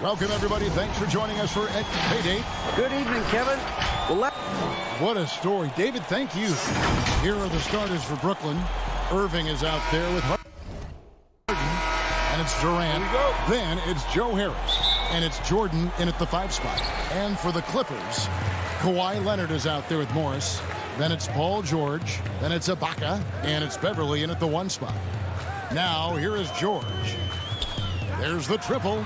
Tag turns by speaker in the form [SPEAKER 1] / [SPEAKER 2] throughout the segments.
[SPEAKER 1] Welcome, everybody. Thanks for joining us for Payday.
[SPEAKER 2] Good evening, Kevin.
[SPEAKER 1] What a story. David, thank you. Here are the starters for Brooklyn. Irving is out there with Harden, and it's Durant. Then it's Joe Harris, and it's Jordan in at the 5 spot. And for the Clippers, Kawhi Leonard is out there with Morris. Then it's Paul George. Then it's Ibaka, and it's Beverly in at the 1 spot. Now, here is George. There's the triple.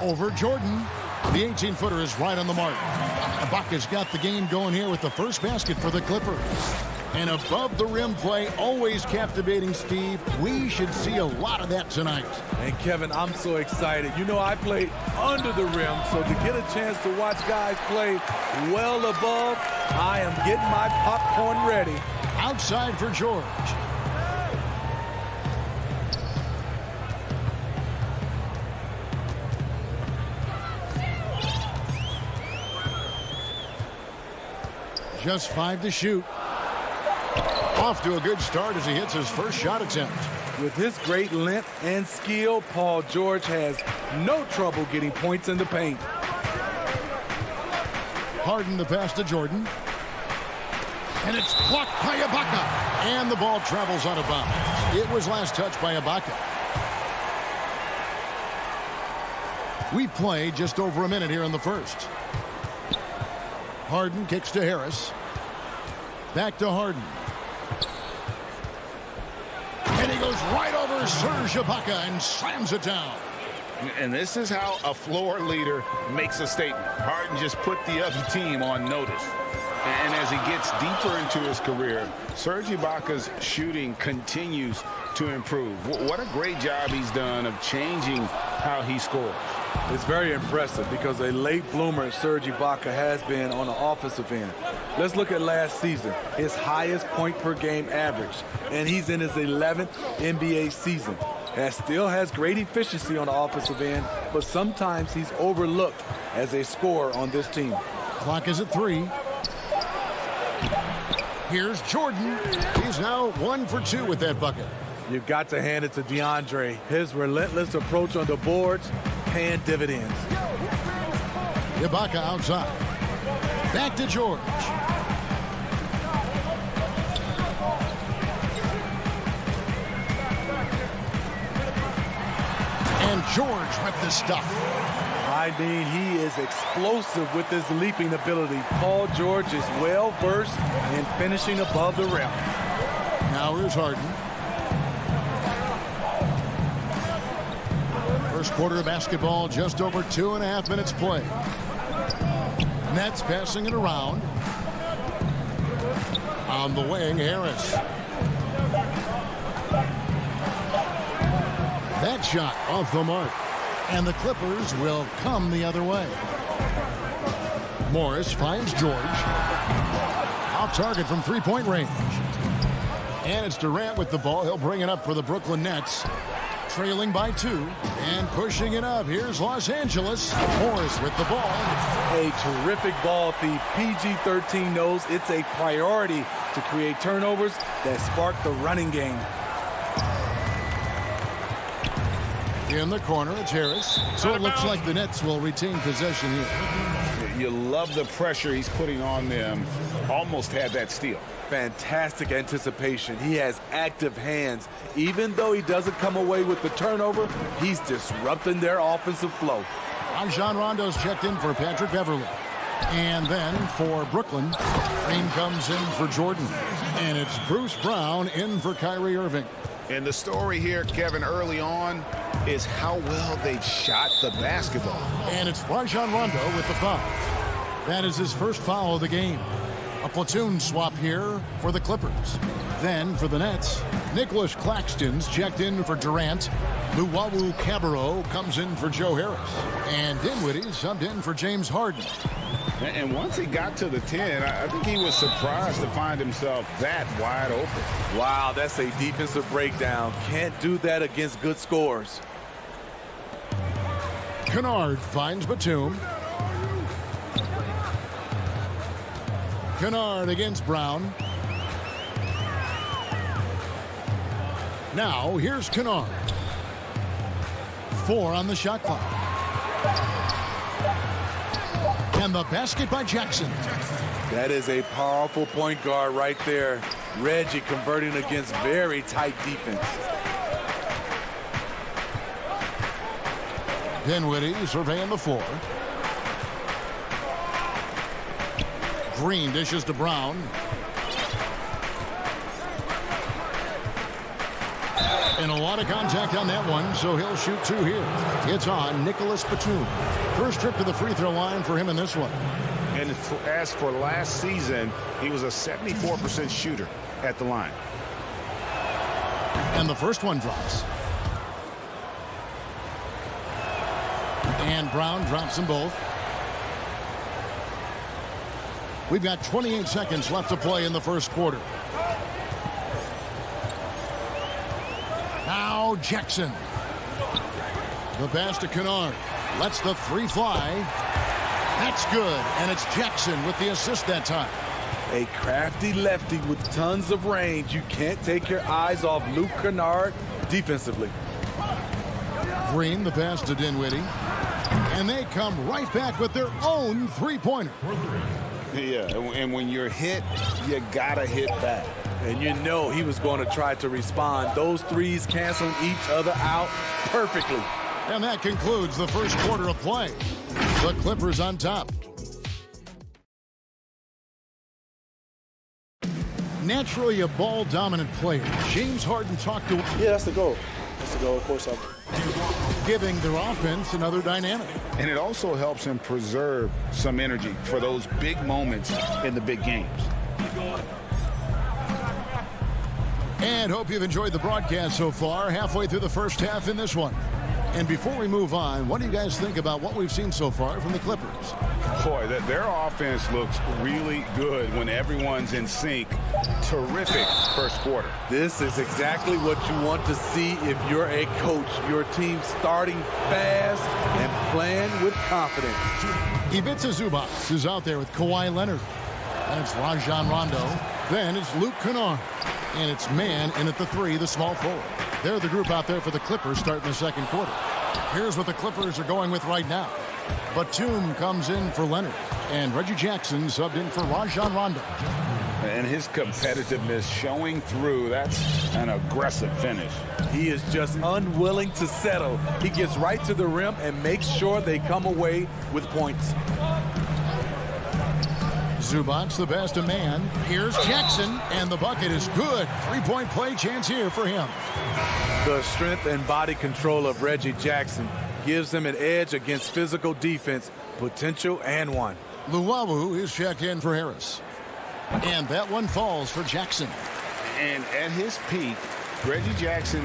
[SPEAKER 1] Over Jordan. The 18-footer is right on the mark. Ibaka's got the game going here with the first basket for the Clippers. And above the rim play, always captivating, Steve. We should see a lot of that tonight.
[SPEAKER 3] And Kevin, I'm so excited. You know, I played under the rim, so to get a chance to watch guys play well above, I am getting my popcorn ready.
[SPEAKER 1] Outside for George. Just 5 to shoot. Off to a good start as he hits his first shot attempt.
[SPEAKER 3] With his great length and skill, Paul George has no trouble getting points in the paint.
[SPEAKER 1] Harden the pass to Jordan. And it's blocked by Ibaka. And the ball travels out of bounds. It was last touched by Ibaka. We've played just over a minute here in the first. Harden kicks to Harris. Back to Harden. And he goes right over Serge Ibaka and slams it down.
[SPEAKER 4] And this is how a floor leader makes a statement. Harden just put the other team on notice. And as he gets deeper into his career, Serge Ibaka's shooting continues to improve. What a great job he's done of changing how he scores.
[SPEAKER 3] It's very impressive because a late bloomer Serge Ibaka has been on the offensive end. Let's look at last season, his highest point per game average, and he's in his 11th NBA season. And still has great efficiency on the offensive end, but sometimes he's overlooked as a scorer on this team.
[SPEAKER 1] Clock is at 3. Here's Jordan. He's now 1 for 2 with that bucket.
[SPEAKER 3] You've got to hand it to DeAndre. His relentless approach on the boards, paying dividends.
[SPEAKER 1] Ibaka outside. Back to George. And George with the stuff.
[SPEAKER 3] I mean, he is explosive with his leaping ability. Paul George is well-versed in finishing above the rim.
[SPEAKER 1] Now here's Harden. First quarter of basketball, just over 2.5 minutes play. Nets passing it around. On the wing, Harris. That shot off the mark. And the Clippers will come the other way. Morris finds George. Off target from 3-point range. And it's Durant with the ball. He'll bring it up for the Brooklyn Nets. Trailing by 2 and pushing it up. Here's Los Angeles. Morris with the ball.
[SPEAKER 3] A terrific ball thief. PG-13 knows it's a priority to create turnovers that spark the running game.
[SPEAKER 1] In the corner, it's Harris. So it looks like the Nets will retain possession here.
[SPEAKER 4] You love the pressure he's putting on them. Almost had that steal.
[SPEAKER 3] Fantastic anticipation. He has active hands. Even though he doesn't come away with the turnover, he's disrupting their offensive flow.
[SPEAKER 1] Rajon Rondo's checked in for Patrick Beverly. And then for Brooklyn, Green comes in for Jordan. And it's Bruce Brown in for Kyrie Irving.
[SPEAKER 4] And the story here, Kevin, early on is how well they've shot the basketball.
[SPEAKER 1] And it's Rajon Rondo with the foul. That is his first foul of the game. A platoon swap here for the Clippers. Then for the Nets, Nicholas Claxton's checked in for Durant. Luwawu Cabarro comes in for Joe Harris. And Dinwiddie subbed in for James Harden.
[SPEAKER 4] And once he got to the 10, I think he was surprised to find himself that wide open.
[SPEAKER 3] Wow, that's a defensive breakdown. Can't do that against good scores.
[SPEAKER 1] Kennard finds Batum. Kennard against Brown. Now here's Kennard. 4 on the shot clock. And the basket by Jackson.
[SPEAKER 3] That is a powerful point guard right there. Reggie converting against very tight defense.
[SPEAKER 1] Dinwiddie surveying the floor. Green dishes to Brown. And a lot of contact on that one, so he'll shoot 2 here. It's on Nicholas Batum. First trip to the free throw line for him in this one.
[SPEAKER 4] And as for last season, he was a 74% shooter at the line.
[SPEAKER 1] And the first one drops. And Brown drops them both. We've got 28 seconds left to play in the first quarter. Now Jackson. The pass to Kennard. Lets the 3 fly. That's good. And it's Jackson with the assist that time.
[SPEAKER 3] A crafty lefty with tons of range. You can't take your eyes off Luke Kennard defensively.
[SPEAKER 1] Green, the pass to Dinwiddie. And they come right back with their own 3-pointer.
[SPEAKER 4] Yeah, and when you're hit, you gotta hit back.
[SPEAKER 3] And you know he was going to try to respond. Those threes canceling each other out perfectly.
[SPEAKER 1] And that concludes the first quarter of play. The Clippers on top. Naturally a ball-dominant player. James Harden talked to...
[SPEAKER 2] Yeah, that's the goal. That's the goal, of course.
[SPEAKER 1] Giving their offense another dynamic.
[SPEAKER 4] And it also helps him preserve some energy for those big moments in the big games.
[SPEAKER 1] And hope you've enjoyed the broadcast so far. Halfway through the first half in this one. And before we move on, what do you guys think about what we've seen so far from the Clippers?
[SPEAKER 4] Boy, their offense looks really good when everyone's in sync. Terrific first quarter.
[SPEAKER 3] This is exactly what you want to see if you're a coach. Your team starting fast and playing with confidence.
[SPEAKER 1] Ivica Zubac is out there with Kawhi Leonard. And it's Rajon Rondo. Then it's Luke Kennard. And it's man in at the 3, the small forward. They're the group out there for the Clippers starting the second quarter. Here's what the Clippers are going with right now. Batum comes in for Leonard. And Reggie Jackson subbed in for Rajon Rondo.
[SPEAKER 4] And his competitiveness showing through. That's an aggressive finish.
[SPEAKER 3] He is just unwilling to settle. He gets right to the rim and makes sure they come away with points.
[SPEAKER 1] Zubac, the best of man. Here's Jackson, and the bucket is good. 3-point play chance here for him.
[SPEAKER 3] The strength and body control of Reggie Jackson gives him an edge against physical defense, potential and one.
[SPEAKER 1] Luwawu is checked in for Harris. And that one falls for Jackson.
[SPEAKER 4] And at his peak, Reggie Jackson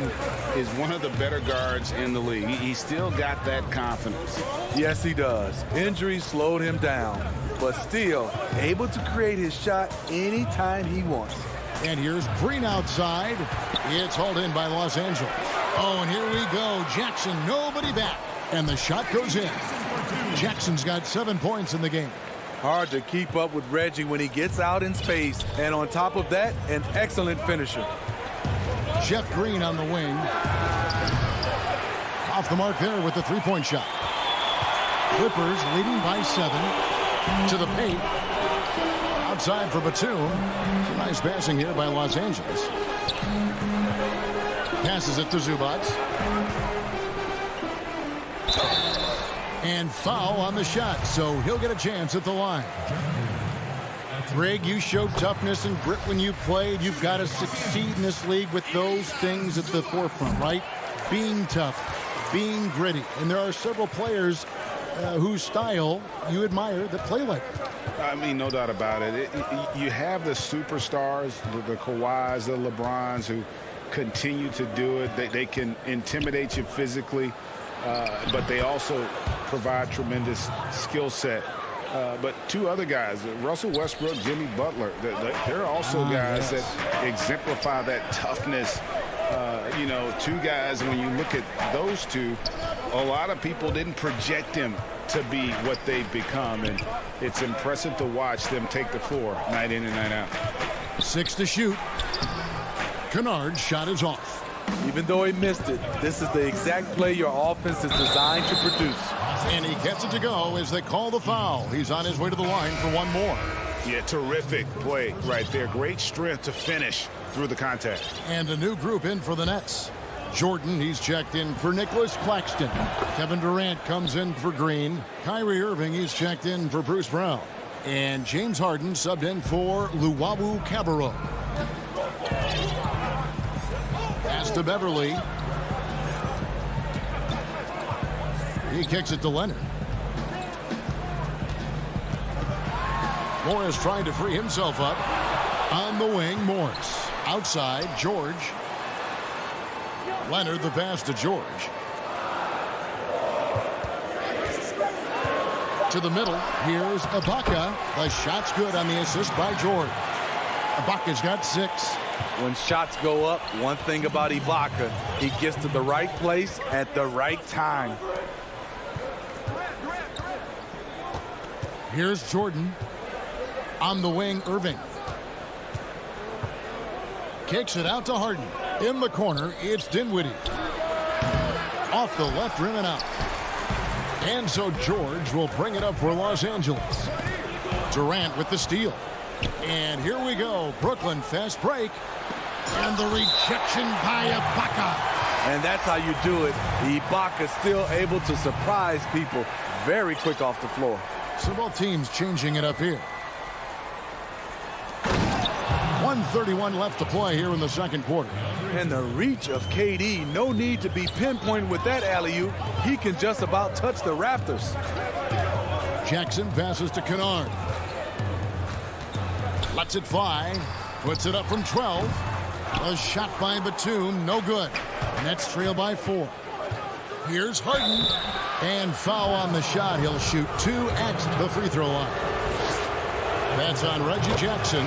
[SPEAKER 4] is one of the better guards in the league. He still got that confidence.
[SPEAKER 3] Yes, he does. Injuries slowed him down, but still able to create his shot anytime he wants.
[SPEAKER 1] And here's Green outside. It's hauled in by Los Angeles. Oh, and here we go. Jackson, nobody back. And the shot goes in. Jackson's got 7 points in the game.
[SPEAKER 3] Hard to keep up with Reggie when he gets out in space. And on top of that, an excellent finisher.
[SPEAKER 1] Jeff Green on the wing. Off the mark there with the 3-point shot. Clippers leading by 7. To the paint. Outside for Batum. Some nice passing here by Los Angeles. Passes it to Zubac. And foul on the shot, so he'll get a chance at the line. Greg, you showed toughness and grit when you played. You've got to succeed in this league with those things at the forefront, right? Being tough, being gritty. And there are several players whose style you admire that play like that.
[SPEAKER 4] I mean, no doubt about it. You have the superstars, the Kawhis, the LeBrons, who continue to do it. They can intimidate you physically, but they also provide tremendous skill set. But 2 other guys, Russell Westbrook, Jimmy Butler, they're also guys that exemplify that toughness. 2 guys, when you look at those 2, a lot of people didn't project them to be what they've become, and it's impressive to watch them take the floor night in and night out.
[SPEAKER 1] 6 to shoot. Kennard's shot is off.
[SPEAKER 3] Even though he missed it, this is the exact play your offense is designed to produce.
[SPEAKER 1] And he gets it to go as they call the foul. He's on his way to the line for one more.
[SPEAKER 4] Yeah, terrific play right there. Great strength to finish through the contact.
[SPEAKER 1] And a new group in for the Nets. Jordan, he's checked in for Nicholas Claxton. Kevin Durant comes in for Green. Kyrie Irving, he's checked in for Bruce Brown. And James Harden subbed in for Luwawu Cabarrot. Pass to Beverly. He kicks it to Leonard. Morris trying to free himself up. On the wing, Morris. Outside, George. Leonard, the pass to George. To the middle, here's Ibaka. The shot's good on the assist by George. Ibaka's got 6.
[SPEAKER 3] When shots go up, one thing about Ibaka, he gets to the right place at the right time.
[SPEAKER 1] Here's Jordan. On the wing, Irving. Kicks it out to Harden. In the corner, it's Dinwiddie. Off the left rim and out. And so George will bring it up for Los Angeles. Durant with the steal. And here we go. Brooklyn fast break. And the rejection by Ibaka.
[SPEAKER 3] And that's how you do it. Ibaka still able to surprise people very quick off the floor.
[SPEAKER 1] So both teams changing it up here. 1:31 left to play here in the second quarter.
[SPEAKER 3] And the reach of KD, no need to be pinpointed with that alley-oop. He can just about touch the rafters.
[SPEAKER 1] Jackson passes to Kennard. Lets it fly. Puts it up from 12. A shot by Batum, no good. Nets trail by 4. Here's Harden. And foul on the shot. He'll shoot 2 at the free throw line. That's on Reggie Jackson.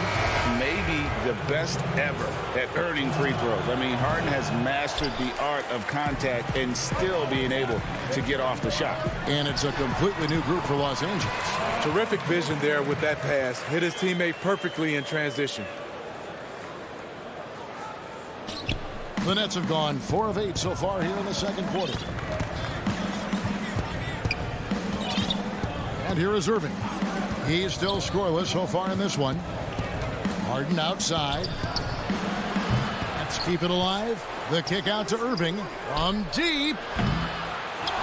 [SPEAKER 4] Maybe the best ever at earning free throws. I mean, Harden has mastered the art of contact and still being able to get off the shot.
[SPEAKER 1] And it's a completely new group for Los Angeles.
[SPEAKER 3] Terrific vision there with that pass. Hit his teammate perfectly in transition.
[SPEAKER 1] The Nets have gone 4 of 8 so far here in the second quarter. And here is Irving. He's still scoreless so far in this one. Harden outside. Let's keep it alive. The kick out to Irving from deep.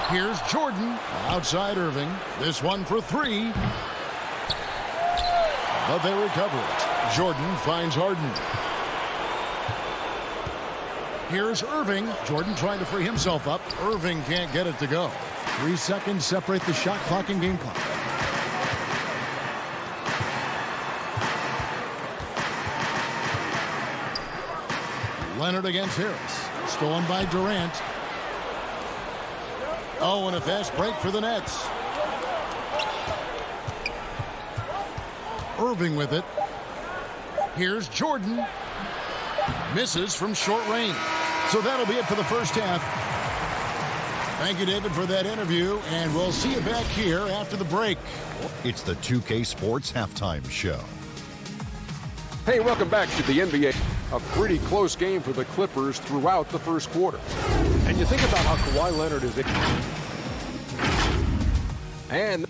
[SPEAKER 1] Here's Jordan. Outside Irving. This one for 3. But they recover it. Jordan finds Harden. Here's Irving. Jordan trying to free himself up. Irving can't get it to go. 3 seconds separate the shot clock and game clock. Leonard against Harris. Stolen by Durant. Oh, and a fast break for the Nets. Irving with it. Here's Jordan. Misses from short range. So that'll be it for the first half. Thank you, David, for that interview, and we'll see you back here after the break.
[SPEAKER 5] It's the 2K Sports Halftime Show.
[SPEAKER 6] Hey, welcome back to the NBA. A pretty close game for the Clippers throughout the first quarter. And you think about how Kawhi Leonard is. And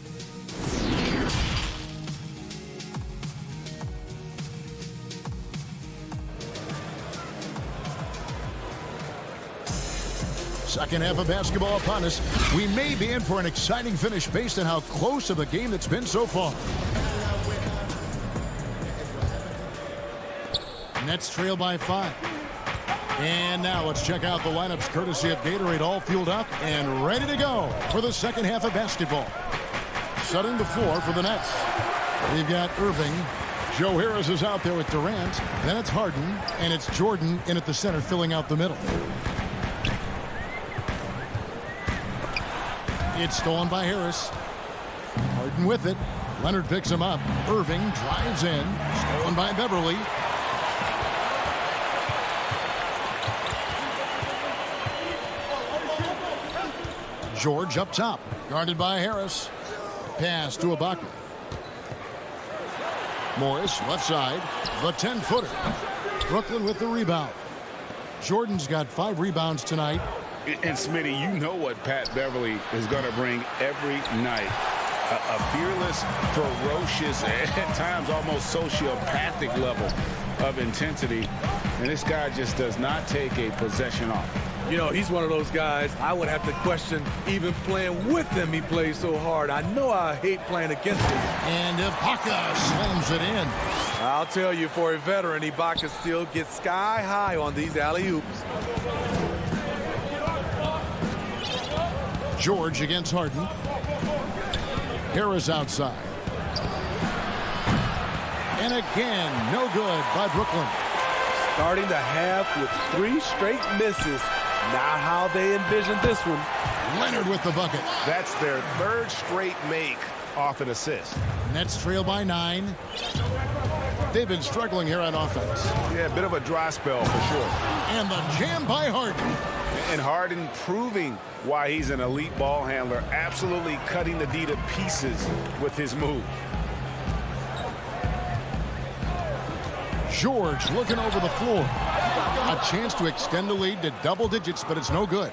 [SPEAKER 1] second half of basketball upon us. We may be in for an exciting finish based on how close of a game it's been so far. Nets trail by 5. And now let's check out the lineups courtesy of Gatorade, all fueled up and ready to go for the second half of basketball. Setting the floor for the Nets. We've got Irving. Joe Harris is out there with Durant. Then it's Harden, and it's Jordan in at the center filling out the middle. It's stolen by Harris. Harden with it. Leonard picks him up. Irving drives in. Stolen by Beverly. George up top. Guarded by Harris. Pass to Ibaka. Morris left side. The 10-footer. Brooklyn with the rebound. Jordan's got 5 rebounds tonight.
[SPEAKER 4] And Smitty, you know what Pat Beverly is going to bring every night. A fearless, ferocious, at times almost sociopathic level of intensity. And this guy just does not take a possession off.
[SPEAKER 3] You know, he's one of those guys I would have to question even playing with him. He plays so hard. I know I hate playing against him.
[SPEAKER 1] And Ibaka slams it in.
[SPEAKER 3] I'll tell you, for a veteran, Ibaka still gets sky high on these alley-oops.
[SPEAKER 1] George against Harden. Harris outside. And again, no good by Brooklyn.
[SPEAKER 3] Starting the half with 3 straight misses. Not how they envisioned this one.
[SPEAKER 1] Leonard with the bucket.
[SPEAKER 4] That's their 3rd straight make off an assist.
[SPEAKER 1] Nets trail by 9. They've been struggling here on offense.
[SPEAKER 4] Yeah, a bit of a dry spell for sure.
[SPEAKER 1] And the jam by Harden.
[SPEAKER 4] And Harden proving why he's an elite ball handler, absolutely cutting the D to pieces with his move.
[SPEAKER 1] George looking over the floor. A chance to extend the lead to double digits, but it's no good.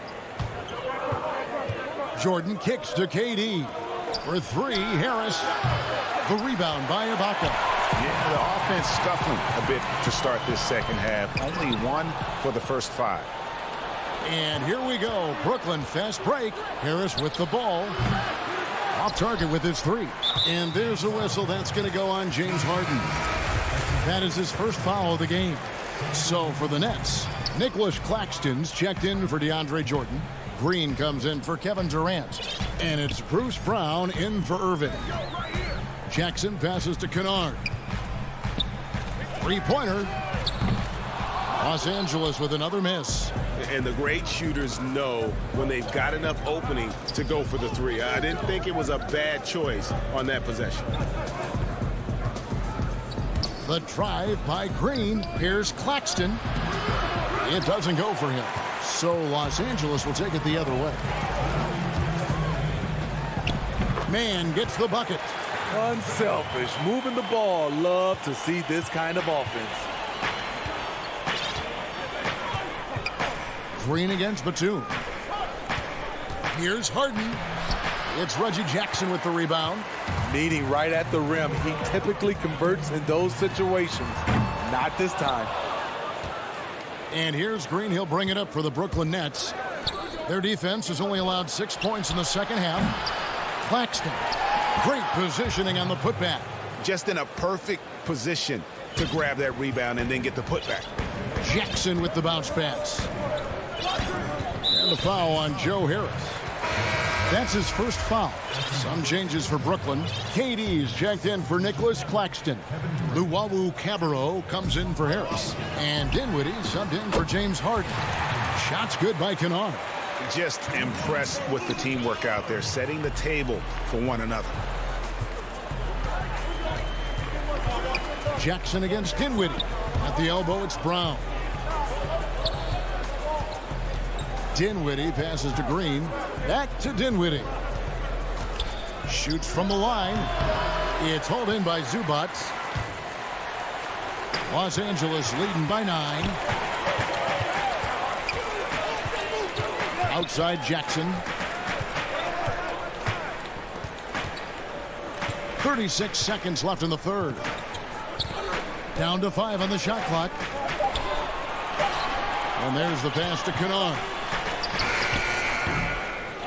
[SPEAKER 1] Jordan kicks to KD. For 3, Harris. The rebound by Ibaka.
[SPEAKER 4] Yeah, the offense scuffling a bit to start this second half. Only 1 for the first 5.
[SPEAKER 1] And here we go. Brooklyn fast break. Harris with the ball. Off target with his 3. And there's a whistle. That's going to go on James Harden. That is his first foul of the game. So for the Nets, Nicholas Claxton's checked in for DeAndre Jordan. Green comes in for Kevin Durant. And it's Bruce Brown in for Irving. Jackson passes to Kennard. 3-pointer. Los Angeles with another miss.
[SPEAKER 4] And the great shooters know when they've got enough opening to go for the 3. I didn't think it was a bad choice on that possession.
[SPEAKER 1] The drive by Green. Here's Claxton. It doesn't go for him. So Los Angeles will take it the other way. Man gets the bucket.
[SPEAKER 3] Unselfish, moving the ball. Love to see this kind of offense.
[SPEAKER 1] Green against Batum. Here's Harden. It's Reggie Jackson with the rebound.
[SPEAKER 3] Meeting right at the rim. He typically converts in those situations. Not this time.
[SPEAKER 1] And here's Green. He'll bring it up for the Brooklyn Nets. Their defense has only allowed 6 points in the second half. Claxton. Great positioning on the putback.
[SPEAKER 4] Just in a perfect position to grab that rebound and then get the putback.
[SPEAKER 1] Jackson with the bounce pass. And the foul on Joe Harris. That's his first foul. Some changes for Brooklyn. KD's checked in for Nicholas Claxton. Luwawu Cabarro comes in for Harris. And Dinwiddie subbed in for James Harden. Shots good by Kennard.
[SPEAKER 4] Just impressed with the teamwork out there, setting the table for one another.
[SPEAKER 1] Jackson against Dinwiddie. At the elbow, it's Brown. Dinwiddie passes to Green. Back to Dinwiddie. Shoots from the line. It's hauled in by Zubac. Los Angeles leading by 9. Outside Jackson. 36 seconds left in the third. Down to 5 on the shot clock. And there's the pass to Kennard.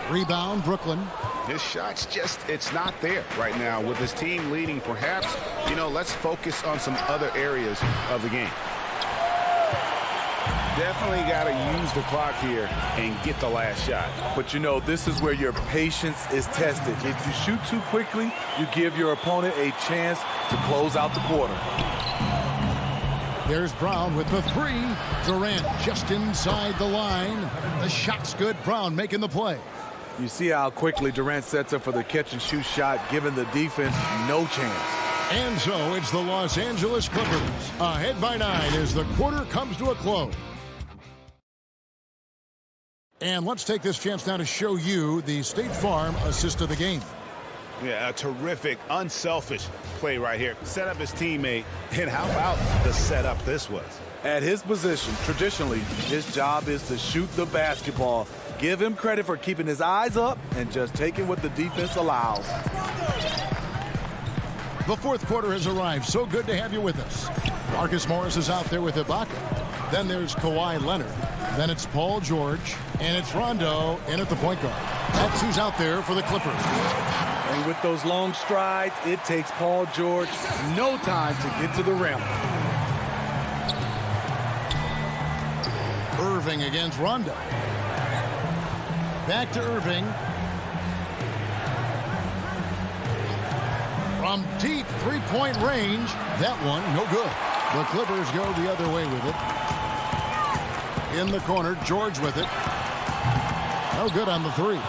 [SPEAKER 1] Rebound, Brooklyn.
[SPEAKER 4] His shot's just, it's not there right now. With his team leading, perhaps, let's focus on some other areas of the game. Definitely got to use the clock here and get the last shot.
[SPEAKER 3] But this is where your patience is tested. If you shoot too quickly, you give your opponent a chance to close out the quarter.
[SPEAKER 1] There's Brown with the 3. Durant just inside the line. The shot's good. Brown making the play.
[SPEAKER 3] You see how quickly Durant sets up for the catch-and-shoot shot, giving the defense no chance.
[SPEAKER 1] And so it's the Los Angeles Clippers ahead by 9 as the quarter comes to a close. And let's take this chance now to show you the State Farm assist of the game.
[SPEAKER 4] Yeah, a terrific, unselfish play right here. Set up his teammate, and how about the setup this was?
[SPEAKER 3] At his position, traditionally, his job is to shoot the basketball. Give him credit for keeping his eyes up and just taking what the defense allows.
[SPEAKER 1] The fourth quarter has arrived. So good to have you with us. Marcus Morris is out there with Ibaka. Then there's Kawhi Leonard. Then it's Paul George. And it's Rondo in at the point guard. That's who's out there for the Clippers.
[SPEAKER 3] And with those long strides, it takes Paul George no time to get to the rim.
[SPEAKER 1] Irving against Rondo. Back to Irving. From deep three-point range. That one, no good. The Clippers go the other way with it. In the corner, George with it. No good on the three.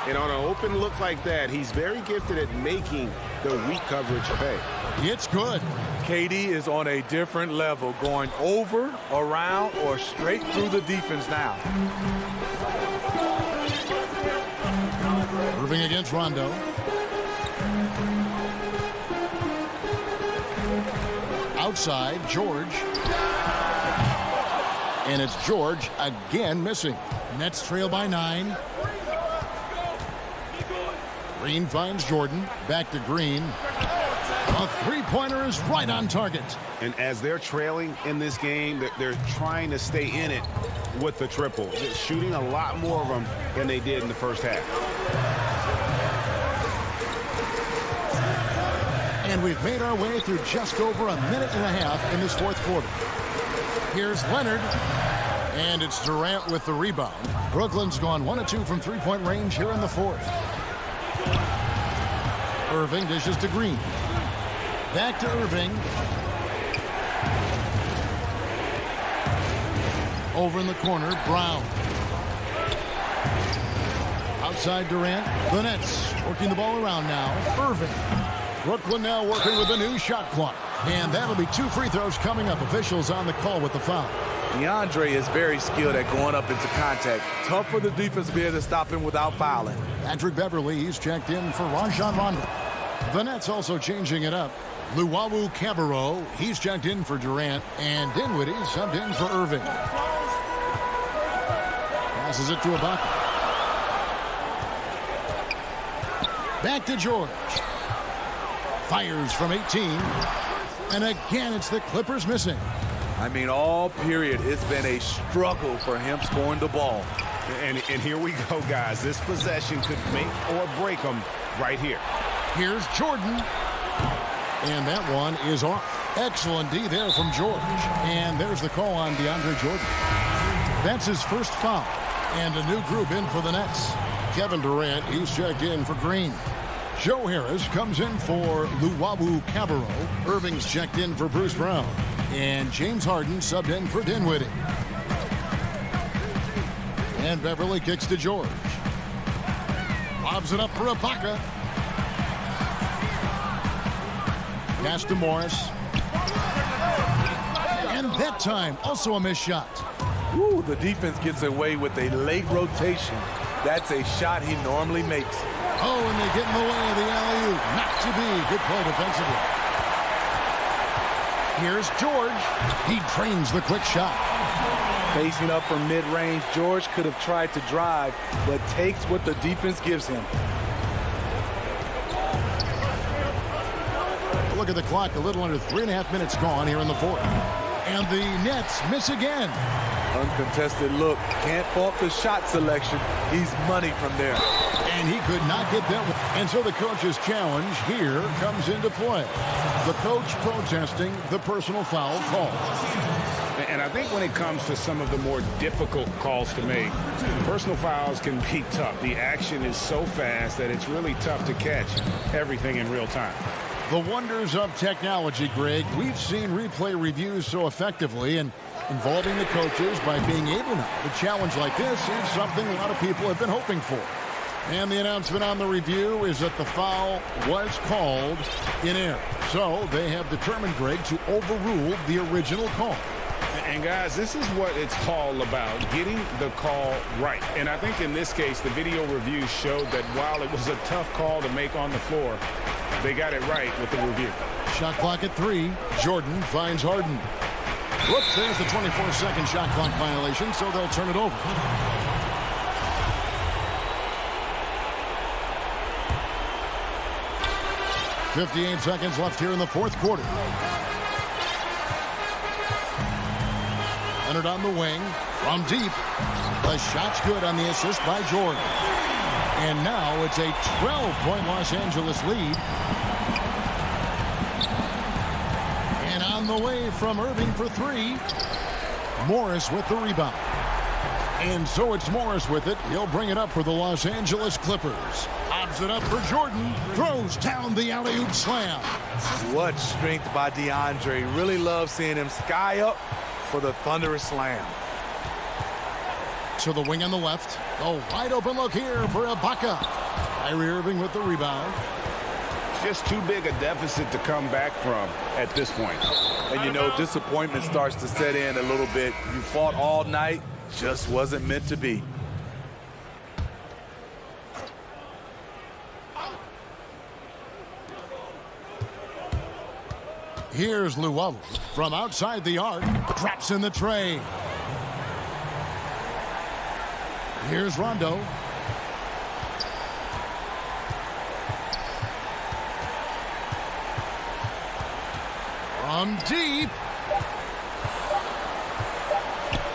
[SPEAKER 4] And on an open look like that, he's very gifted at making the weak coverage pay.
[SPEAKER 1] It's good.
[SPEAKER 3] KD is on a different level, going over, around, or straight through the defense now.
[SPEAKER 1] Irving against Rondo. Outside, George. And it's George again missing. Nets trail by 9. Green finds Jordan. Back to Green. A three-pointer is right on target.
[SPEAKER 4] And as they're trailing in this game, they're trying to stay in it with the triple. They're shooting a lot more of them than they did in the first half.
[SPEAKER 1] And we've made our way through just over a minute and a half in this fourth quarter. Here's Leonard. And it's Durant with the rebound. Brooklyn's gone 1 of 2 from three-point range here in the fourth. Irving dishes to Green. Back to Irving. Over in the corner, Brown. Outside Durant. The Nets working the ball around now. Irving. Brooklyn now working with a new shot clock. And that'll be 2 free throws coming up. Officials on the call with the foul.
[SPEAKER 3] DeAndre is very skilled at going up into contact. Tough for the defense to be able to stop him without fouling.
[SPEAKER 1] Patrick Beverly, he's checked in for Rajon Rondo. The Nets also changing it up. Luwawu Cabarrot, he's checked in for Durant. And Dinwiddie subbed in for Irving. Passes it to Ibaka. Back to George. Fires from 18. And again, it's the Clippers missing.
[SPEAKER 3] I mean, all period, it's been a struggle for him scoring the ball.
[SPEAKER 4] And here we go, guys. This possession could make or break them right here.
[SPEAKER 1] Here's Jordan. And that one is off. Excellent D there from George. And there's the call on DeAndre Jordan. That's his first foul. And a new group in for the Nets. Kevin Durant, he's checked in for Green. Joe Harris comes in for Luwawu Cabarrot. Irving's checked in for Bruce Brown. And James Harden subbed in for Dinwiddie. And Beverly kicks to George. Lobs it up for Ibaka. Pass to Morris. And that time, also a missed shot.
[SPEAKER 3] Woo, the defense gets away with a late rotation. That's a shot he normally makes.
[SPEAKER 1] Oh, and they get in the way of the alley-oop. Not to be. Good play defensively. Here's George. He trains the quick shot.
[SPEAKER 3] Facing up from mid-range, George could have tried to drive, but takes what the defense gives him.
[SPEAKER 1] Look at the clock. A little under 3.5 minutes gone here in the fourth. And the Nets miss again.
[SPEAKER 3] Uncontested look. Can't fault the shot selection. He's money from there.
[SPEAKER 1] And he could not get that one. And so the coach's challenge here comes into play. The coach protesting the personal foul call.
[SPEAKER 4] And I think when it comes to some of the more difficult calls to make, personal fouls can be tough. The action is so fast that it's really tough to catch everything in real time.
[SPEAKER 1] The wonders of technology, Greg. We've seen replay reviews so effectively, and involving the coaches by being able to challenge like this is something a lot of people have been hoping for. And the announcement on the review is that the foul was called in error. So they have determined, Greg, to overrule the original call.
[SPEAKER 4] And guys, this is what it's all about, getting the call right. And I think in this case, the video review showed that while it was a tough call to make on the floor, they got it right with the review.
[SPEAKER 1] Shot clock at 3. Jordan finds Harden. Whoops, there's the 24-second shot clock violation, so they'll turn it over. .58 seconds left here in the fourth quarter. Leonard on the wing from deep. The shot's good on the assist by Jordan. And now it's a 12-point Los Angeles lead. And on the way from Irving for three. Morris with the rebound. And so it's Morris with it. He'll bring it up for the Los Angeles Clippers. Lobs it up for Jordan. Throws down the alley-oop slam.
[SPEAKER 3] What strength by DeAndre. Really love seeing him sky up for the thunderous slam.
[SPEAKER 1] To the wing on the left. A wide open look here for Ibaka. Kyrie Irving with the rebound.
[SPEAKER 4] Just too big a deficit to come back from at this point.
[SPEAKER 3] And you know, disappointment starts to set in a little bit. You fought all night, just wasn't meant to be.
[SPEAKER 1] Here's Llewellyn from outside the arc. Drops in the tray. Here's Rondo. From deep.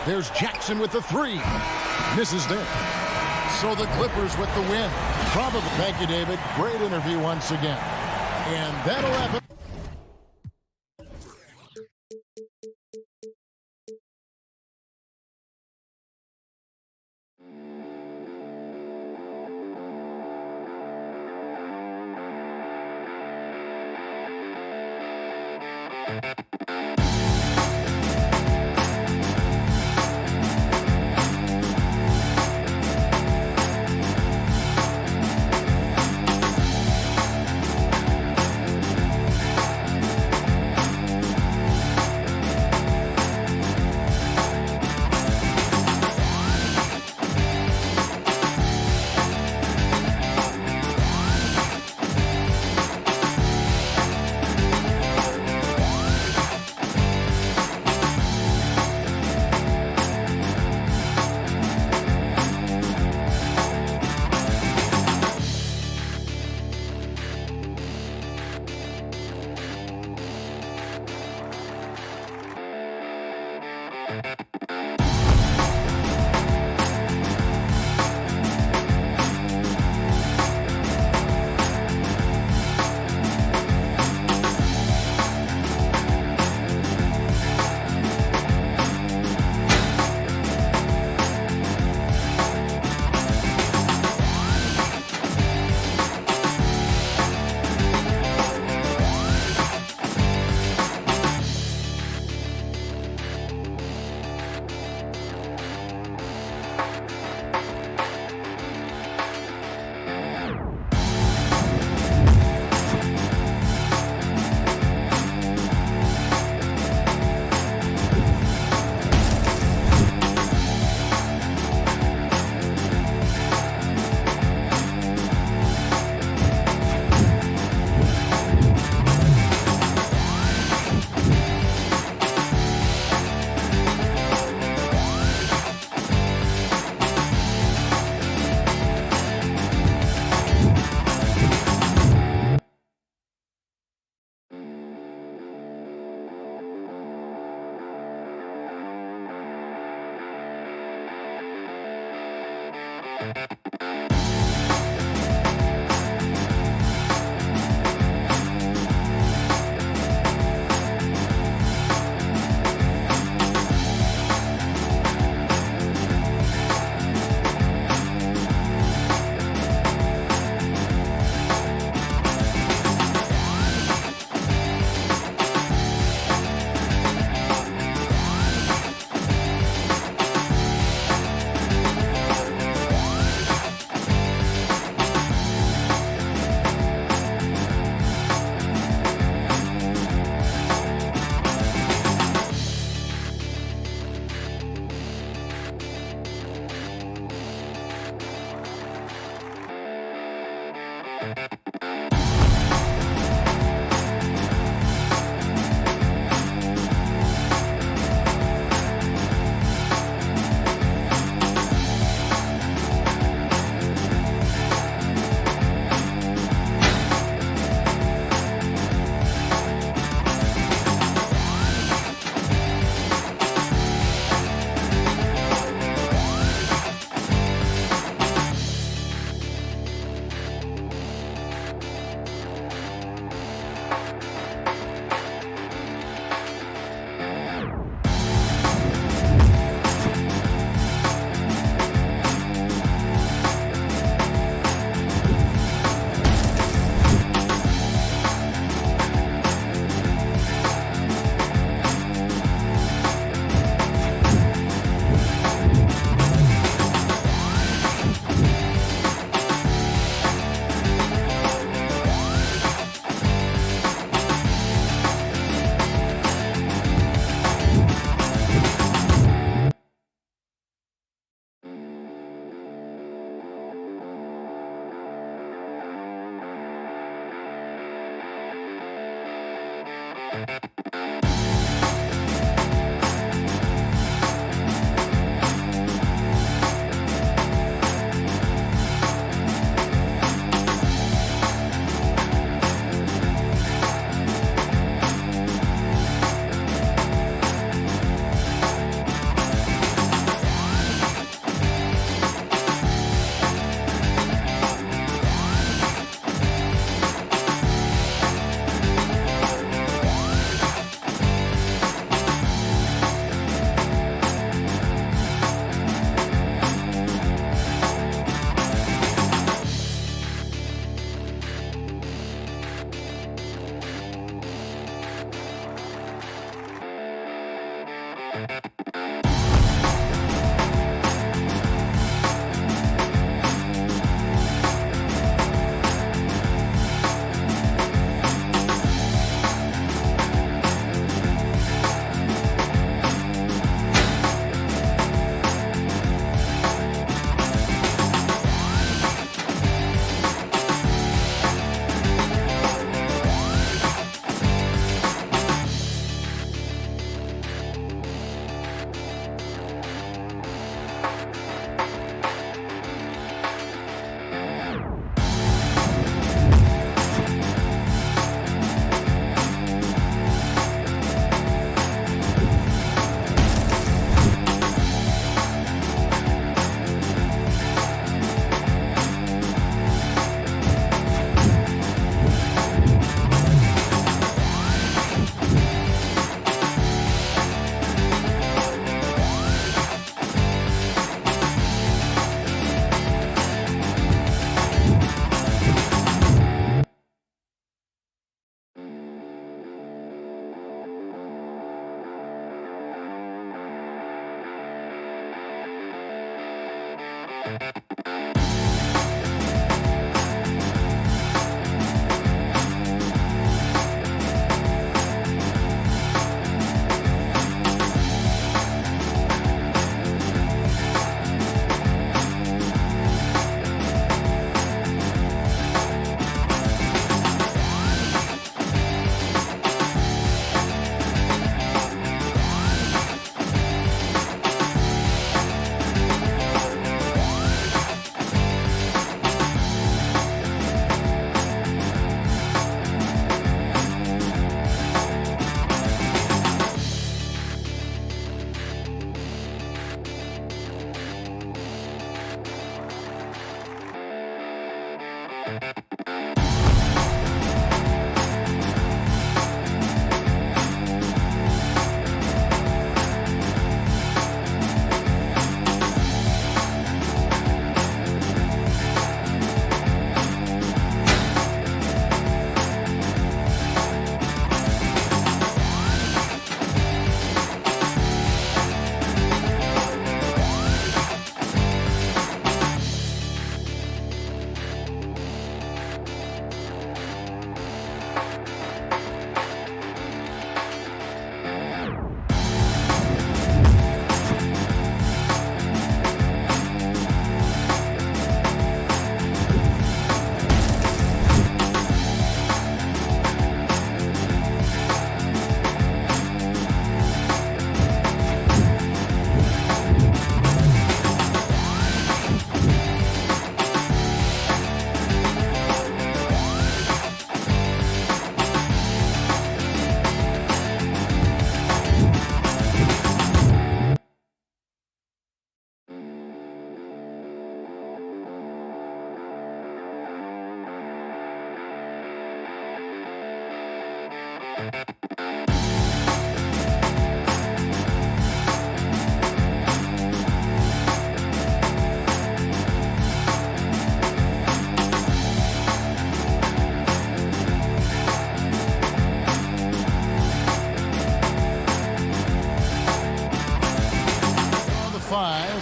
[SPEAKER 1] There's Jackson with the three. Misses there. So the Clippers with the win. Probably. Thank you, David. Great interview once again. And that'll happen.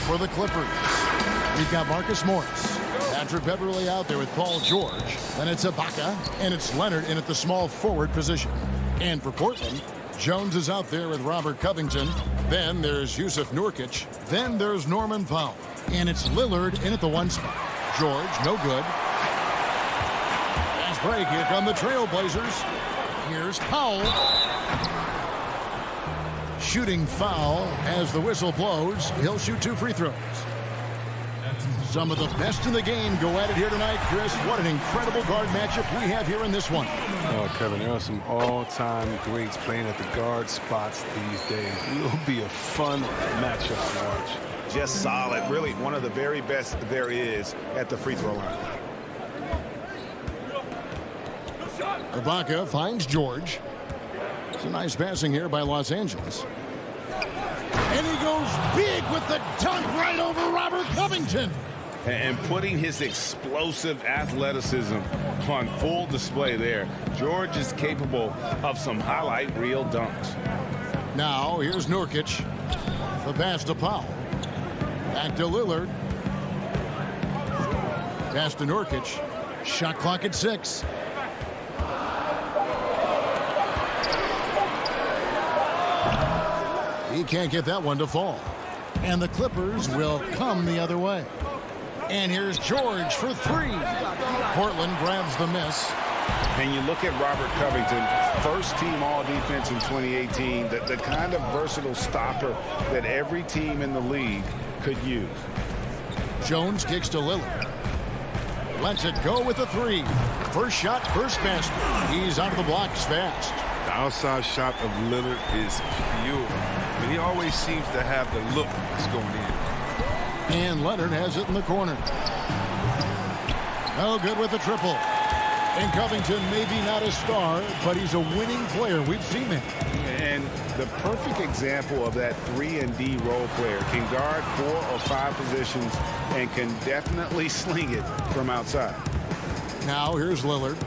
[SPEAKER 1] For the Clippers, we've got Marcus Morris, Patrick Beverly out there with Paul George. Then it's Ibaka, and it's Leonard in at the small forward position. And for Portland, Jones is out there with Robert Covington. Then there's Yusuf Nurkic. Then there's Norman Powell. And it's Lillard in at the 1 spot. George, no good. Fast break. Here come the Trailblazers. Here's Powell. Shooting foul as the whistle blows. He'll shoot 2 free throws. Some of the best in the game go at it here tonight, Chris. What an incredible guard matchup we have here in this one.
[SPEAKER 7] Oh, Kevin, there are some all-time greats playing at the guard spots these days. It will be a fun matchup to watch.
[SPEAKER 4] Just solid. Really one of the very best there is at the free throw line.
[SPEAKER 1] Ibaka finds George. It's a nice passing here by Los Angeles. And he goes big with the dunk right over Robert Covington.
[SPEAKER 4] And putting his explosive athleticism on full display there. George is capable of some highlight reel dunks.
[SPEAKER 1] Now here's Nurkic. The pass to Powell. Back to Lillard. Pass to Nurkic. Shot clock at 6. He can't get that one to fall. And the Clippers will come the other way. And here's George for 3. Portland grabs the miss.
[SPEAKER 4] And you look at Robert Covington, first team all-defense in 2018, the kind of versatile stopper that every team in the league could use.
[SPEAKER 1] Jones kicks to Lillard. Lets it go with a 3. First shot, first basket. He's out of the blocks fast.
[SPEAKER 7] The outside shot of Lillard is pure. But he always seems to have the look that's going in.
[SPEAKER 1] And Leonard has it in the corner. No good with the triple. And Covington may be not a star, but he's a winning player. We've seen it.
[SPEAKER 4] And the perfect example of that 3-and-D role player. Can guard 4 or 5 positions and can definitely sling it from outside.
[SPEAKER 1] Now here's Lillard.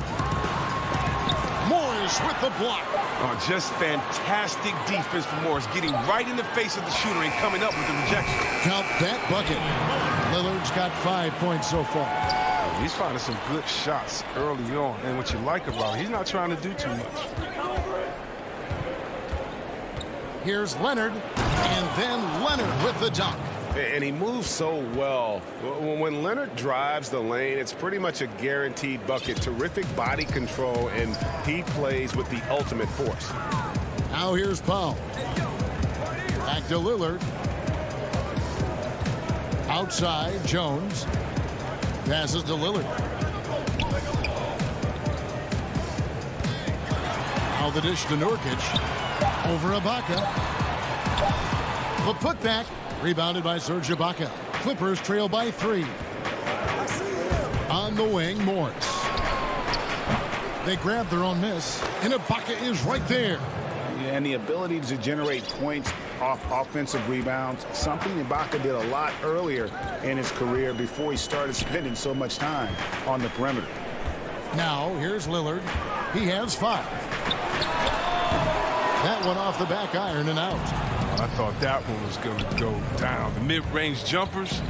[SPEAKER 1] Morris with the block.
[SPEAKER 8] Oh, just fantastic defense for Morris, getting right in the face of the shooter and coming up with the rejection.
[SPEAKER 1] Count that bucket. Lillard's got 5 points so far.
[SPEAKER 7] He's finding some good shots early on, and what you like about it, he's not trying to do too much.
[SPEAKER 1] Here's Leonard, and then Leonard with the dunk.
[SPEAKER 4] And he moves so well. When Leonard drives the lane, it's pretty much a guaranteed bucket. Terrific body control, and he plays with the ultimate force.
[SPEAKER 1] Now here's Powell. Back to Lillard. Outside, Jones. Passes to Lillard. Now the dish to Nurkic. Over Ibaka. The putback. Rebounded by Serge Ibaka. Clippers trail by 3. On the wing, Morris. They grab their own miss, and Ibaka is right there.
[SPEAKER 4] Yeah, and the ability to generate points off offensive rebounds, something Ibaka did a lot earlier in his career before he started spending so much time on the perimeter.
[SPEAKER 1] Now, here's Lillard. He has 5. That one off the back iron and out.
[SPEAKER 7] I thought that one was going to go down. The mid-range jumpers,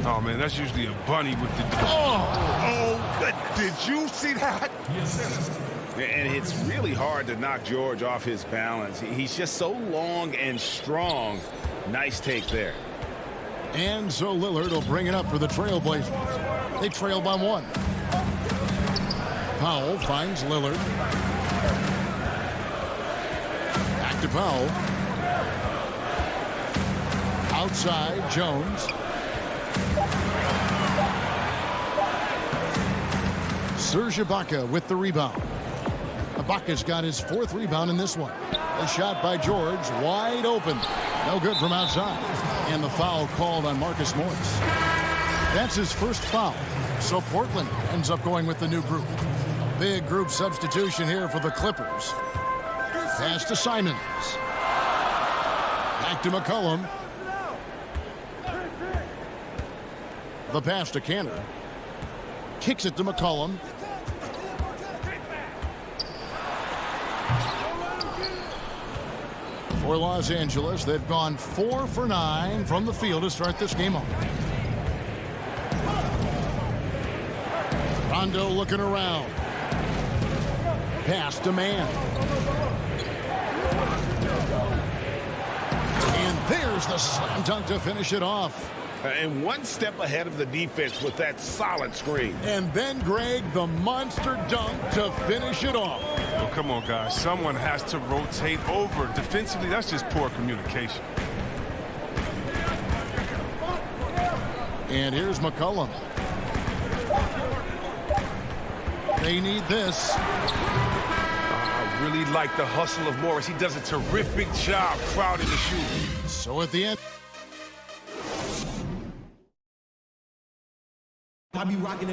[SPEAKER 7] oh, man, that's usually a bunny with the...
[SPEAKER 4] Oh, good. Did you see that? Yes. And it's really hard to knock George off his balance. He's just so long and strong. Nice take there.
[SPEAKER 1] And so Lillard will bring it up for the Trailblazers. They trail by 1. Powell finds Lillard. Back to Powell. Outside, Jones. Serge Ibaka with the rebound. Ibaka's got his 4th rebound in this one. A shot by George, wide open. No good from outside. And the foul called on Marcus Morris. That's his first foul. So Portland ends up going with the new group. Big group substitution here for the Clippers. Pass to Simons. Back to McCollum. The pass to Cantor. Kicks it to McCollum. For Los Angeles, they've gone 4 for 9 from the field to start this game off. Rondo looking around. Pass to Mann. And there's the slam dunk to finish it off.
[SPEAKER 4] And one step ahead of the defense with that solid screen.
[SPEAKER 1] And then, Greg, the monster dunk to finish it off.
[SPEAKER 7] Oh, come on, guys. Someone has to rotate over. Defensively, that's just poor communication.
[SPEAKER 1] And here's McCollum. They need this.
[SPEAKER 7] I really like the hustle of Morris. He does a terrific job crowding the shoe.
[SPEAKER 1] So at the end.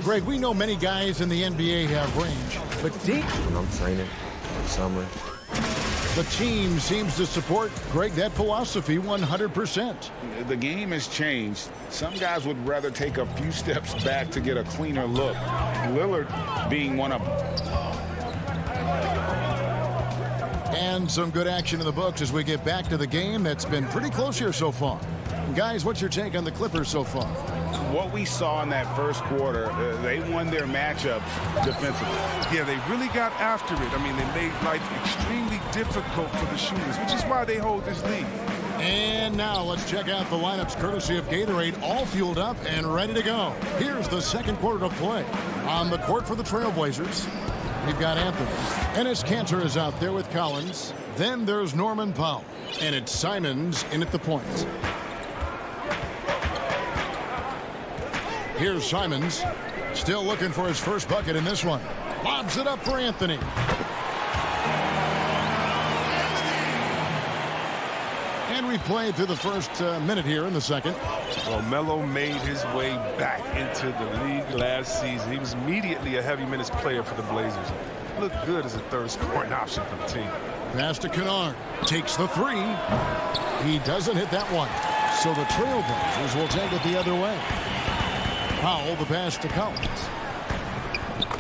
[SPEAKER 1] Greg, we know many guys in the NBA have range, but deep.
[SPEAKER 9] When I'm training in the summer.
[SPEAKER 1] The team seems to support, Greg, that philosophy 100%.
[SPEAKER 4] The game has changed. Some guys would rather take a few steps back to get a cleaner look. Lillard being one of them.
[SPEAKER 1] And some good action in the books as we get back to the game that's been pretty close here so far. Guys, what's your take on the Clippers so far?
[SPEAKER 4] What we saw in that first quarter, they won their matchups defensively.
[SPEAKER 7] Yeah, they really got after it. I mean, they made life extremely difficult for the shooters, which is why they hold this lead.
[SPEAKER 1] And now let's check out the lineups courtesy of Gatorade, all fueled up and ready to go. Here's the second quarter to play. On the court for the Trailblazers, we've got Anthony. Enes Kanter is out there with Collins. Then there's Norman Powell. And it's Simons in at the point. Here's Simons, still looking for his first bucket in this one. Lobs it up for Anthony. And we played through the first minute here in the second.
[SPEAKER 7] Well, Melo made his way back into the league last season. He was immediately a heavy minutes player for the Blazers. Looked good as a third scoring option for the team.
[SPEAKER 1] Pass to Kennard. Takes the 3. He doesn't hit that one. So the Trailblazers will take it the other way. Powell, the pass to Collins.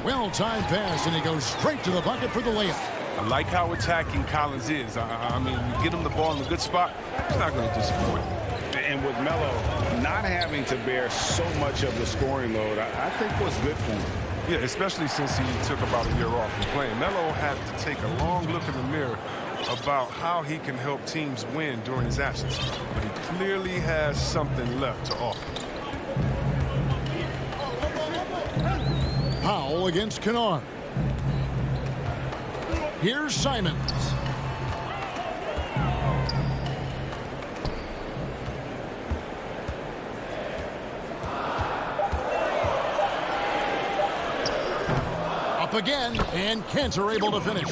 [SPEAKER 1] Well-timed pass, and he goes straight to the bucket for the layup.
[SPEAKER 7] I like how attacking Collins is. I mean, you get him the ball in a good spot, he's not going to disappoint.
[SPEAKER 4] And with Melo not having to bear so much of the scoring load, I think was good for him.
[SPEAKER 7] Yeah, especially since he took about a year off from playing. Melo had to take a long look in the mirror about how he can help teams win during his absence. But he clearly has something left to offer.
[SPEAKER 1] Powell against Kennard. Here's Simons. Up again, and Cantor able to finish.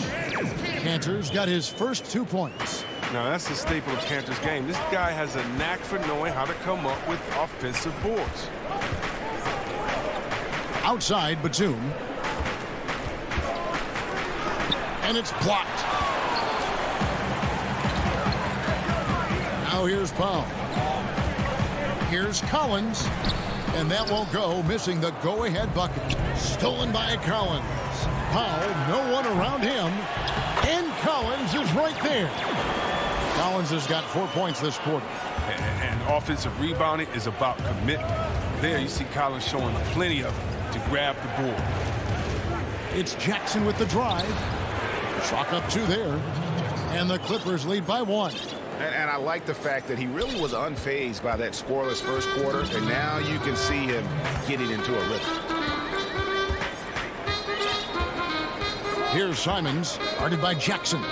[SPEAKER 1] Cantor's got his first 2 points.
[SPEAKER 7] Now, that's the staple of Cantor's game. This guy has a knack for knowing how to come up with offensive boards.
[SPEAKER 1] Outside, Batum. And it's blocked. Now here's Powell. Here's Collins. And that won't go, missing the go-ahead bucket. Stolen by Collins. Powell, no one around him. And Collins is right there. Collins has got 4 points this quarter.
[SPEAKER 7] And offensive rebounding is about commitment. There you see Collins showing plenty of it to grab the board.
[SPEAKER 1] It's Jackson with the drive. Chalk up 2 there. And the Clippers lead by 1.
[SPEAKER 4] And I like the fact that he really was unfazed by that scoreless first quarter, and now you can see him getting into a rhythm.
[SPEAKER 1] Here's Simons, guarded by Jackson.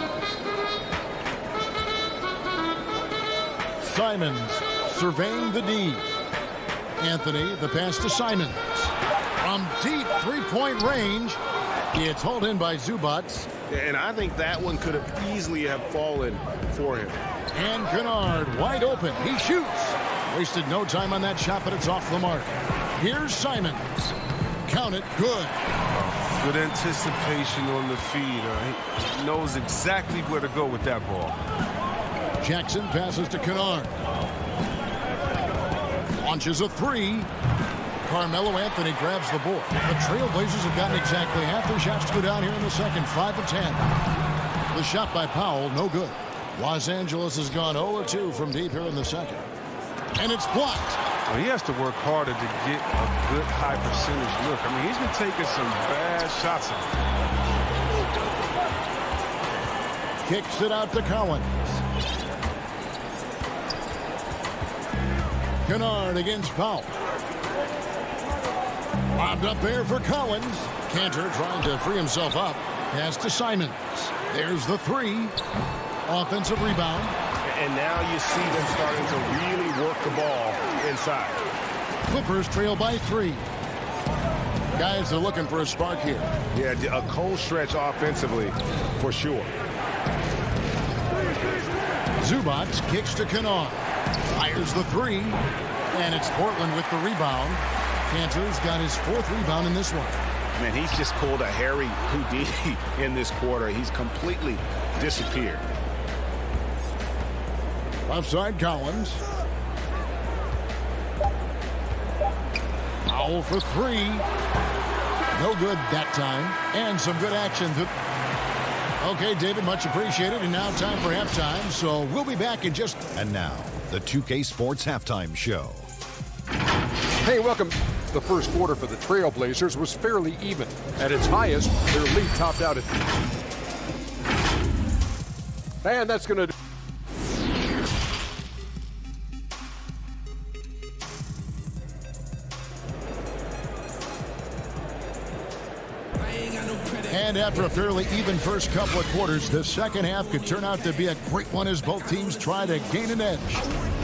[SPEAKER 1] Simons surveying the D. Anthony, the pass to Simons. From deep three-point range, it's hauled in by Zubac.
[SPEAKER 4] And I think that one could have easily have fallen for him.
[SPEAKER 1] And Kennard wide open. He shoots. Wasted no time on that shot, but it's off the mark. Here's Simons. Count it. Good.
[SPEAKER 7] Good anticipation on the feed. He knows exactly where to go with that ball.
[SPEAKER 1] Jackson passes to Kennard. Launches a 3. Carmelo Anthony grabs the board. The Trailblazers have gotten exactly half their shots to go down here in the second, 5 of 10. The shot by Powell, no good. Los Angeles has gone 0-2 from deep here in the second. And it's blocked.
[SPEAKER 7] Well, he has to work harder to get a good high percentage look. I mean, he's been taking some bad shots.
[SPEAKER 1] Kicks it out to Collins. Kennard against Powell. Lobbed up there for Collins. Cantor trying to free himself up. Pass to Simons. There's the 3. Offensive rebound.
[SPEAKER 4] And now you see them starting to really work the ball inside.
[SPEAKER 1] Clippers trail by 3. Guys are looking for a spark here.
[SPEAKER 4] Yeah, a cold stretch offensively for sure.
[SPEAKER 1] Zubac kicks to Kennard. Fires the 3. And it's Portland with the rebound. Cantor's got his 4th rebound in this one.
[SPEAKER 4] Man, he's just pulled a Harry Houdini in this quarter. He's completely disappeared.
[SPEAKER 1] Left side, Collins. Powell for 3. No good that time. And some good action. Okay, David, much appreciated. And now time for halftime. So we'll be back in just...
[SPEAKER 5] And now, the 2K Sports Halftime Show.
[SPEAKER 6] Hey, welcome. The first quarter for the Trailblazers was fairly even. At its highest, their lead topped out at... And that's going to do...
[SPEAKER 1] And after a fairly even first couple of quarters, the second half could turn out to be a great one as both teams try to gain an edge.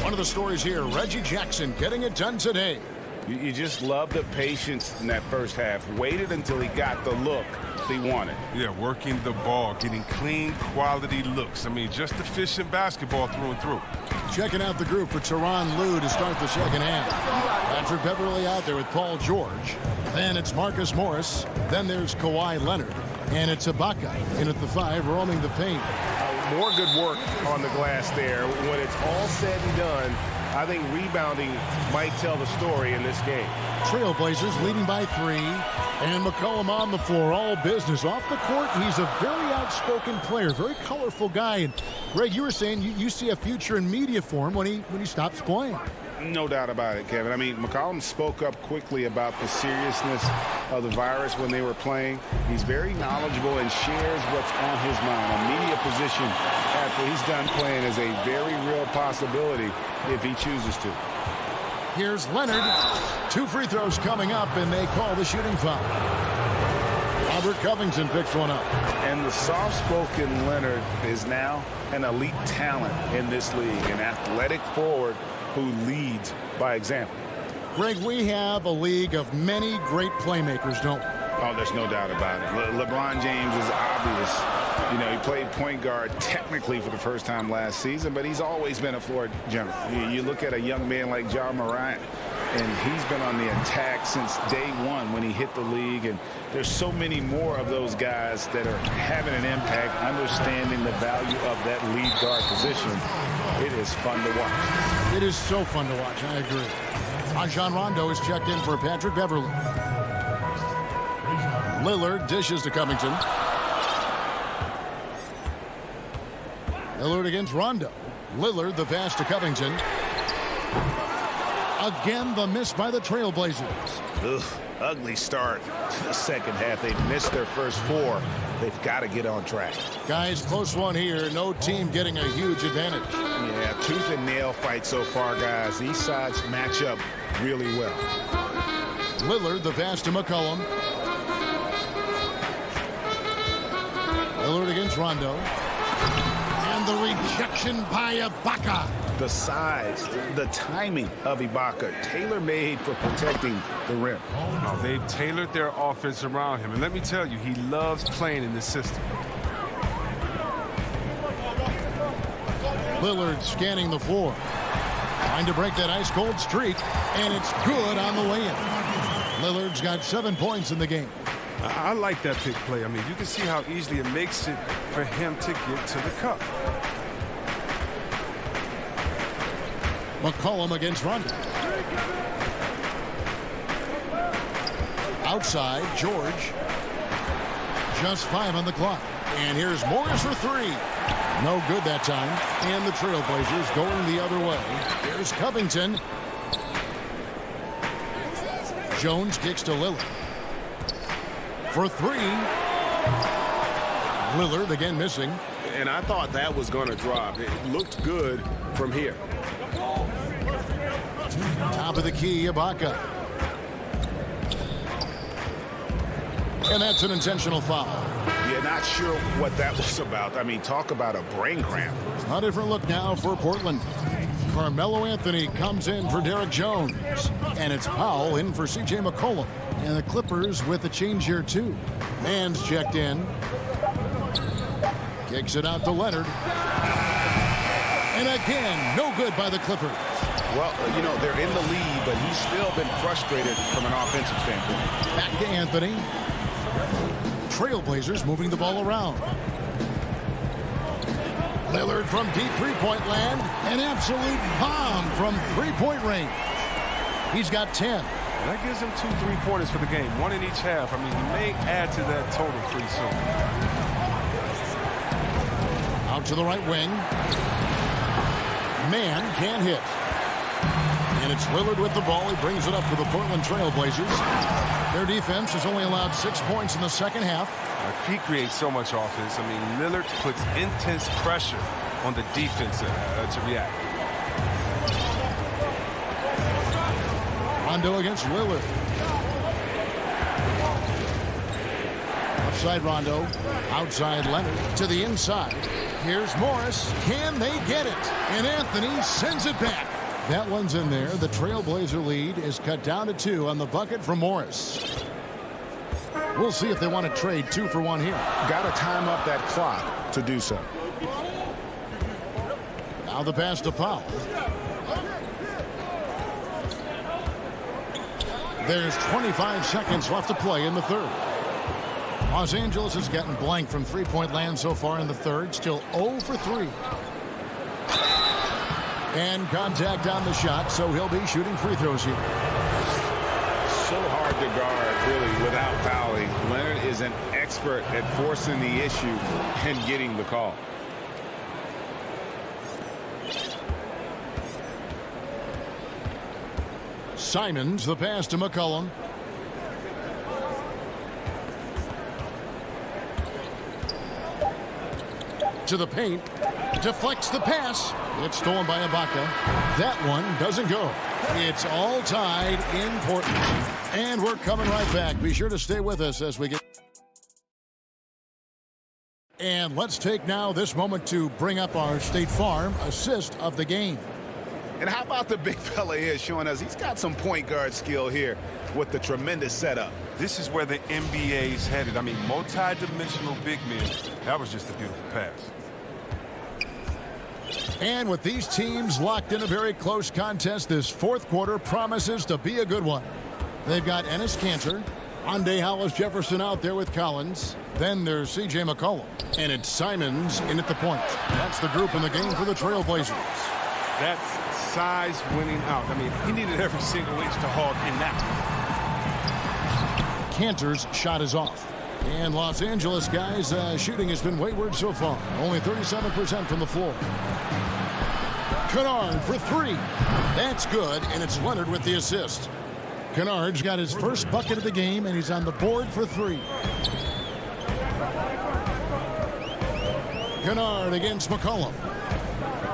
[SPEAKER 1] One of the stories here, Reggie Jackson getting it done today.
[SPEAKER 4] You just love the patience in that first half. Waited until he got the look he wanted.
[SPEAKER 7] Yeah, working the ball, getting clean, quality looks. I mean, just efficient basketball through and through.
[SPEAKER 1] Checking out the group for Tyronn Lue to start the second half. Patrick Beverly out there with Paul George. Then it's Marcus Morris. Then there's Kawhi Leonard. And it's Ibaka in at the 5, roaming the paint.
[SPEAKER 4] More good work on the glass there. When it's all said and done, I think rebounding might tell the story in this game.
[SPEAKER 1] Trailblazers leading by 3. And McCollum on the floor. All business. Off the court, he's a very outspoken player. Very colorful guy. And Greg, you were saying you see a future in media for him when he stops playing.
[SPEAKER 4] No doubt about it, Kevin. I mean, McCollum spoke up quickly about the seriousness of the virus when they were playing. He's very knowledgeable and shares what's on his mind. A media position after he's done playing is a very real possibility if he chooses to.
[SPEAKER 1] Here's Leonard. 2 free throws coming up, and they call the shooting foul. Robert Covington picks one up.
[SPEAKER 4] And the soft-spoken Leonard is now an elite talent in this league, an athletic forward who leads by example.
[SPEAKER 1] Greg, we have a league of many great playmakers, don't we?
[SPEAKER 4] Oh, there's no doubt about it. LeBron James is obvious. You know, he played point guard technically for the first time last season, but he's always been a floor general. You look at a young man like Ja Morant, and he's been on the attack since day one when he hit the league. And there's so many more of those guys that are having an impact, understanding the value of that lead guard position. It is fun to watch.
[SPEAKER 1] It is so fun to watch. I agree. Rajon Rondo is checked in for Patrick Beverly. Lillard dishes to Covington. Lillard against Rondo. Lillard the pass to Covington. Again the miss by the Trailblazers.
[SPEAKER 4] Ugh, ugly start to the second half. They've missed their first 4. They've got to get on track.
[SPEAKER 1] Guys, close one here. No team getting a huge advantage.
[SPEAKER 4] Yeah, tooth and nail fight so far, guys. These sides match up really well.
[SPEAKER 1] Lillard the pass to McCollum. Lillard against Rondo. And the rejection by Ibaka.
[SPEAKER 4] The size, the timing of Ibaka, tailor-made for protecting the rim.
[SPEAKER 7] Oh, they've tailored their offense around him. And let me tell you, he loves playing in this system.
[SPEAKER 1] Lillard scanning the floor. Trying to break that ice-cold streak. And it's good on the way in. Lillard's got 7 points in the game.
[SPEAKER 7] I like that pick play. I mean, you can see how easily it makes it for him to get to the cup.
[SPEAKER 1] McCollum against Rondo. Outside, George. Just 5 on the clock. And here's Morris for 3. No good that time. And the Trailblazers going the other way. Here's Covington. Jones kicks to Lillard. For 3. Lillard again missing.
[SPEAKER 8] And I thought that was going to drop. It looked good from here.
[SPEAKER 1] Top of the key, Ibaka. And that's an intentional foul.
[SPEAKER 4] Yeah, not sure what that was about. I mean, talk about a brain cramp.
[SPEAKER 1] A different look now for Portland. Carmelo Anthony comes in for Derek Jones. And it's Powell in for C.J. McCollum. And the Clippers with a change here, too. Mann's checked in. Kicks it out to Leonard. And again, no good by the Clippers.
[SPEAKER 4] Well, you know, they're in the lead, but he's still been frustrated from an offensive standpoint.
[SPEAKER 1] Back to Anthony. Trailblazers moving the ball around. Lillard from deep three-point land. An absolute bomb from three-point range. He's got 10.
[SPEAKER 7] That gives him 2 3-pointers for the game, 1 in each half. I mean, he may add to that total pretty soon.
[SPEAKER 1] Out to the right wing. Man can't hit. And it's Lillard with the ball. He brings it up for the Portland Trailblazers. Their defense has only allowed 6 points in the second half.
[SPEAKER 7] He creates so much offense. I mean, Lillard puts intense pressure on the defense to react.
[SPEAKER 1] Rondo against Lillard. Outside Rondo. Outside Leonard. To the inside. Here's Morris. Can they get it? And Anthony sends it back. That one's in there. The Trailblazer lead is cut down to 2 on the bucket from Morris. We'll see if they want to trade 2 for 1 here.
[SPEAKER 4] Got to time up that clock to do so.
[SPEAKER 1] Now the pass to Powell. There's 25 seconds left to play in the third. Los Angeles has gotten blank from three-point land so far in the third. Still 0 for 3. And contact on the shot, so he'll be shooting free throws here.
[SPEAKER 4] So hard to guard, really, without fouling. Leonard is an expert at forcing the issue and getting the call.
[SPEAKER 1] Simons, the pass to McCollum. To the paint. Deflects the pass. It's stolen by Ibaka. That one doesn't go. It's all tied in Portland. And we're coming right back. Be sure to stay with us as we get... And let's take now this moment to bring up our State Farm assist of the game.
[SPEAKER 4] And how about the big fella here showing us he's got some point guard skill here with the tremendous setup.
[SPEAKER 7] This is where the NBA is headed. I mean, multi-dimensional big men. That was just a beautiful pass.
[SPEAKER 1] And with these teams locked in a very close contest, this fourth quarter promises to be a good one. They've got Enes Kanter, Ande Hollis-Jefferson out there with Collins. Then there's C.J. McCollum. And it's Simons in at the point. That's the group in the game for the Trailblazers.
[SPEAKER 7] That's size winning out. I mean, he needed every single inch to hog in that.
[SPEAKER 1] Kanter's shot is off. And Los Angeles guys, shooting has been wayward so far. Only 37% from the floor. Kennard for three. That's good, and it's Leonard with the assist. Kennard's got his first bucket of the game, and he's on the board for three. Kennard against McCollum.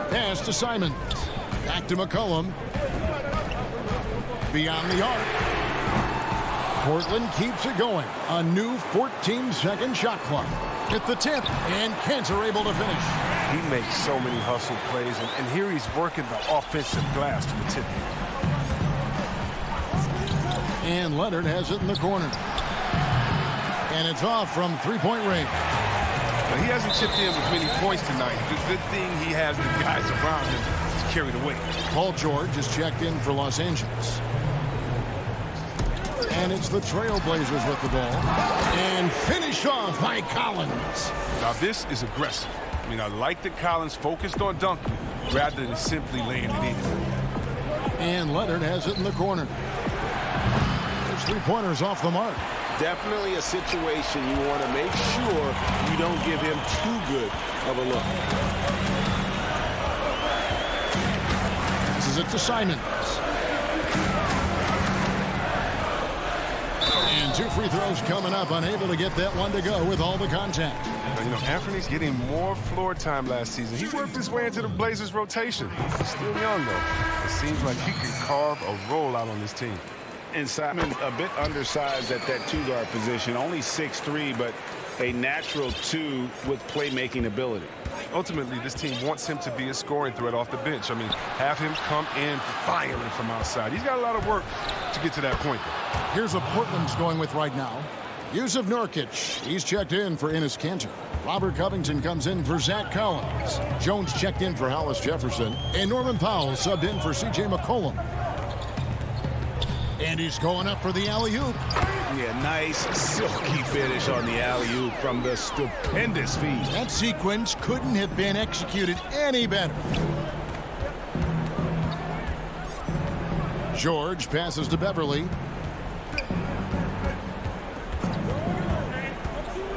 [SPEAKER 1] Pass to Simons. Back to McCollum. Beyond the arc. Portland keeps it going. A new 14-second shot clock. At the 10th, and Kanter able to finish.
[SPEAKER 7] He makes so many hustle plays, and here he's working the offensive glass from the tip.
[SPEAKER 1] And Leonard has it in the corner. And it's off from three-point range.
[SPEAKER 7] Now, he hasn't chipped in with many points tonight. The good thing he has the guys around him to carry the weight.
[SPEAKER 1] Paul George is checked in for Los Angeles. And it's the Trailblazers with the ball. And finished off by Collins.
[SPEAKER 7] Now, this is aggressive. I mean, I like that Collins focused on dunking rather than simply laying it in.
[SPEAKER 1] And Leonard has it in the corner. There's three-pointers off the mark.
[SPEAKER 4] Definitely a situation you want to make sure you don't give him too good of a look.
[SPEAKER 1] This is it to Simons. And two free throws coming up. Unable to get that one to go with all the contact.
[SPEAKER 7] You know, Anthony's getting more floor time last season. He worked his way into the Blazers' rotation. He's still young, though. It seems like he can carve a role out on this team.
[SPEAKER 4] And Simon, a bit undersized at that two-guard position. Only 6'3", but a natural two with playmaking ability.
[SPEAKER 7] Ultimately, this team wants him to be a scoring threat off the bench. I mean, have him come in firing from outside. He's got a lot of work to get to that point.
[SPEAKER 1] Here's what Portland's going with right now. Yusuf Nurkic, he's checked in for Enes Kanter. Robert Covington comes in for Zach Collins. Jones checked in for Hollis-Jefferson. And Norman Powell subbed in for C.J. McCollum. And he's going up for the alley-oop.
[SPEAKER 4] Yeah, nice silky finish on the alley-oop from the stupendous feed.
[SPEAKER 1] That sequence couldn't have been executed any better. George passes to Beverly.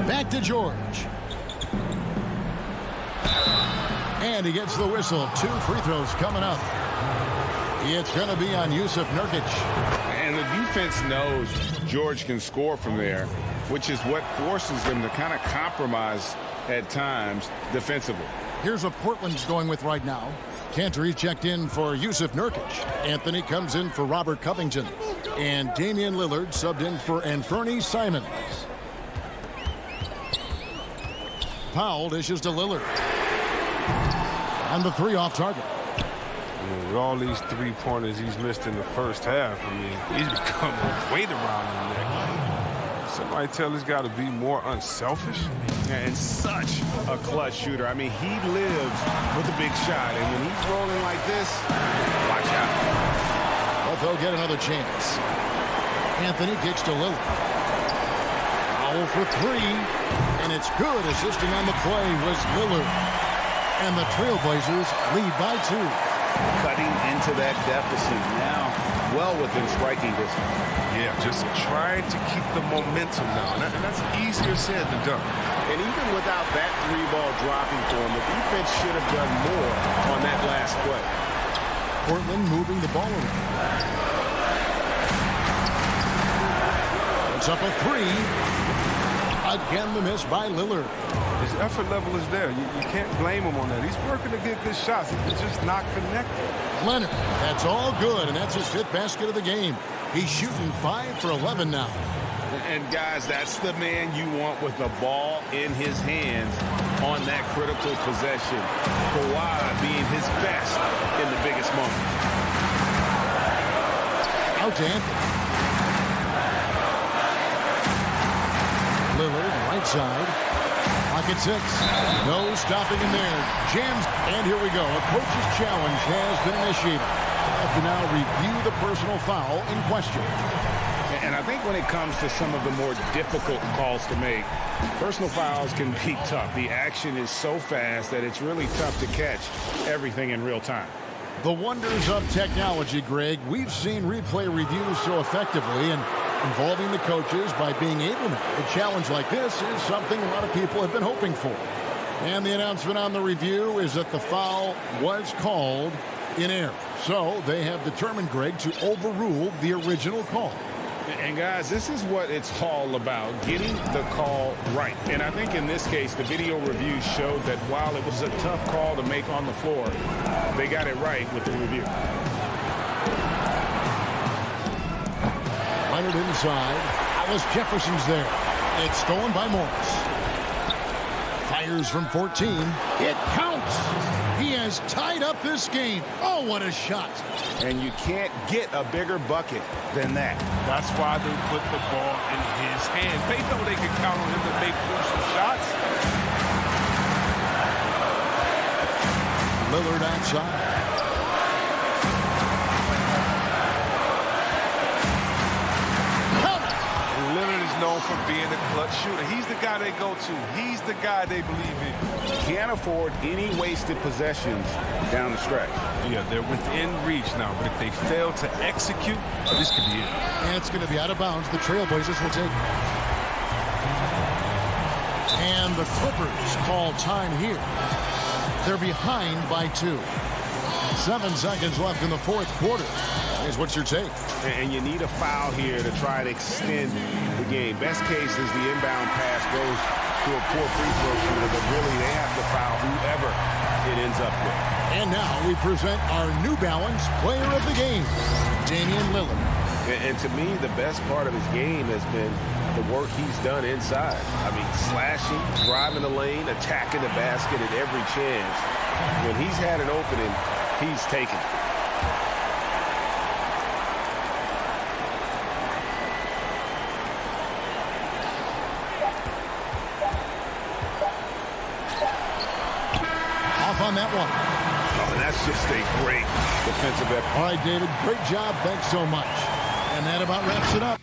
[SPEAKER 1] Back to George. And he gets the whistle. Two free throws coming up. It's going to be on Yusuf Nurkic.
[SPEAKER 4] And the defense knows George can score from there, which is what forces them to kind of compromise at times defensively.
[SPEAKER 1] Here's what Portland's going with right now. Kanter checked in for Yusuf Nurkic. Anthony comes in for Robert Covington. And Damian Lillard subbed in for Anthony Simons. Powell dishes to Lillard. And the three off target.
[SPEAKER 7] With all these three-pointers he's missed in the first half, I mean, he's become a weight around him there. Somebody tell this guy to be more unselfish.
[SPEAKER 4] And such a clutch shooter. I mean, he lives with a big shot. And when he's rolling like this, watch out.
[SPEAKER 1] But they'll get another chance. Anthony kicks to Lillard. Powell for three. And it's good. Assisting on the play was Lillard. And the Trailblazers lead by two.
[SPEAKER 4] cutting into that deficit now, well within striking distance.
[SPEAKER 7] Yeah, just trying to keep the momentum now. And that's easier said than done.
[SPEAKER 4] And even without that 3-ball dropping for him, the defense should have done more on that last play.
[SPEAKER 1] Portland moving the ball around. It's up a 3. Again, the miss by Lillard.
[SPEAKER 7] His effort level is there. You can't blame him on that. He's working to get good shots. It's just not connected.
[SPEAKER 1] Leonard, that's all good, and that's his 5th basket of the game. He's shooting 5 for 11 now.
[SPEAKER 4] And guys, that's the man you want with the ball in his hands on that critical possession. Kawhi being his best in the biggest moment.
[SPEAKER 1] Out to Anthony. Lillard, right side. Pocket 6. No stopping him there. Jams. And here we go. A coach's challenge has been initiated. Have to now review the personal foul in question.
[SPEAKER 4] And I think when it comes to some of the more difficult calls to make, personal fouls can be tough. The action is so fast that it's really tough to catch everything in real time.
[SPEAKER 1] The wonders of technology, Greg. We've seen replay reviews so effectively, and involving the coaches by being able to make a challenge like this is something a lot of people have been hoping for. And the announcement on the review is that the foul was called in error. So they have determined, Greg, to overrule the original call.
[SPEAKER 4] And guys, this is what it's all about, getting the call right. And I think in this case, the video review showed that while it was a tough call to make on the floor, they got it right with the review.
[SPEAKER 1] Leonard inside. Alice Jefferson's there. It's stolen by Morris. Fires from 14. It counts. He has tied up this game. Oh, what a shot.
[SPEAKER 4] And you can't get a bigger bucket than that.
[SPEAKER 7] That's why they put the ball in his hands. They know they can count on him to make crucial shots.
[SPEAKER 1] Lillard outside.
[SPEAKER 7] Lillard is known for being a clutch shooter. He's the guy they go to. He's the guy they believe in.
[SPEAKER 4] Can't afford any wasted possessions down the stretch.
[SPEAKER 7] Yeah, they're within reach now, but if they fail to execute, this could be it.
[SPEAKER 1] And it's going to be out of bounds. The Trailblazers will take it. And the Clippers call time here. They're behind by 2. 7 seconds left in the 4th quarter. Here's what's your take?
[SPEAKER 4] And you need a foul here to try to extend the game. Best case is the inbound pass goes to a poor free throw shooter, but really they have to foul whoever it ends up with.
[SPEAKER 1] And now we present our New Balance player of the game, Damian Lillard.
[SPEAKER 4] And to me, the best part of his game has been the work he's done inside. I mean, slashing, driving the lane, attacking the basket at every chance. When he's had an opening, he's taken it.
[SPEAKER 1] On that one.
[SPEAKER 4] Oh, that's just a great defensive effort.
[SPEAKER 1] All right, David, great job. Thanks so much. And that about wraps it up.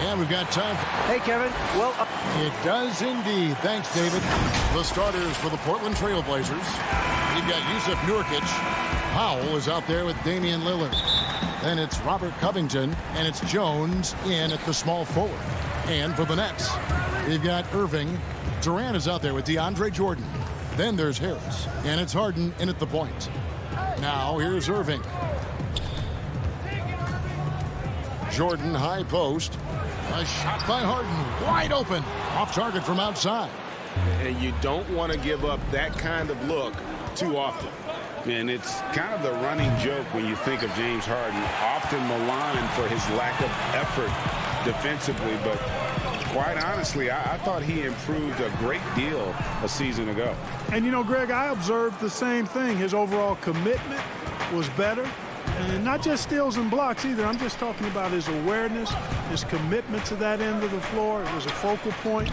[SPEAKER 1] And we've got time.
[SPEAKER 10] Hey, Kevin. Well,
[SPEAKER 1] it does indeed. Thanks, David. The starters for the Portland Trail Blazers. You've got Yusuf Nurkic. Powell is out there with Damian Lillard. Then it's Robert Covington, and it's Jones in at the small forward. And for the Nets, you've got Irving. Durant is out there with DeAndre Jordan. Then there's Harris, and it's Harden in at the point. Now here's Irving. Jordan high post. A shot by Harden, wide open, off target from outside.
[SPEAKER 4] And you don't want to give up that kind of look too often. And it's kind of the running joke when you think of James Harden, often maligned for his lack of effort defensively. But quite honestly, I thought he improved a great deal a season ago.
[SPEAKER 11] And, you know, Greg, I observed the same thing. His overall commitment was better. And not just steals and blocks either. I'm just talking about his awareness, his commitment to that end of the floor. It was a focal point.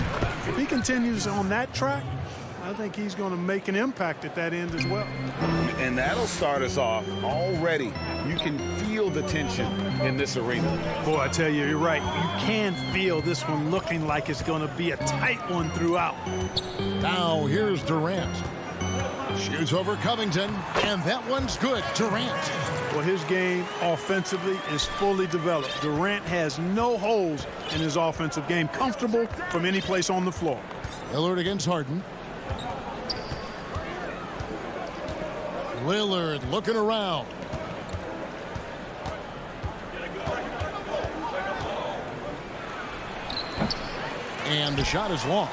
[SPEAKER 11] If he continues on that track, I think he's going to make an impact at that end as well.
[SPEAKER 4] And that'll start us off already. You can feel the tension in this arena.
[SPEAKER 11] Boy, I tell you, you're right. You can feel this one looking like it's going to be a tight one throughout.
[SPEAKER 1] Now here's Durant. Shoots over Covington, and that one's good. Durant.
[SPEAKER 11] Well, his game offensively is fully developed. Durant has no holes in his offensive game. Comfortable from any place on the floor.
[SPEAKER 1] Lillard against Harden. Lillard looking around. And the shot is long.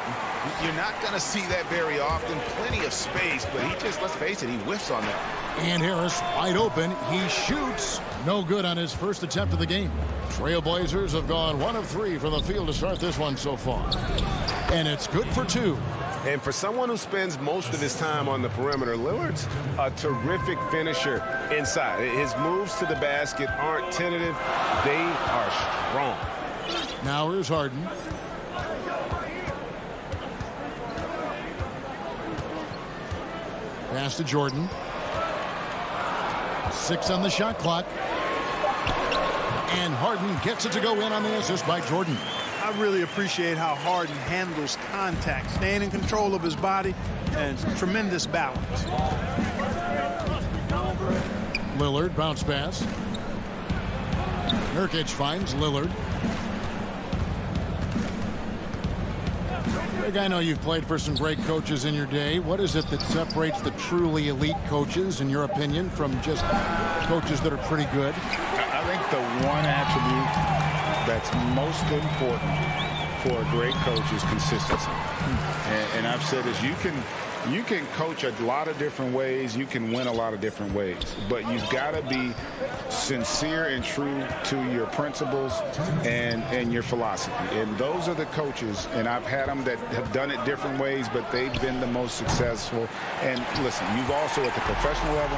[SPEAKER 4] You're not going to see that very often. Plenty of space, but he just, let's face it, he whiffs on that.
[SPEAKER 1] And Harris wide open. He shoots. No good on his first attempt of the game. Trailblazers have gone 1 of 3 from the field to start this one so far. And it's good for 2.
[SPEAKER 8] And for someone who spends most of his time on the perimeter, Lillard's a terrific finisher inside. His moves to the basket aren't tentative. They are strong.
[SPEAKER 1] Now here's Harden. Pass to Jordan. 6 on the shot clock. And Harden gets it to go in on the assist by Jordan.
[SPEAKER 11] I really appreciate how Harden handles contact, staying in control of his body, and tremendous balance.
[SPEAKER 1] Lillard, bounce pass. Nurkic finds Lillard. Greg, I know you've played for some great coaches in your day. What is it that separates the truly elite coaches, in your opinion, from just coaches that are pretty good?
[SPEAKER 4] I think the one attribute that's most important for a great coach is consistency. And I've said this, you can You can coach a lot of different ways. You can win a lot of different ways. But you've got to be sincere and true to your principles and your philosophy. And those are the coaches, and I've had them that have done it different ways, but they've been the most successful. And listen, you've also, at the professional level,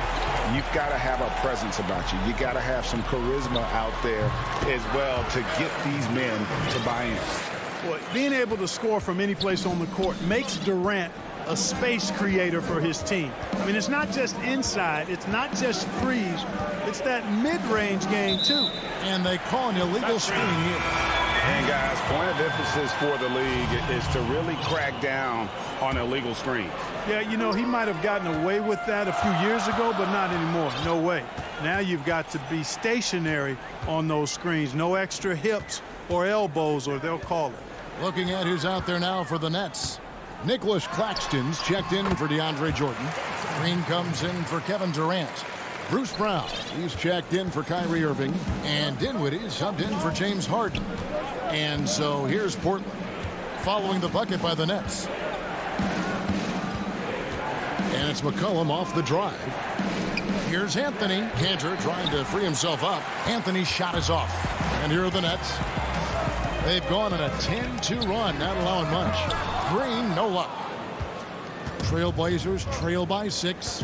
[SPEAKER 4] you've got to have a presence about you. You got to have some charisma out there as well to get these men to buy in.
[SPEAKER 11] Well, being able to score from any place on the court makes Durant a space creator for his team. I mean, it's not just inside, it's not just threes, it's that mid-range game too.
[SPEAKER 1] And they call an illegal screen here.
[SPEAKER 4] And guys, point of emphasis for the league is to really crack down on illegal screens.
[SPEAKER 11] Yeah, you know, he might have gotten away with that a few years ago, but not anymore. No way. Now you've got to be stationary on those screens. No extra hips or elbows, or they'll call it.
[SPEAKER 1] Looking at who's out there now for the Nets. Nicholas Claxton's checked in for DeAndre Jordan. Green comes in for Kevin Durant. Bruce Brown, he's checked in for Kyrie Irving. And Dinwiddie subbed in for James Harden. And so here's Portland, following the bucket by the Nets. And it's McCollum off the drive. Here's Anthony. Cantor trying to free himself up. Anthony's shot is off. And here are the Nets. They've gone on a 10-2 run, not allowing much. Green, no luck. Trailblazers trail by 6.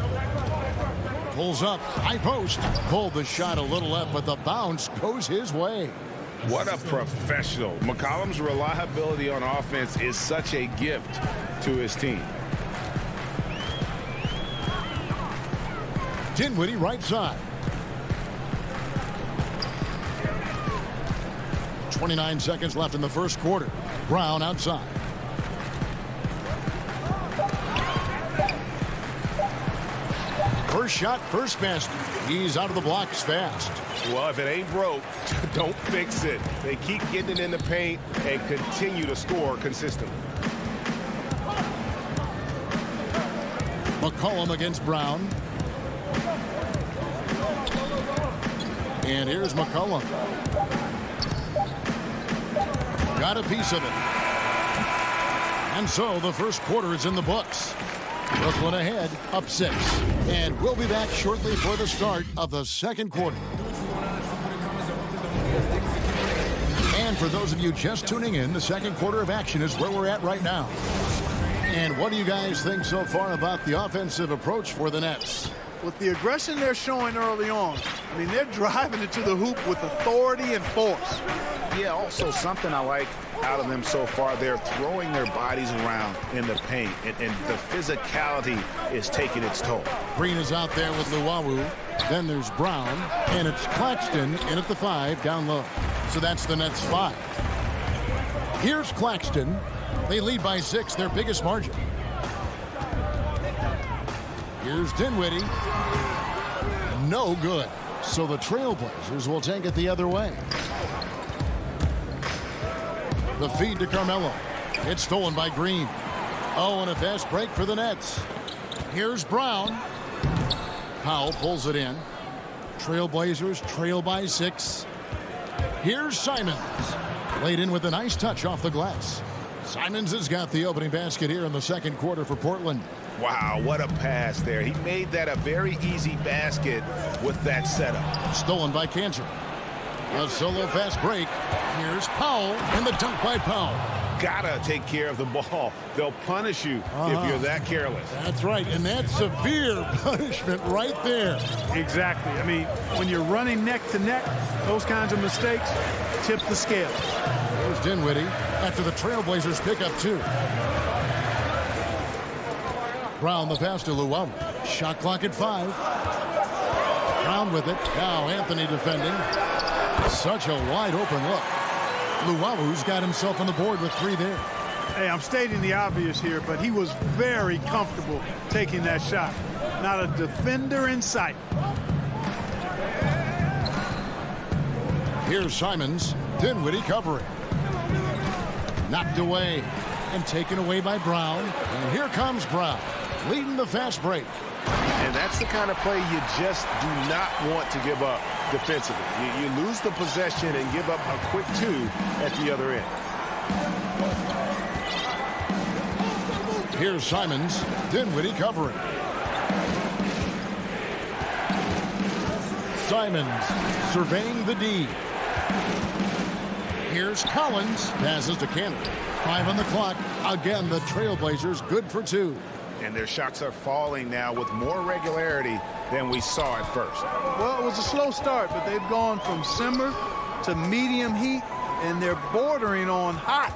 [SPEAKER 1] Pulls up, high post. Pulled the shot a little left, but the bounce goes his way.
[SPEAKER 8] What a professional. McCollum's reliability on offense is such a gift to his team.
[SPEAKER 1] Dinwiddie right side. 29 seconds left in the first quarter. Brown outside. First shot, first basket. He's out of the blocks fast.
[SPEAKER 8] Well, if it ain't broke, don't fix it. They keep getting it in the paint and continue to score consistently.
[SPEAKER 1] McCollum against Brown. And here's McCollum. Got a piece of it. And so the first quarter is in the books. Brooklyn ahead, up 6. And we'll be back shortly for the start of the second quarter. And for those of you just tuning in, the second quarter of action is where we're at right now. And what do you guys think so far about the offensive approach for the Nets?
[SPEAKER 11] With the aggression they're showing early on, I mean, they're driving it to the hoop with authority and force.
[SPEAKER 4] Yeah, also something I like out of them so far, they're throwing their bodies around in the paint, and the physicality is taking its toll.
[SPEAKER 1] Green is out there with Luwawu. Then there's Brown, and it's Claxton in at the 5 down low. So that's the Nets 5. Here's Claxton. They lead by 6, their biggest margin. Here's Dinwiddie. No good. So the Trailblazers will take it the other way. The feed to Carmelo. It's stolen by Green. Oh, and a fast break for the Nets. Here's Brown. Powell pulls it in. Trailblazers trail by 6. Here's Simons. Laid in with a nice touch off the glass. Simons has got the opening basket here in the second quarter for Portland.
[SPEAKER 8] Wow, what a pass there. He made that a very easy basket with that setup.
[SPEAKER 1] Stolen by Cantor. A solo fast break. Here's Powell, and the dunk by Powell.
[SPEAKER 8] Gotta take care of the ball. They'll punish you if you're that careless.
[SPEAKER 1] That's right, and that's severe punishment right there.
[SPEAKER 11] Exactly. I mean, when you're running neck to neck, those kinds of mistakes tip the scale.
[SPEAKER 1] There's Dinwiddie after the Trailblazers pick up 2. Brown the pass to Luwawu. Shot clock at 5. Brown with it. Now Anthony defending. Such a wide open look. Luwawu's got himself on the board with 3 there.
[SPEAKER 11] Hey, I'm stating the obvious here, but he was very comfortable taking that shot. Not a defender in sight.
[SPEAKER 1] Here's Simons. Dinwiddie covering. Knocked away and taken away by Brown. And here comes Brown, leading the fast break.
[SPEAKER 8] And that's the kind of play you just do not want to give up defensively. You lose the possession and give up a quick 2 at the other end.
[SPEAKER 1] Here's Simons. Dinwiddie covering. Simons surveying the D. Here's Collins. Passes to Cannon. 5 on the clock. Again, the Trailblazers good for 2.
[SPEAKER 4] And their shots are falling now with more regularity than we saw at first.
[SPEAKER 11] Well, it was a slow start, but they've gone from simmer to medium heat, and they're bordering on hot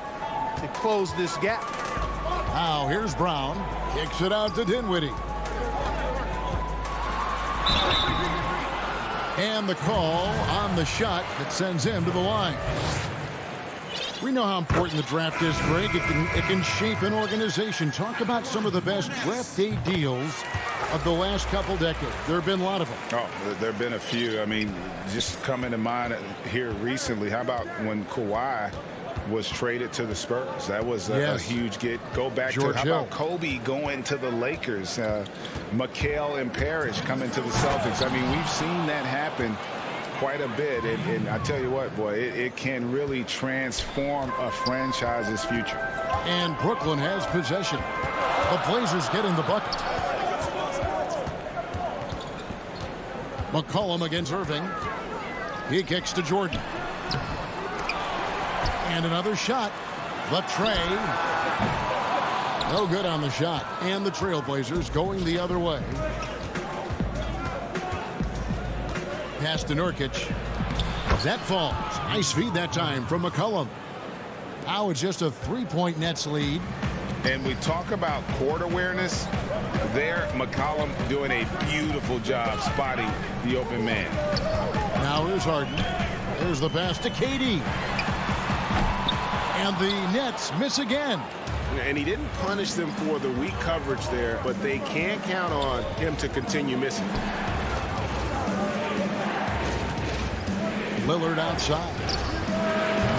[SPEAKER 11] to close this gap.
[SPEAKER 1] Now here's Brown. Kicks it out to Dinwiddie. And the call on the shot that sends him to the line. We know how important the draft is, Greg. It can shape an organization. Talk about some of the best draft day deals of the last couple decades. There have been a lot of them.
[SPEAKER 4] Oh, there have been a few. I mean, just coming to mind here recently, how about when Kawhi was traded to the Spurs? That was a huge get. Go back
[SPEAKER 1] George
[SPEAKER 4] to, how
[SPEAKER 1] Hill.
[SPEAKER 4] about Kobe going to the Lakers? McHale and Parrish coming to the Celtics. I mean, we've seen that happen quite a bit, and I tell you what, boy, it can really transform a franchise's future.
[SPEAKER 1] And Brooklyn has possession. The Blazers getting the bucket. McCollum against Irving. He kicks to Jordan. And another shot. The tray. No good on the shot. And the Trailblazers going the other way. Pass to Nurkic. That falls. Nice feed that time from McCollum. Now it's just a 3-point Nets lead.
[SPEAKER 4] And we talk about court awareness. There, McCollum doing a beautiful job spotting the open man.
[SPEAKER 1] Now here's Harden. There's the pass to KD. And the Nets miss again.
[SPEAKER 8] And he didn't punish them for the weak coverage there, but they can't count on him to continue missing.
[SPEAKER 1] Lillard outside.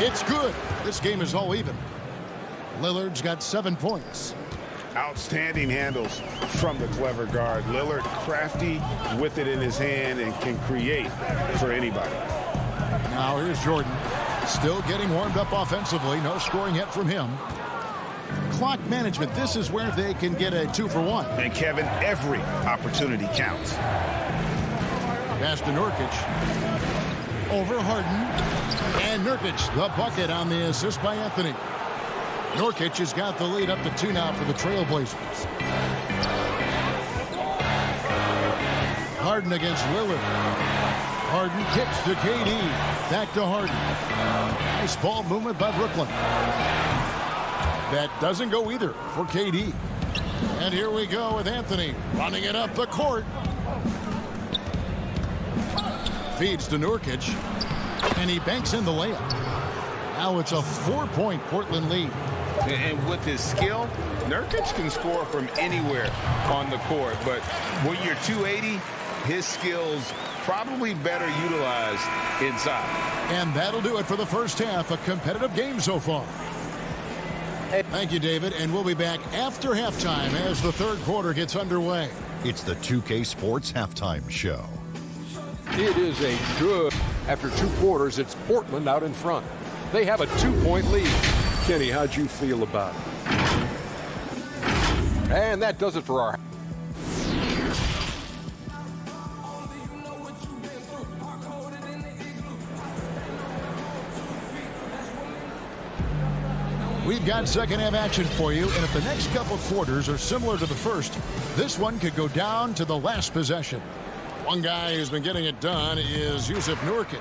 [SPEAKER 1] It's good. This game is all even. Lillard's got 7 points.
[SPEAKER 8] Outstanding handles from the clever guard. Lillard crafty with it in his hand and can create for anybody.
[SPEAKER 1] Now here's Jordan. Still getting warmed up offensively. No scoring yet from him. Clock management. This is where they can get a 2-for-1.
[SPEAKER 4] And Kevin, every opportunity counts.
[SPEAKER 1] Pass to Nurkic. Over Harden. And Nurkic, the bucket on the assist by Anthony. Nurkic has got the lead up to 2 now for the Trailblazers. Harden against Lillard. Harden kicks to KD. Back to Harden. Nice ball movement by Brooklyn. That doesn't go either for KD. And here we go with Anthony running it up the court. Feeds to Nurkic. And he banks in the layup. Now it's a 4-point Portland lead.
[SPEAKER 4] And with his skill, Nurkic can score from anywhere on the court. But when you're 280, his skills probably better utilized inside.
[SPEAKER 1] And that'll do it for the first half. A competitive game so far. Thank you, David. And we'll be back after halftime as the third quarter gets underway.
[SPEAKER 5] It's the 2K Sports Halftime Show.
[SPEAKER 6] It is a good. After 2 quarters, it's Portland out in front. They have a 2-point lead. Kenny, how'd you feel about it? And that does it for our.
[SPEAKER 1] We've got second half action for you, and if the next couple quarters are similar to the first, this one could go down to the last possession. One guy who's been getting it done is Jusuf Nurkic.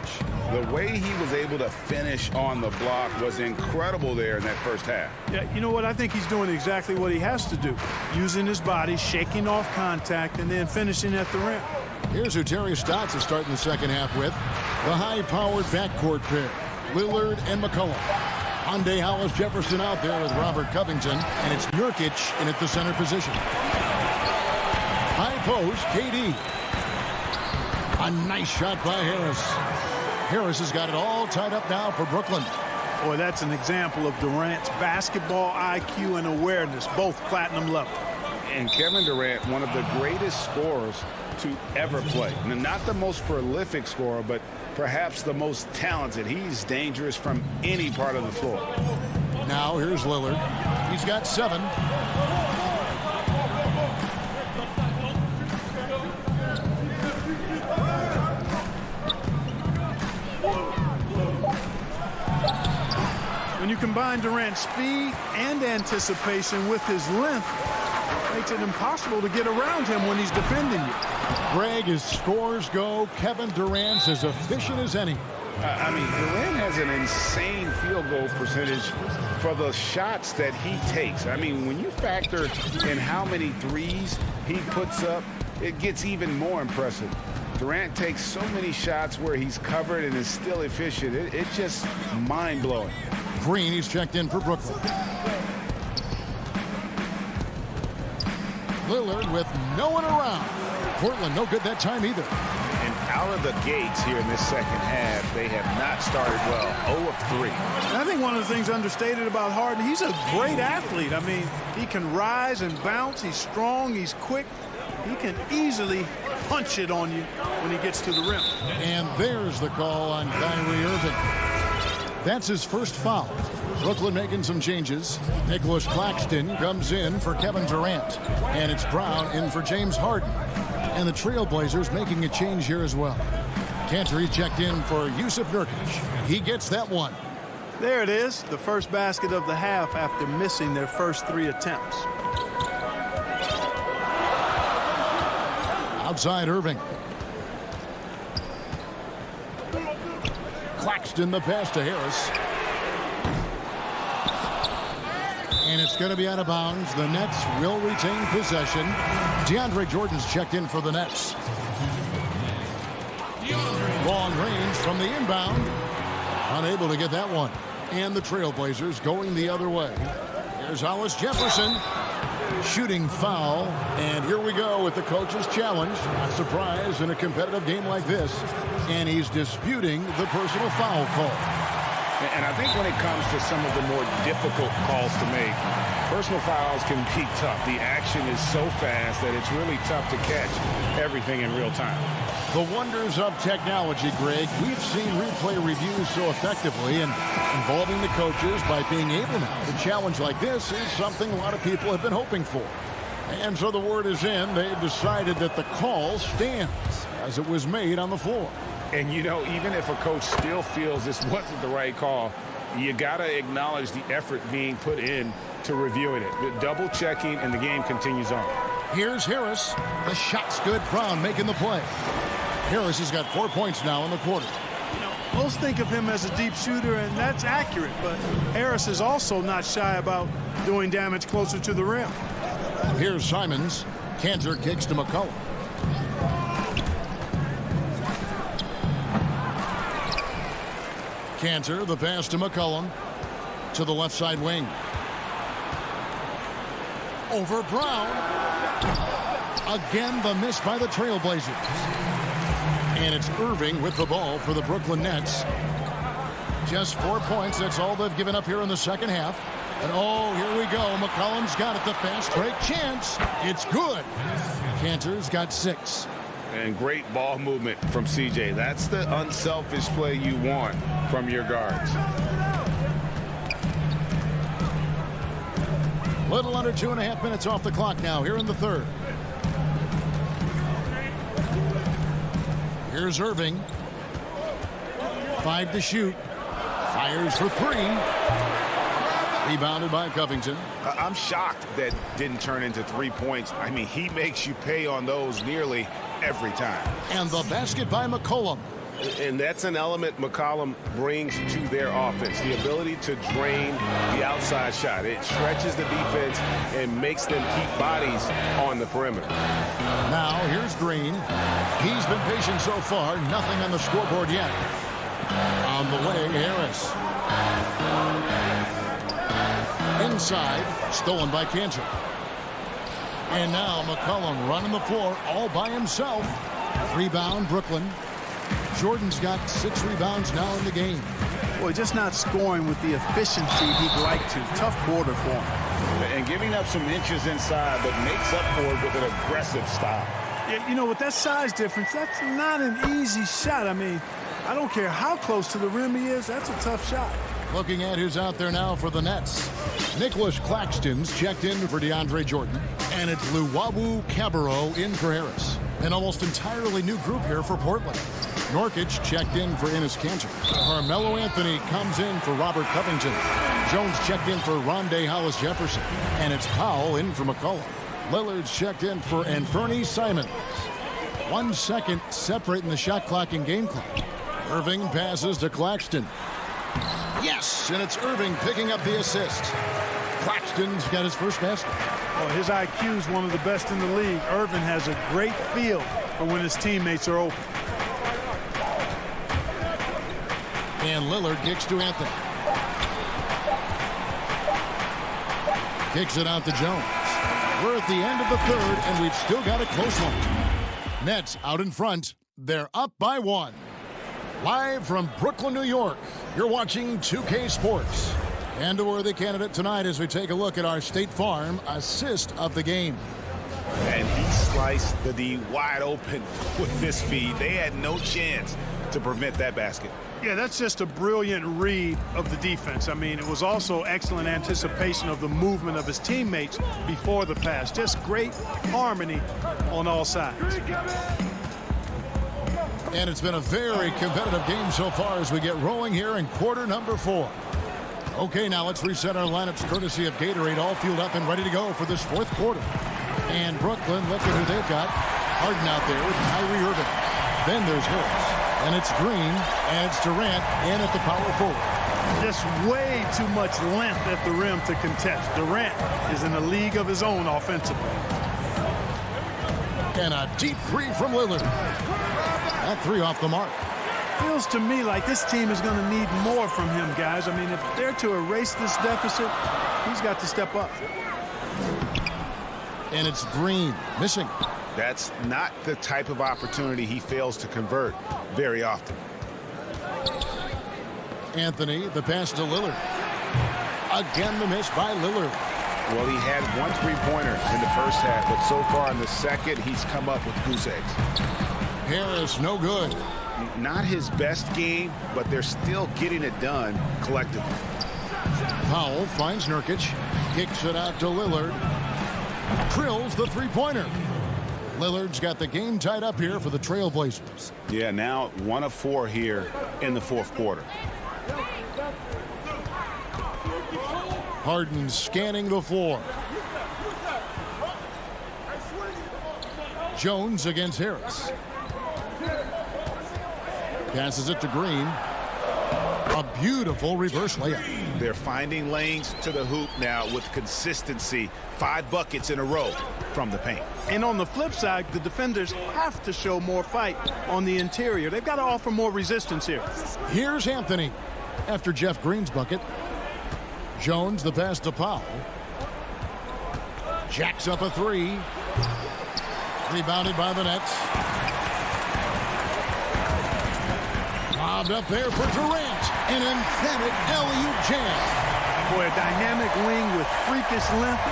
[SPEAKER 4] The way he was able to finish on the block was incredible there in that first half.
[SPEAKER 11] Yeah, you know what? I think he's doing exactly what he has to do. Using his body, shaking off contact, and then finishing at the rim.
[SPEAKER 1] Here's who Terry Stotts is starting the second half with. The high-powered backcourt pair, Lillard and McCollum. Hyundai Hollis Jefferson out there with Robert Covington, and it's Nurkic in at the center position. High post, KD. A nice shot by Harris. Harris has got it all tied up now for Brooklyn.
[SPEAKER 11] Boy, that's an example of Durant's basketball IQ and awareness, both platinum level.
[SPEAKER 4] And Kevin Durant, one of the greatest scorers to ever play. Not the most prolific scorer, but perhaps the most talented. He's dangerous from any part of the floor.
[SPEAKER 1] Now here's Lillard. He's got 7.
[SPEAKER 11] combine Durant's speed and anticipation with his length, makes it impossible to get around him when he's defending you.
[SPEAKER 1] Greg, as scores go, Kevin Durant's as efficient as any.
[SPEAKER 4] I mean, Durant has an insane field goal percentage for the shots that he takes. I mean, when you factor in how many threes he puts up, it gets even more impressive. Durant takes so many shots where he's covered and is still efficient. It's just mind-blowing.
[SPEAKER 1] Green, he's checked in for Brooklyn. Lillard with no one around. Portland no good that time either.
[SPEAKER 4] And out of the gates here in this second half, they have not started well. 0 of 3.
[SPEAKER 11] And I think one of the things understated about Harden, he's a great athlete. I mean, he can rise and bounce. He's strong. He's quick. He can easily punch it on you when he gets to the rim.
[SPEAKER 1] And there's the call on Kyrie Irving. That's his first foul. Brooklyn making some changes. Nicholas Claxton comes in for Kevin Durant. And it's Brown in for James Harden. And the Trailblazers making a change here as well. Cantor checked in for Yusuf Nurkic. He gets that one.
[SPEAKER 11] There it is, the first basket of the half after missing their first 3 attempts.
[SPEAKER 1] Outside Irving. Claxton the pass to Harris. And it's going to be out of bounds. The Nets will retain possession. DeAndre Jordan's checked in for the Nets. Long range from the inbound. Unable to get that one. And the Trailblazers going the other way. Here's Hollis Jefferson. Shooting foul. And here we go with the coach's challenge. Not surprised in a competitive game like this. And he's disputing the personal foul call.
[SPEAKER 4] And I think when it comes to some of the more difficult calls to make, personal fouls can be tough. The action is so fast that it's really tough to catch everything in real time.
[SPEAKER 1] The wonders of technology, Greg. We've seen replay reviews so effectively, and involving the coaches by being able now to challenge like this is something a lot of people have been hoping for. And so the word is in. They've decided that the call stands as it was made on the floor.
[SPEAKER 4] And, you know, even if a coach still feels this wasn't the right call, you got to acknowledge the effort being put in to reviewing it. Double checking, and the game continues on.
[SPEAKER 1] Here's Harris. The shot's good. Brown making the play. Harris has got 4 points now in the quarter.
[SPEAKER 11] You know, most think of him as a deep shooter, and that's accurate. But Harris is also not shy about doing damage closer to the rim.
[SPEAKER 1] Here's Simons. Cantor kicks to McCollum. Cantor, the pass to McCollum. To the left side wing. Over Brown. Again, the miss by the Trailblazers. And it's Irving with the ball for the Brooklyn Nets. Just 4 points. That's all they've given up here in the second half. And oh, here we go. McCollum's got it. The fast break chance. It's good. Cantor's got 6.
[SPEAKER 4] And great ball movement from CJ. That's the unselfish play you want from your guards.
[SPEAKER 1] Little under 2.5 minutes off the clock now here in the third. Here's Irving. 5 to shoot. Fires for 3. Rebounded by Covington.
[SPEAKER 4] I'm shocked that didn't turn into 3 points. I mean, he makes you pay on those nearly every time.
[SPEAKER 1] And the basket by McCollum.
[SPEAKER 8] And that's an element McCollum brings to their offense, the ability to drain the outside shot. It stretches the defense and makes them keep bodies on the perimeter.
[SPEAKER 1] Now here's Green. He's been patient so far. Nothing on the scoreboard yet. On the way, Harris. Inside, stolen by Cantor. And now McCollum running the floor all by himself. Rebound, Brooklyn. Jordan's got 6 rebounds now in the game.
[SPEAKER 11] Boy, just not scoring with the efficiency he'd like to. Tough quarter for him.
[SPEAKER 4] And giving up some inches inside, but makes up for it with an aggressive style.
[SPEAKER 11] Yeah, you know, with that size difference, that's not an easy shot. I mean, I don't care how close to the rim he is. That's a tough shot.
[SPEAKER 1] Looking at who's out there now for the Nets. Nicholas Claxton's checked in for DeAndre Jordan. And it's Luwawu Cabarro in for Harris. An almost entirely new group here for Portland. Norkic checked in for Enes Kanter. Carmelo Anthony comes in for Robert Covington. Jones checked in for Rondé Hollis-Jefferson. And it's Powell in for McCollum. Lillard's checked in for Anthony Simons. 1 second separating the shot clock and game clock. Irving passes to Claxton. Yes, and it's Irving picking up the assist. Claxton's got his first basket.
[SPEAKER 11] Well, his IQ is one of the best in the league. Irving has a great feel for when his teammates are open.
[SPEAKER 1] And Lillard kicks to Anthony. Kicks it out to Jones. We're at the end of the third, and we've still got a close one. Nets out in front. They're up by 1. Live from Brooklyn, New York, you're watching 2K Sports. And a worthy candidate tonight as we take a look at our State Farm assist of the game.
[SPEAKER 8] And he sliced the D wide open with this feed. They had no chance to prevent that basket.
[SPEAKER 11] Yeah, that's just a brilliant read of the defense. I mean, it was also excellent anticipation of the movement of his teammates before the pass. Just great harmony on all sides.
[SPEAKER 1] And it's been a very competitive game so far as we get rolling here in quarter number 4. Okay, now let's reset our lineups courtesy of Gatorade, all fueled up and ready to go for this fourth quarter. And Brooklyn, look at who they've got. Harden out there with Kyrie Irving. Then there's Harris. And it's Green, and it's Durant in at the power forward.
[SPEAKER 11] Just way too much length at the rim to contest. Durant is in a league of his own offensively.
[SPEAKER 1] And a deep three from Lillard. That three off the mark.
[SPEAKER 11] Feels to me like this team is going to need more from him, guys. I mean, if they're to erase this deficit, he's got to step up.
[SPEAKER 1] And it's Green missing.
[SPEAKER 8] That's not the type of opportunity he fails to convert very often.
[SPEAKER 1] Anthony, the pass to Lillard. Again, the miss by Lillard.
[SPEAKER 8] Well, he had 1 3-pointer in the first half, but so far in the second, he's come up with goose eggs.
[SPEAKER 1] Harris, no good.
[SPEAKER 8] Not his best game, but they're still getting it done collectively.
[SPEAKER 1] Powell finds Nurkic. Kicks it out to Lillard. Drills the three-pointer. Lillard's got the game tied up here for the Trailblazers.
[SPEAKER 8] Yeah, now 1 of 4 here in the fourth quarter.
[SPEAKER 1] Harden scanning the floor. Jones against Harris. Passes it to Green. A beautiful reverse layup.
[SPEAKER 8] They're finding lanes to the hoop now with consistency. 5 buckets in a row from the paint.
[SPEAKER 11] And on the flip side, the defenders have to show more fight on the interior. They've got to offer more resistance here.
[SPEAKER 1] Here's Anthony after Jeff Green's bucket. Jones, the pass to Powell. Jacks up a three. Rebounded by the Nets. Lobbed up there for Durant. An emphatic alley-oop jam.
[SPEAKER 11] Boy, a dynamic wing with freakish length.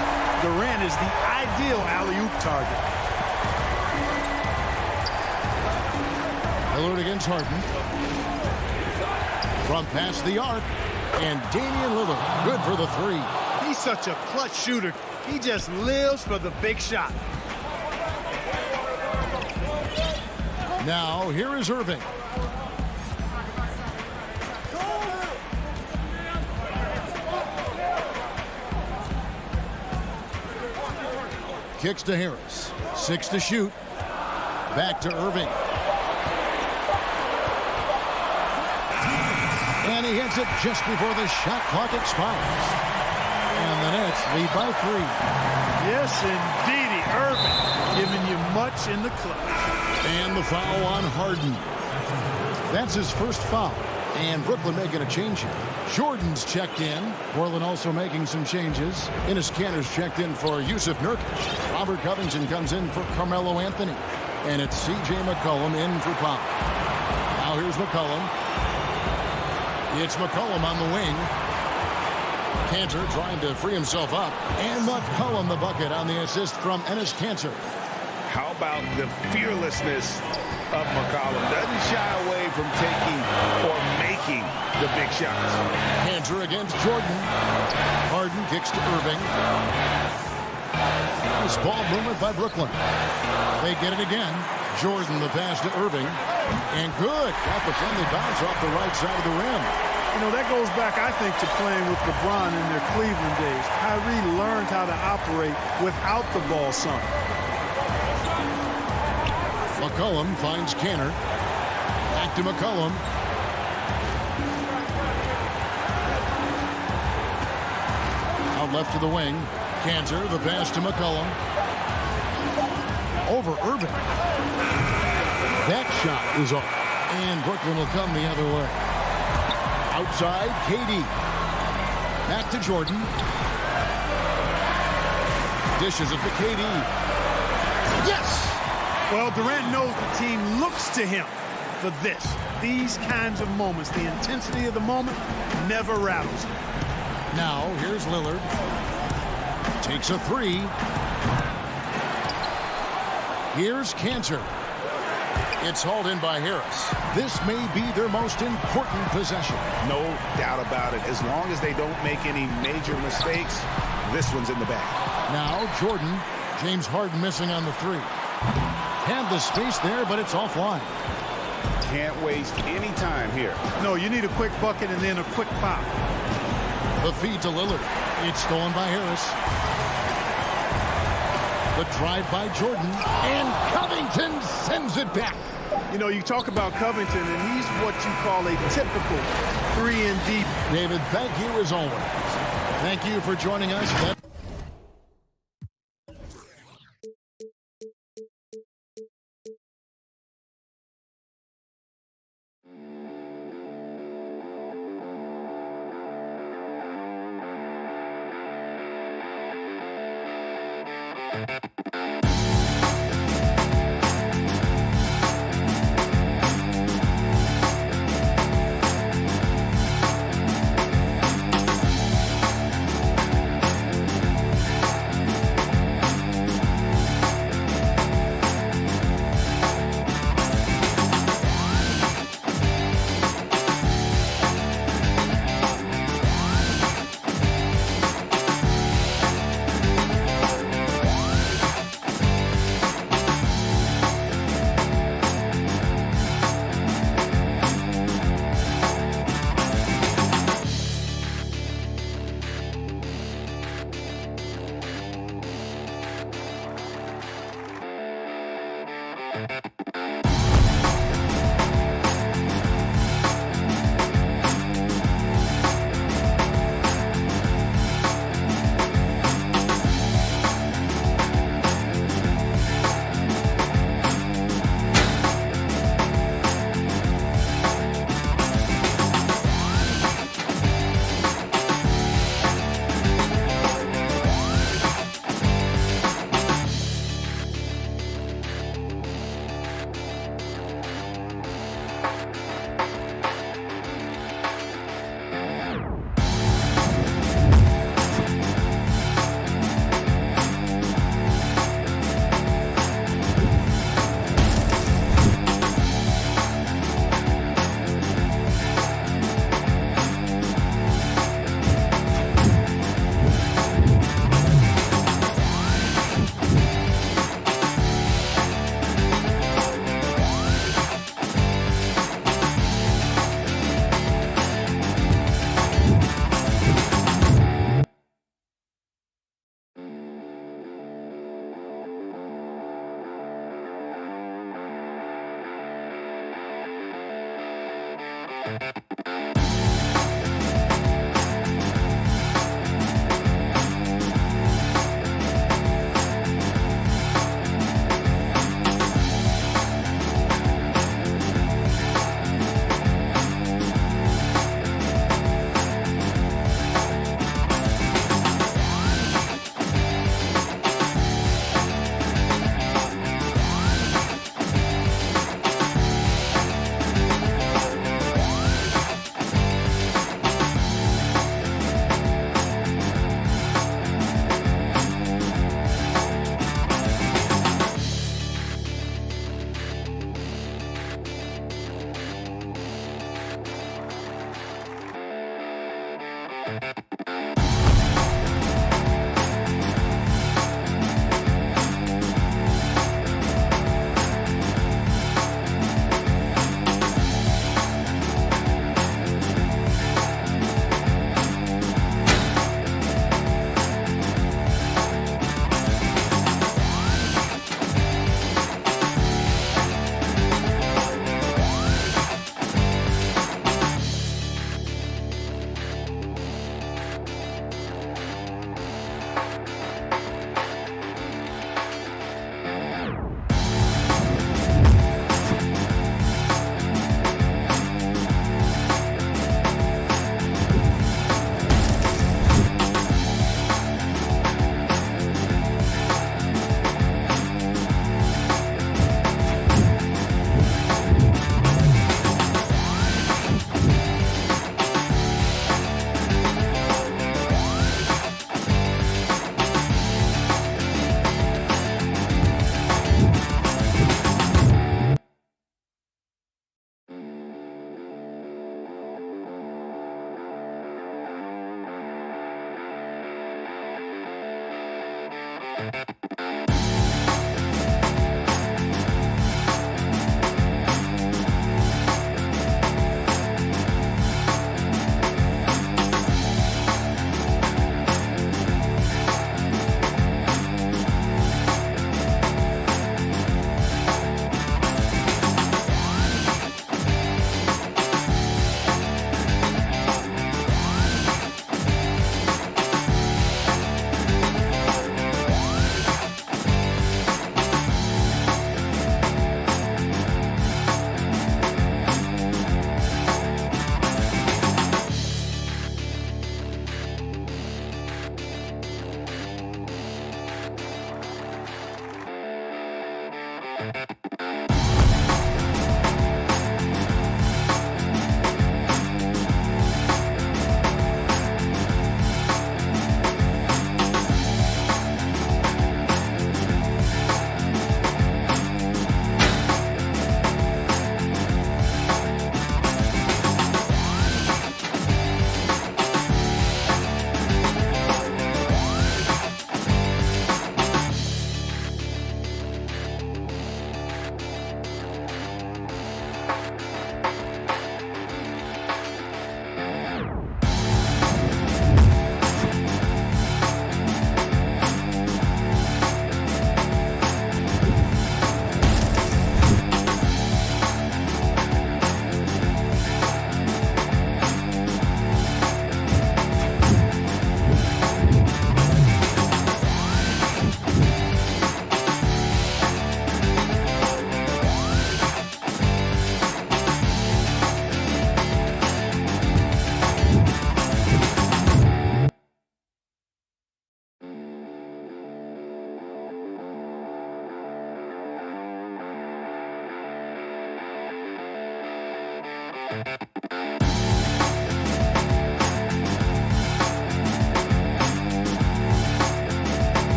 [SPEAKER 11] Durant is the ideal alley-oop target.
[SPEAKER 1] Lillard against Harden. From past the arc. And Damian Lillard, good for the three.
[SPEAKER 11] He's such a clutch shooter. He just lives for the big shot.
[SPEAKER 1] Now, here is Irving. Kicks to Harris. 6 to shoot. Back to Irving. And he hits it just before the shot clock expires. And the Nets lead by 3.
[SPEAKER 11] Yes, indeedy. Irving giving you much in the clutch.
[SPEAKER 1] And the foul on Harden. That's his first foul. And Brooklyn making a change here. Jordan's checked in. Portland also making some changes. Enes Kanter's checked in for Yusuf Nurkic. Robert Covington comes in for Carmelo Anthony. And it's C.J. McCollum in for Powell. Now here's McCollum. It's McCollum on the wing. Kanter trying to free himself up. And McCollum the bucket on the assist from Enes Kanter.
[SPEAKER 8] How about the fearlessness of McCollum? Doesn't shy away from taking or making the big shots.
[SPEAKER 1] Cantor against Jordan. Harden kicks to Irving. Nice ball movement by Brooklyn. They get it again. Jordan the pass to Irving. And good. Got the friendly bounce off the right side of the rim.
[SPEAKER 11] You know, that goes back, I think, to playing with LeBron in their Cleveland days. Kyrie learned how to operate without the ball some.
[SPEAKER 1] McCollum finds Cantor. Back to McCollum. Out left to the wing. Cantor, the pass to McCollum. Over Irving. That shot is off. And Brooklyn will come the other way. Outside, KD. Back to Jordan. Dishes it to KD. Yes!
[SPEAKER 11] Well, Durant knows the team looks to him for this. These kinds of moments, the intensity of the moment never rattles him.
[SPEAKER 1] Now, here's Lillard. Takes a three. Here's Cantor. It's hauled in by Harris. This may be their most important possession.
[SPEAKER 4] No doubt about it. As long as they don't make any major mistakes, this one's in the bag.
[SPEAKER 1] Now, Jordan. James Harden missing on the three. Had the space there, but it's offline.
[SPEAKER 4] Can't waste any time here.
[SPEAKER 11] No, you need a quick bucket and then a quick foul.
[SPEAKER 1] The feed to Lillard. It's stolen by Harris. The drive by Jordan. And Covington sends it back.
[SPEAKER 11] You know, you talk about Covington, and he's what you call a typical 3-and-D.
[SPEAKER 1] David, thank you as always. Thank you for joining us.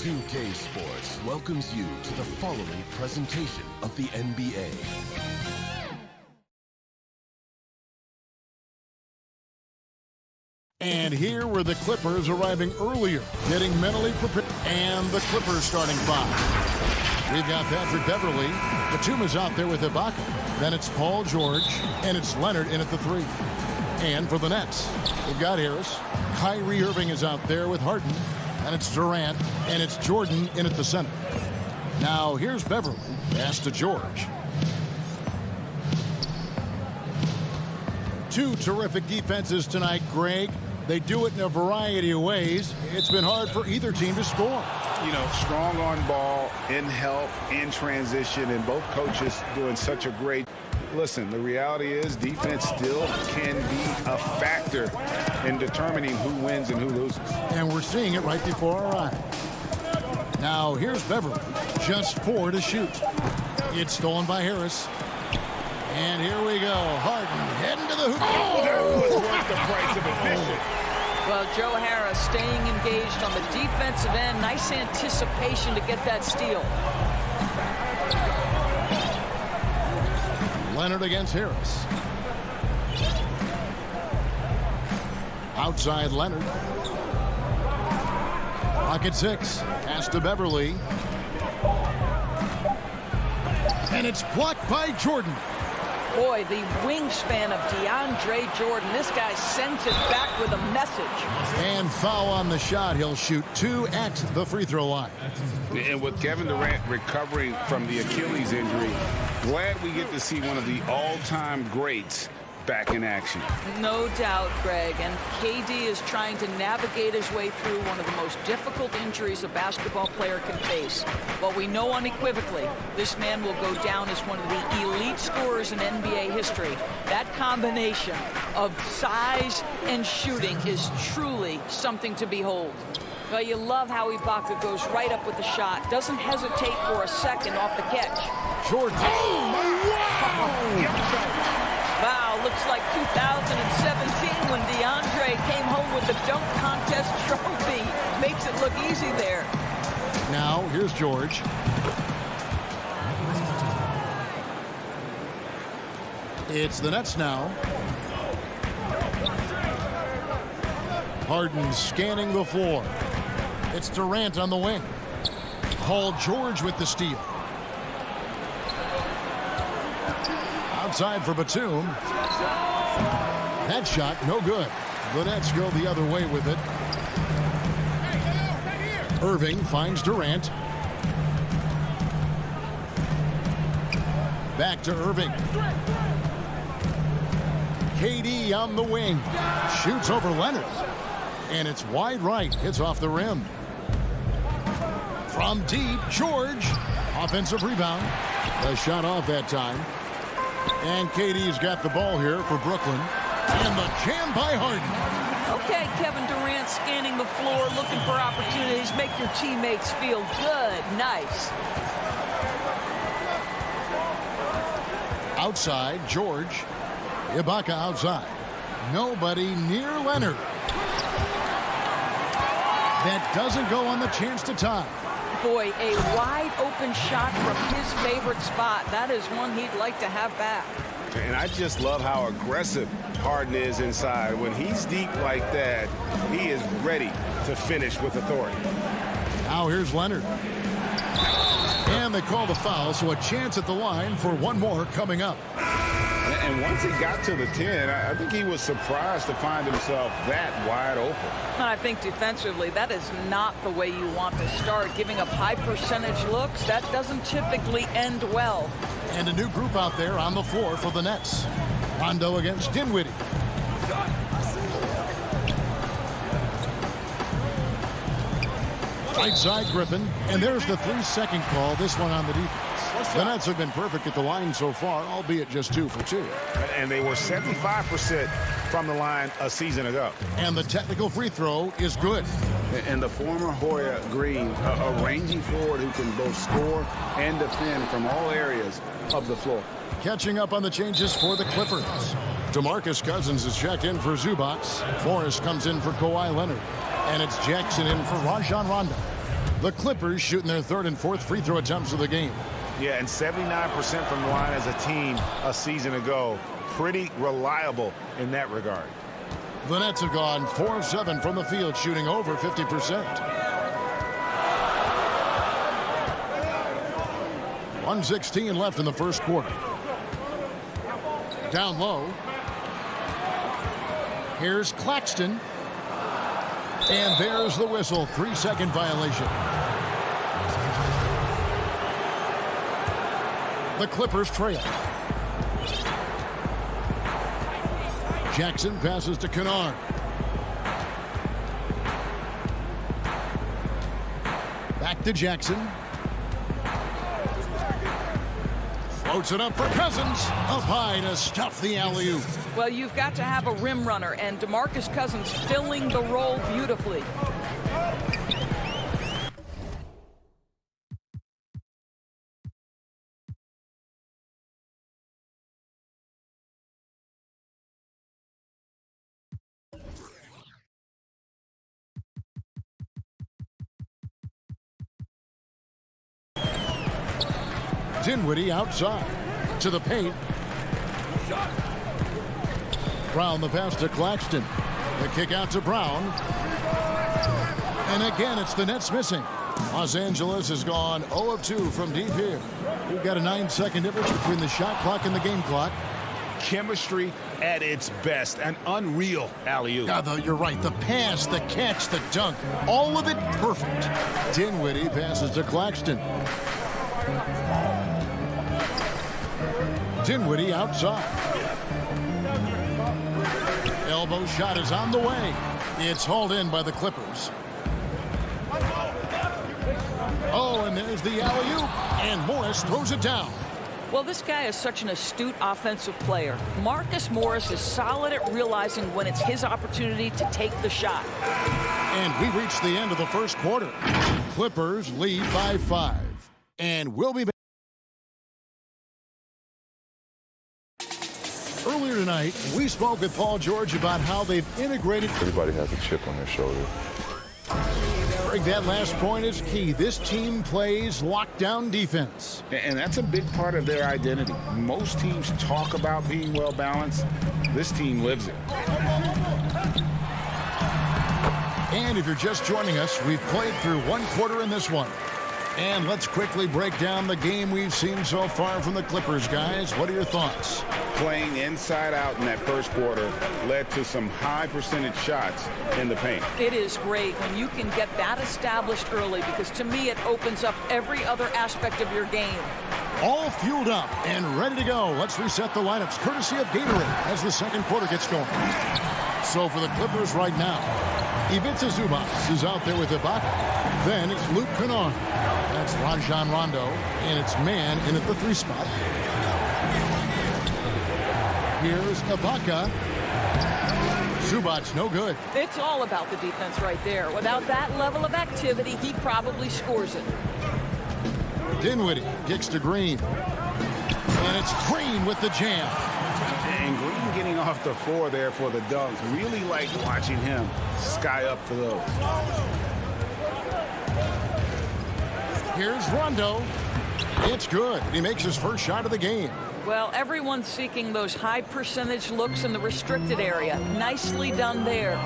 [SPEAKER 10] 2K Sports welcomes you to the following presentation of the NBA.
[SPEAKER 1] And here were the Clippers arriving earlier, getting mentally prepared. And the Clippers starting five. We've got Patrick Beverley. Batum is out there with Ibaka. Then it's Paul George, and it's Leonard in at the three. And for the Nets, we've got Harris. Kyrie Irving is out there with Harden. And it's Durant, and it's Jordan in at the center. Now here's Beverley. Pass to George. Two terrific defenses tonight, Greg. They do it in a variety of ways. It's been hard for either team to score.
[SPEAKER 4] You know, strong on ball, in help, in transition, and both coaches doing such a great. Listen, the reality is defense still can be a factor in determining who wins and who loses.
[SPEAKER 1] And we're seeing it right before our eyes. Now here's Beverley, just 4 to shoot. It's stolen by Harris. And here we go. Harden heading to the hoop.
[SPEAKER 4] Oh, that was worth the price of admission.
[SPEAKER 12] Well, Joe Harris staying engaged on the defensive end. Nice anticipation to get that steal.
[SPEAKER 1] Leonard against Harris. Outside Leonard. Rocket 6. Pass to Beverley. And it's blocked by Jordan.
[SPEAKER 12] Boy, the wingspan of DeAndre Jordan. This guy sends it back with a message.
[SPEAKER 1] And foul on the shot. He'll shoot 2 at the free throw line.
[SPEAKER 4] And with Kevin Durant recovering from the Achilles injury, glad we get to see one of the all-time greats back in action.
[SPEAKER 12] No doubt, Greg. And KD is trying to navigate his way through one of the most difficult injuries a basketball player can face. But we know unequivocally this man will go down as one of the elite scorers in NBA history. That combination of size and shooting is truly something to behold. Well, you love how Ibaka goes right up with the shot, doesn't hesitate for a second off the catch.
[SPEAKER 1] George.
[SPEAKER 12] Oh, wow, looks like 2017 when DeAndre came home with the dunk contest trophy. Makes it look easy there.
[SPEAKER 1] Now, here's George. It's the Nets now. Harden scanning the floor. It's Durant on the wing. Paul George with the steal. Outside for Batum. That shot, no good. The Nets go the other way with it. Irving finds Durant. Back to Irving. KD on the wing. Shoots over Leonard. And it's wide right. Hits off the rim. From deep, George. Offensive rebound. A shot off that time. And KD's got the ball here for Brooklyn. And the jam by Harden.
[SPEAKER 12] Okay, Kevin Durant scanning the floor, looking for opportunities. Make your teammates feel good. Nice.
[SPEAKER 1] Outside, George. Ibaka outside. Nobody near Leonard. That doesn't go on the chance to tie.
[SPEAKER 12] Boy, a wide open shot from his favorite spot. That is one he'd like to have back.
[SPEAKER 8] And I just love how aggressive Harden is inside. When he's deep like that, he is ready to finish with authority.
[SPEAKER 1] Now here's Leonard. And they call the foul, so a chance at the line for one more coming up.
[SPEAKER 4] And once he got to the 10, I think he was surprised to find himself that wide open.
[SPEAKER 12] I think defensively, that is not the way you want to start. Giving up high percentage looks, that doesn't typically end well.
[SPEAKER 1] And a new group out there on the floor for the Nets. Rondo against Dinwiddie. Right side, Griffin. And there's the 3-second call, this one on the defense. The Nets have been perfect at the line so far, albeit just 2 for 2.
[SPEAKER 8] And they were 75% from the line a season ago.
[SPEAKER 1] And the technical free throw is good.
[SPEAKER 4] And the former Hoya Green, a rangy forward who can both score and defend from all areas of the floor.
[SPEAKER 1] Catching up on the changes for the Clippers. DeMarcus Cousins is checked in for Zubac. Morris comes in for Kawhi Leonard. And it's Jackson in for Rajon Rondo. The Clippers shooting their 3rd and 4th free throw attempts of the game.
[SPEAKER 8] Yeah, and 79% from the line as a team a season ago. Pretty reliable in that regard.
[SPEAKER 1] The Nets have gone 4 of 7 from the field, shooting over 50%. 1:16 left in the first quarter. Down low. Here's Claxton. And there's the whistle. 3-second violation. The Clippers trail. Jackson passes to Kennard. Back to Jackson. Floats it up for Cousins. Up high to stuff the alley-oop.
[SPEAKER 12] Well, you've got to have a rim runner, and DeMarcus Cousins filling the role beautifully.
[SPEAKER 1] Dinwiddie outside to the paint. Brown the pass to Claxton. The kick out to Brown. And again, it's the Nets missing. Los Angeles has gone 0 of 2 from deep here. We've got a 9-second difference between the shot clock and the game clock.
[SPEAKER 8] Chemistry at its best. An unreal alley-oop.
[SPEAKER 1] You're right. The pass, the catch, the dunk. All of it perfect. Dinwiddie passes to Claxton. Dinwiddie outside. elbow shot is on the way. It's hauled in by the Clippers. Oh, and there's the alley-oop, and Morris throws it down.
[SPEAKER 12] Well, this guy is such an astute offensive player. Marcus Morris is solid at realizing when it's his opportunity to take the shot.
[SPEAKER 1] And we reach the end of the first quarter. Clippers lead by 5. And we'll be back. Earlier tonight, we spoke with Paul George about how they've integrated.
[SPEAKER 13] Everybody has a chip on their shoulder.
[SPEAKER 1] Greg, that last point is key. This team plays lockdown defense.
[SPEAKER 4] And that's a big part of their identity. Most teams talk about being well balanced. This team lives it.
[SPEAKER 1] And if you're just joining us, we've played through one quarter in this one. And let's quickly break down the game we've seen so far from the Clippers, guys. What are your thoughts?
[SPEAKER 4] Playing inside out in that first quarter led to some high percentage shots in the paint.
[SPEAKER 12] It is great when you can get that established early, because to me it opens up every other aspect of your game.
[SPEAKER 1] All fueled up and ready to go. Let's reset the lineups courtesy of Gatorade as the second quarter gets going. So for the Clippers right now, Ivica Zubac is out there with Ibaka. Then it's Luke Kennard. That's Rajon Rondo, and it's man in at the 3 spot. Here's Ibaka. Zubac, no good.
[SPEAKER 12] It's all about the defense right there. Without that level of activity, he probably scores it.
[SPEAKER 1] Dinwiddie kicks to Green. And it's Green with the jam.
[SPEAKER 4] And Green getting off the floor there for the dunk. Really like watching him sky up for those.
[SPEAKER 1] Here's Rondo. It's good. He makes his first shot of the game.
[SPEAKER 12] Well, everyone's seeking those high percentage looks in the restricted area. Nicely done there.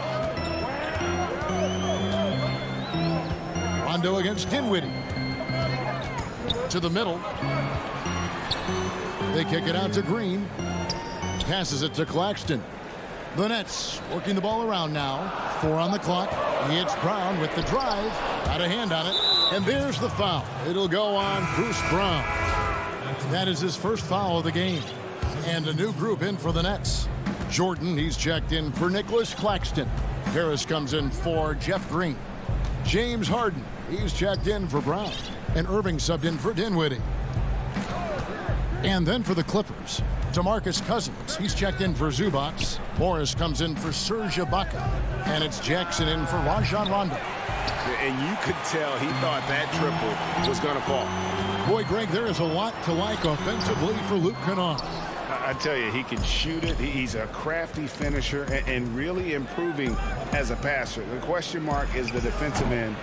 [SPEAKER 1] Rondo against Dinwiddie. To the middle. They kick it out to Green. Passes it to Claxton. The Nets working the ball around now. 4 on the clock. It's Brown with the drive. Got a hand on it. And there's the foul. It'll go on Bruce Brown. That is his first foul of the game. And a new group in for the Nets. Jordan, he's checked in for Nicholas Claxton. Harris comes in for Jeff Green. James Harden, he's checked in for Brown. And Irving subbed in for Dinwiddie. And then for the Clippers, DeMarcus Cousins, he's checked in for Zubac. Morris comes in for Serge Ibaka. And it's Jackson in for Rajon Rondo.
[SPEAKER 8] And you could tell he thought that triple was going to fall.
[SPEAKER 1] Boy, Greg, there is a lot to like offensively for Luke Kennard.
[SPEAKER 4] I tell you, he can shoot it. He's a crafty finisher and really improving as a passer. The question mark is the defensive end.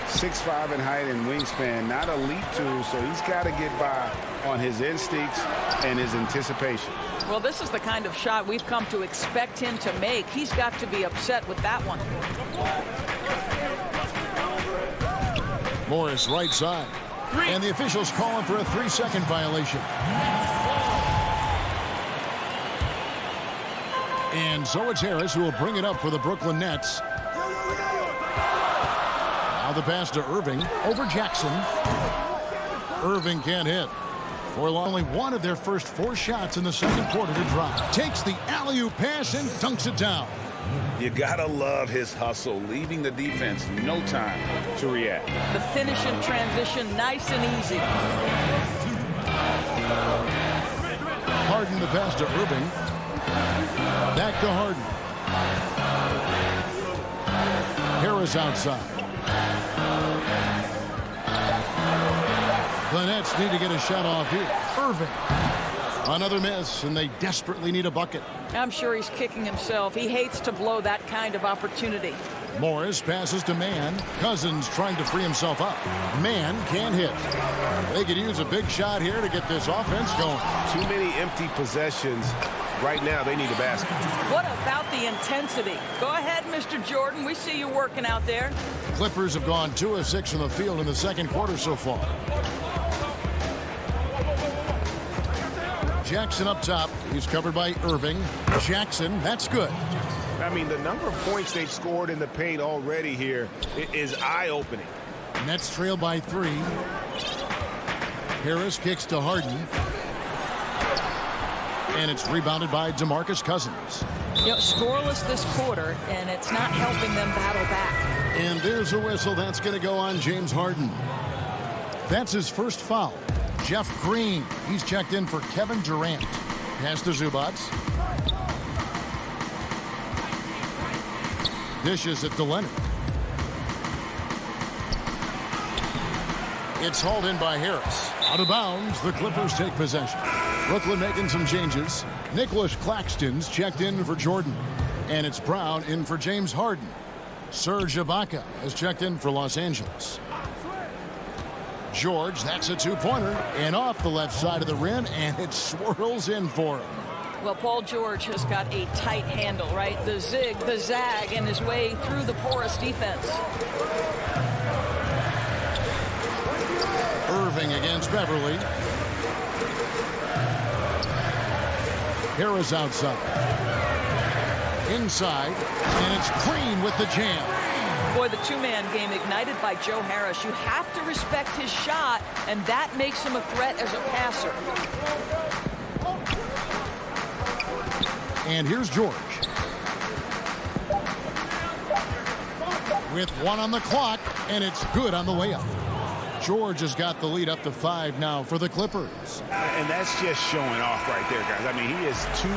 [SPEAKER 4] 6'5" in height and wingspan, not elite too, so he's got to get by on his instincts and his anticipation.
[SPEAKER 12] Well, this is the kind of shot we've come to expect him to make. He's got to be upset with that one.
[SPEAKER 1] Morris right side. And the officials calling for a 3-second violation. And so it's Harris who will bring it up for the Brooklyn Nets. Now the pass to Irving over Jackson. Irving can't hit. For only one of their first 4 shots in the second quarter to drop. Takes the alley-oop pass and dunks it down.
[SPEAKER 4] You gotta love his hustle, leaving the defense no time to react.
[SPEAKER 12] The finish in transition, nice and easy.
[SPEAKER 1] Harden the pass to Irving. Back to Harden. Harris outside. The Nets need to get a shot off here. Irving. Another miss, and they desperately need a bucket.
[SPEAKER 12] I'm sure he's kicking himself. He hates to blow that kind of opportunity.
[SPEAKER 1] Morris passes to Mann. Cousins trying to free himself up. Mann can't hit. They could use a big shot here to get this offense going.
[SPEAKER 8] Too many empty possessions. Right now, they need a basket.
[SPEAKER 12] What about the intensity? Go ahead, Mr. Jordan. We see you working out there.
[SPEAKER 1] Clippers have gone 2 of 6 from the field in the second quarter so far. Jackson up top. He's covered by Irving. Jackson, that's good.
[SPEAKER 8] I mean, the number of points they've scored in the paint already here is eye-opening.
[SPEAKER 1] Nets trail by 3. Harris kicks to Harden. And it's rebounded by DeMarcus Cousins.
[SPEAKER 12] You know, scoreless this quarter, and it's not helping them battle back.
[SPEAKER 1] And there's a whistle. That's going to go on James Harden. That's his first foul. Jeff Green, he's checked in for Kevin Durant. Pass to Zubac. Dishes it to Leonard. It's hauled in by Harris. Out of bounds, the Clippers take possession. Brooklyn making some changes. Nicholas Claxton's checked in for Jordan. And it's Brown in for James Harden. Serge Ibaka has checked in for Los Angeles. George, that's a two-pointer. And off the left side of the rim, and it swirls in for him.
[SPEAKER 12] Well, Paul George has got a tight handle, right? The zig, the zag, and his way through the porous defense.
[SPEAKER 1] Irving against Beverly. Harris outside. Inside, and it's Green with the jam.
[SPEAKER 12] Boy, the two-man game ignited by Joe Harris. You have to respect his shot, and that makes him a threat as a passer.
[SPEAKER 1] And here's George. With one on the clock, and it's good on the way up. George has got the lead up to 5 now for the Clippers.
[SPEAKER 4] And that's just showing off right there, guys. I mean, he is too...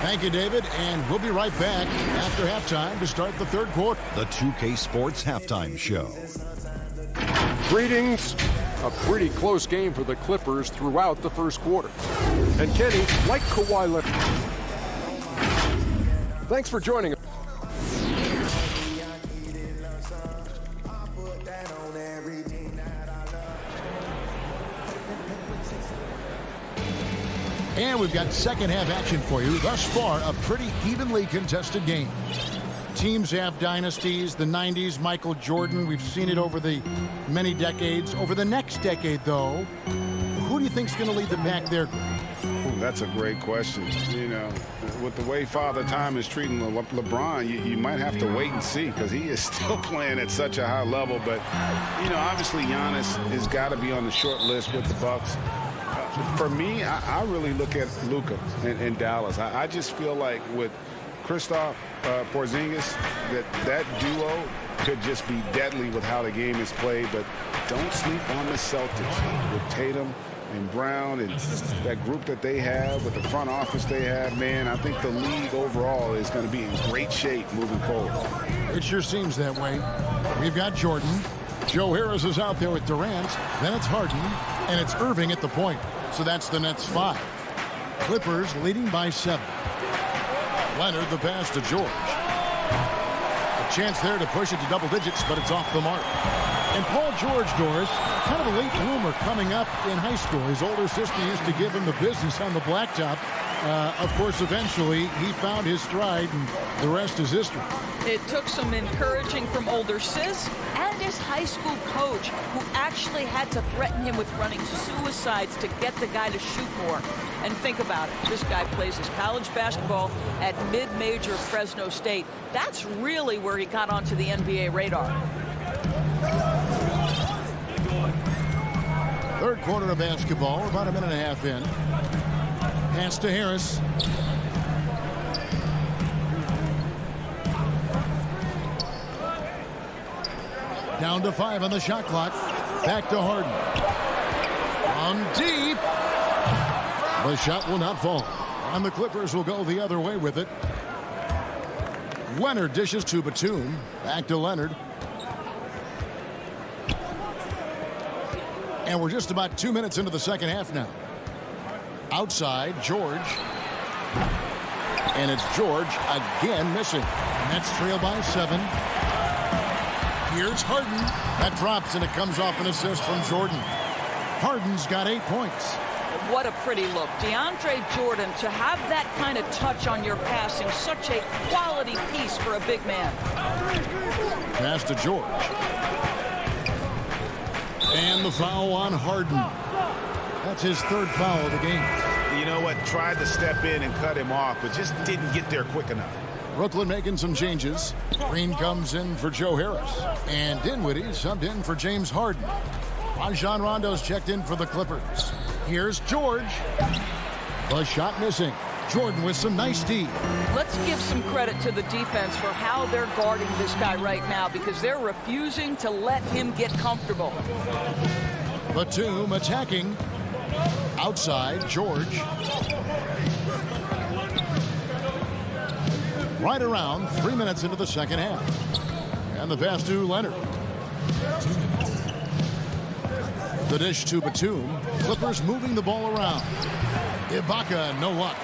[SPEAKER 1] Thank you, David, and we'll be right back after halftime to start the third quarter.
[SPEAKER 5] The 2K Sports Halftime Show.
[SPEAKER 6] Greetings. A pretty close game for the Clippers throughout the first quarter. And Kenny, like Kawhi Leonard. Thanks for joining us.
[SPEAKER 1] And we've got second half action for you. Thus far, a pretty evenly contested game. Teams have dynasties. The 90s, Michael Jordan. We've seen it over the many decades. Over the next decade, though, who do you think is going to lead the pack there?
[SPEAKER 4] Ooh, that's a great question. You know, with the way Father Time is treating LeBron, you might have to wait and see because he is still playing at such a high level. But, you know, obviously Giannis has got to be on the short list with the Bucks. For me, I really look at Luka in Dallas. I just feel like with Kristaps Porzingis, that duo could just be deadly with how the game is played. But don't sleep on the Celtics with Tatum and Brown and that group that they have with the front office they have. Man, I think the league overall is going to be in great shape moving forward.
[SPEAKER 1] It sure seems that way. We've got Jordan. Joe Harris is out there with Durant. Then it's Harden, and it's Irving at the point. So that's the Nets 5. Clippers leading by 7. Leonard the pass to George. A chance there to push it to double digits, but it's off the mark. And Paul George, Doris, kind of a late bloomer coming up in high school. His older sister used to give him the business on the blacktop. Of course, eventually, he found his stride, and the rest is history.
[SPEAKER 12] It took some encouraging from older sis and his high school coach, who actually had to threaten him with running suicides to get the guy to shoot more. And think about it. This guy plays his college basketball at mid-major Fresno State. That's really where he got onto the NBA radar.
[SPEAKER 1] Third quarter of basketball, about a minute and a half in. Pass to Harris. Down to 5 on the shot clock. Back to Harden. On deep. The shot will not fall. And the Clippers will go the other way with it. Leonard dishes to Batum. Back to Leonard. And we're just about 2 minutes into the second half now. Outside, George. And it's George again missing. Nets trail by 7. Here's Harden. That drops, and it comes off an assist from Jordan. Harden's got 8 points.
[SPEAKER 12] What a pretty look. DeAndre Jordan, to have that kind of touch on your passing, such a quality piece for a big man.
[SPEAKER 1] Pass to George. And the foul on Harden. That's his third foul of the game.
[SPEAKER 4] You know what? Tried to step in and cut him off, but just didn't get there quick enough.
[SPEAKER 1] Brooklyn making some changes. Green comes in for Joe Harris. And Dinwiddie subbed in for James Harden. Rajon Rondo's checked in for the Clippers. Here's George. The shot missing. Jordan with some nice D.
[SPEAKER 12] Let's give some credit to the defense for how they're guarding this guy right now, because they're refusing to let him get comfortable.
[SPEAKER 1] Batum attacking. Outside, George. Right around 3 minutes into the second half. And the pass to Leonard. The dish to Batum. Clippers moving the ball around. Ibaka, no luck.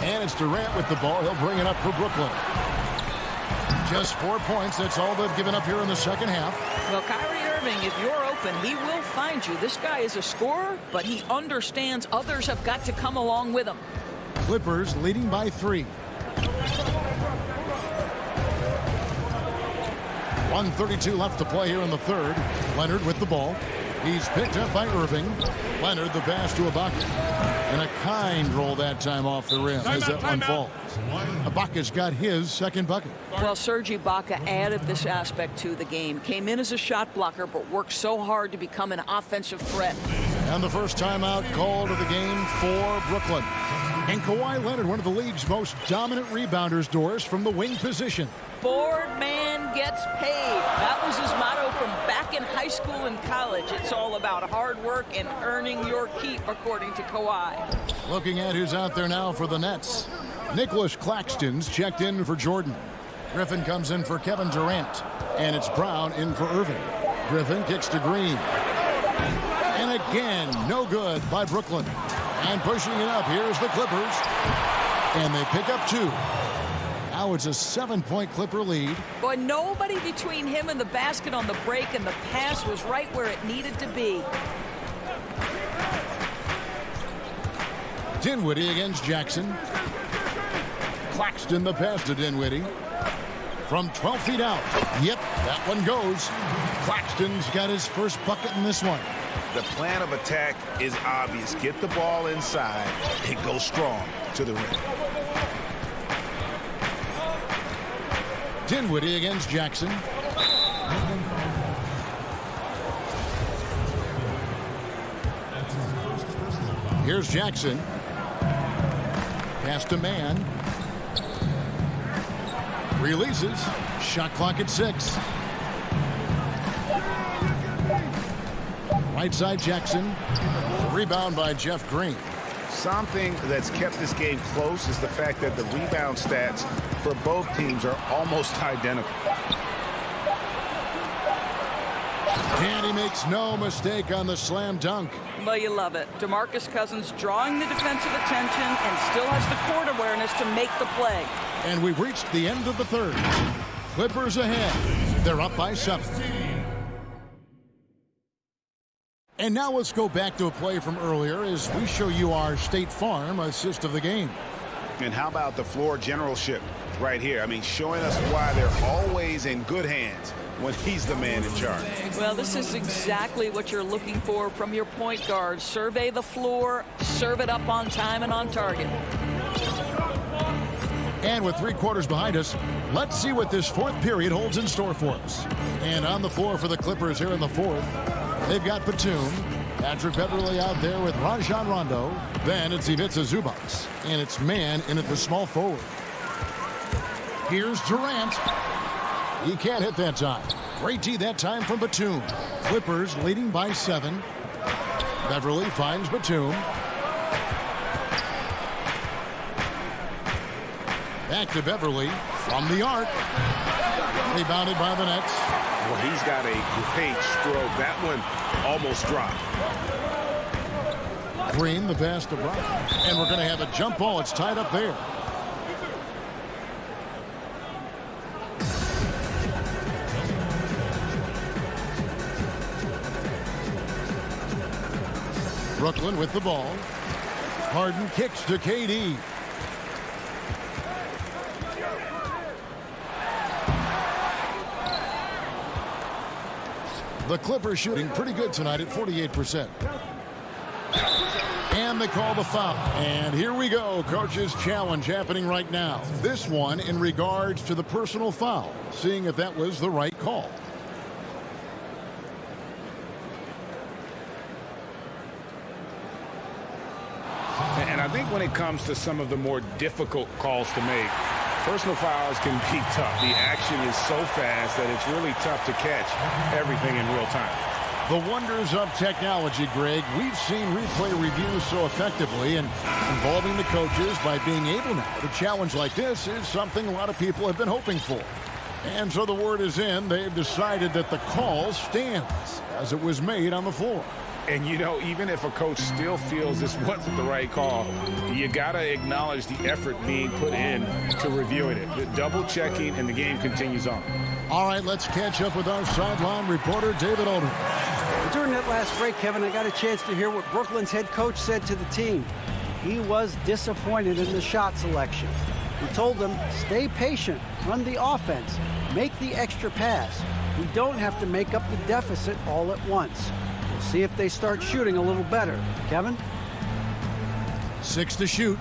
[SPEAKER 1] And it's Durant with the ball. He'll bring it up for Brooklyn. Just 4 points. That's all they've given up here in the second half.
[SPEAKER 12] Well, Kyrie Irving, if you're open, he will find you. This guy is a scorer, but he understands others have got to come along with him.
[SPEAKER 1] Clippers leading by 3. 1:32 left to play here in the third. Leonard with the ball. He's picked up by Irving. Leonard the pass to Ibaka. And a kind roll that time off the rim as that one falls. Ibaka's got his second bucket.
[SPEAKER 12] Well, Serge Ibaka added this aspect to the game. Came in as a shot blocker, but worked so hard to become an offensive threat.
[SPEAKER 1] And the first timeout called of the game for Brooklyn. And Kawhi Leonard, one of the league's most dominant rebounders, Doris, from the wing position.
[SPEAKER 12] Board man gets paid. That was his motto from back in high school and college. It's all about hard work and earning your keep, according to Kawhi.
[SPEAKER 1] Looking at who's out there now for the Nets. Nicholas Claxton's checked in for Jordan. Griffin comes in for Kevin Durant. And it's Brown in for Irving. Griffin kicks to Green. And again, no good by Brooklyn. And pushing it up, here's the Clippers. And they pick up 2. Now it's a 7-point Clipper lead.
[SPEAKER 12] Boy, nobody between him and the basket on the break, and the pass was right where it needed to be.
[SPEAKER 1] Dinwiddie against Jackson. Claxton the pass to Dinwiddie. From 12 feet out. Yep, that one goes. Claxton's got his first bucket in this one.
[SPEAKER 4] The plan of attack is obvious. Get the ball inside and go strong to the rim.
[SPEAKER 1] Dinwiddie against Jackson. Here's Jackson. Pass to Mann. Releases. Shot clock at 6. Right side Jackson. Rebound by Jeff Green.
[SPEAKER 4] Something that's kept this game close is the fact that the rebound stats for both teams are almost identical.
[SPEAKER 1] And he makes no mistake on the slam dunk.
[SPEAKER 12] Well, you love it. DeMarcus Cousins drawing the defensive attention and still has the court awareness to make the play.
[SPEAKER 1] And we've reached the end of the third. Clippers ahead. They're up by 7. And now let's go back to a play from earlier as we show you our State Farm assist of the game.
[SPEAKER 4] And how about the floor generalship right here? I mean, showing us why they're always in good hands when he's the man in charge.
[SPEAKER 12] Well, this is exactly what you're looking for from your point guard. Survey the floor, serve it up on time and on target.
[SPEAKER 1] And with 3 quarters behind us, let's see what this fourth period holds in store for us. And on the floor for the Clippers here in the fourth, they've got Batum, Patrick Beverly out there with Rajon Rondo. Then it's Ivica Zubac, and it's Mann in at the small forward. Here's Durant. He can't hit that time. Great D that time from Batum. Clippers leading by 7. Beverly finds Batum. Back to Beverly from the arc. Rebounded by the Nets.
[SPEAKER 4] Well, he's got a great stroke. That one almost dropped.
[SPEAKER 1] Green, the pass to Brown. And we're going to have a jump ball. It's tied up there. Brooklyn with the ball. Harden kicks to KD. The Clippers shooting pretty good tonight at 48%. And they call the foul. And here we go. Coach's challenge happening right now. This one in regards to the personal foul. Seeing if that was the right call.
[SPEAKER 4] And I think think when it comes to some of the more difficult calls to make, personal fouls can be tough. The action is so fast that it's really tough to catch everything in real time.
[SPEAKER 1] The wonders of technology, Greg. We've seen replay reviews so effectively, and involving the coaches by being able now to challenge like this is something a lot of people have been hoping for. And so the word is in. They've decided that the call stands as it was made on the floor.
[SPEAKER 4] And, you know, even if a coach still feels this wasn't the right call, you got to acknowledge the effort being put in to reviewing it. The double checking, and the game continues on.
[SPEAKER 1] All right, let's catch up with our sideline reporter, David Aldridge.
[SPEAKER 14] During that last break, Kevin, I got a chance to hear what Brooklyn's head coach said to the team. He was disappointed in the shot selection. He told them, stay patient, run the offense, make the extra pass. We don't have to make up the deficit all at once. We'll see if they start shooting a little better. Kevin?
[SPEAKER 1] 6 to shoot.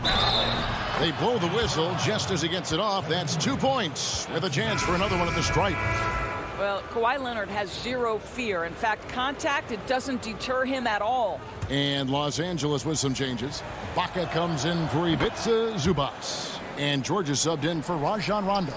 [SPEAKER 1] They blow the whistle just as he gets it off. That's 2 points with a chance for another one at the stripe.
[SPEAKER 12] Well, Kawhi Leonard has zero fear. In fact, contact, it doesn't deter him at all.
[SPEAKER 1] And Los Angeles with some changes. Baca comes in for Ivica Zubac. And Georgia subbed in for Rajon Rondo.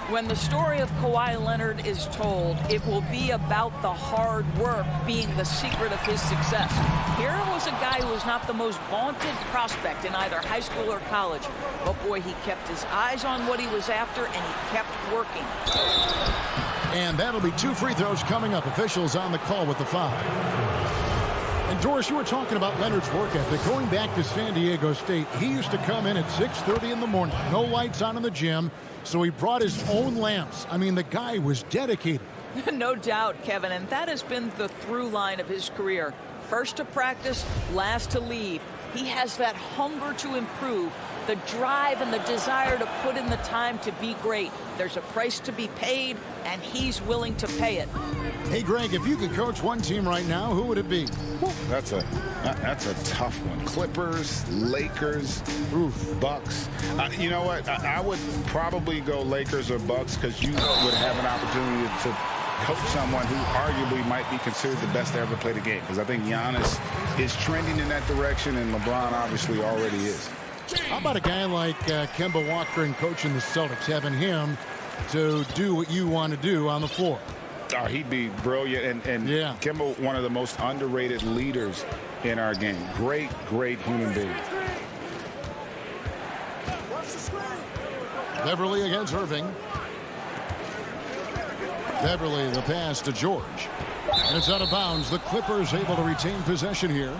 [SPEAKER 12] When the story of Kawhi Leonard is told, it will be about the hard work being the secret of his success. Here was a guy who was not the most vaunted prospect in either high school or college. But boy, he kept his eyes on what he was after, and he kept working.
[SPEAKER 1] And that'll be 2 free throws coming up. Officials on the call with the foul. And Doris, you were talking about Leonard's work ethic. Going back to San Diego State, he used to come in at 6:30 in the morning. No lights on in the gym, so he brought his own lamps. I mean, the guy was dedicated.
[SPEAKER 12] No doubt, Kevin, and that has been the through line of his career. First to practice, last to leave. He has that hunger to improve, the drive and the desire to put in the time to be great. There's a price to be paid, and he's willing to pay it.
[SPEAKER 1] Hey, Greg, if you could coach one team right now, who would it be?
[SPEAKER 4] That's a tough one. Clippers, Lakers, Bucks. You know what? I would probably go Lakers or Bucks because you would have an opportunity to coach someone who arguably might be considered the best to ever play the game, because I think Giannis is trending in that direction, and LeBron obviously already is.
[SPEAKER 1] How about a guy like Kemba Walker and coaching the Celtics, having him to do what you want to do on the floor?
[SPEAKER 4] Oh, he'd be brilliant, and yeah. Kemba, one of the most underrated leaders in our game. Great, great human being.
[SPEAKER 1] Beverly against Irving. Beverly, the pass to George. And it's out of bounds. The Clippers able to retain possession here.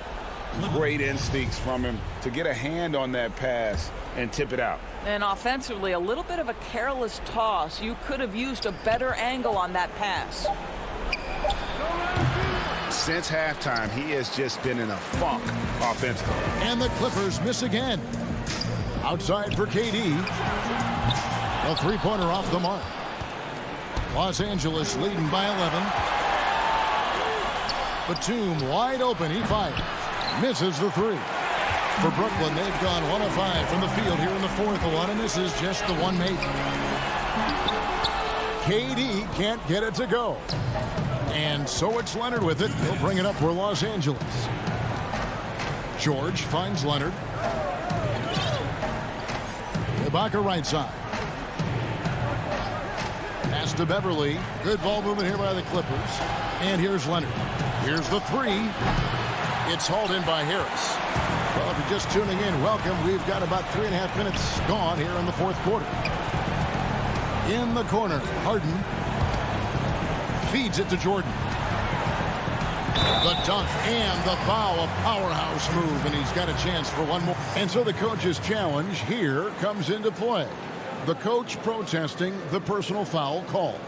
[SPEAKER 4] Great instincts from him to get a hand on that pass and tip it out.
[SPEAKER 12] And offensively, a little bit of a careless toss. You could have used a better angle on that pass.
[SPEAKER 4] Since halftime, he has just been in a funk offensively.
[SPEAKER 1] And the Clippers miss again. Outside for KD. A three-pointer off the mark. Los Angeles leading by 11. Batum wide open. He fires. Misses the three. For Brooklyn, they've gone 1 of 5 from the field here in the fourth one, and this is just the one made. KD can't get it to go. And so it's Leonard with it. He'll bring it up for Los Angeles. George finds Leonard. Ibaka right side. Pass to Beverly. Good ball movement here by the Clippers. And here's Leonard. Here's the three. It's hauled in by Harris. Well, if you're just tuning in, welcome. We've got about 3.5 minutes gone here in the fourth quarter. In the corner, Harden feeds it to Jordan. The dunk and the foul, a powerhouse move, and he's got a chance for one more. And so the coach's challenge here comes into play. The coach protesting the personal foul call.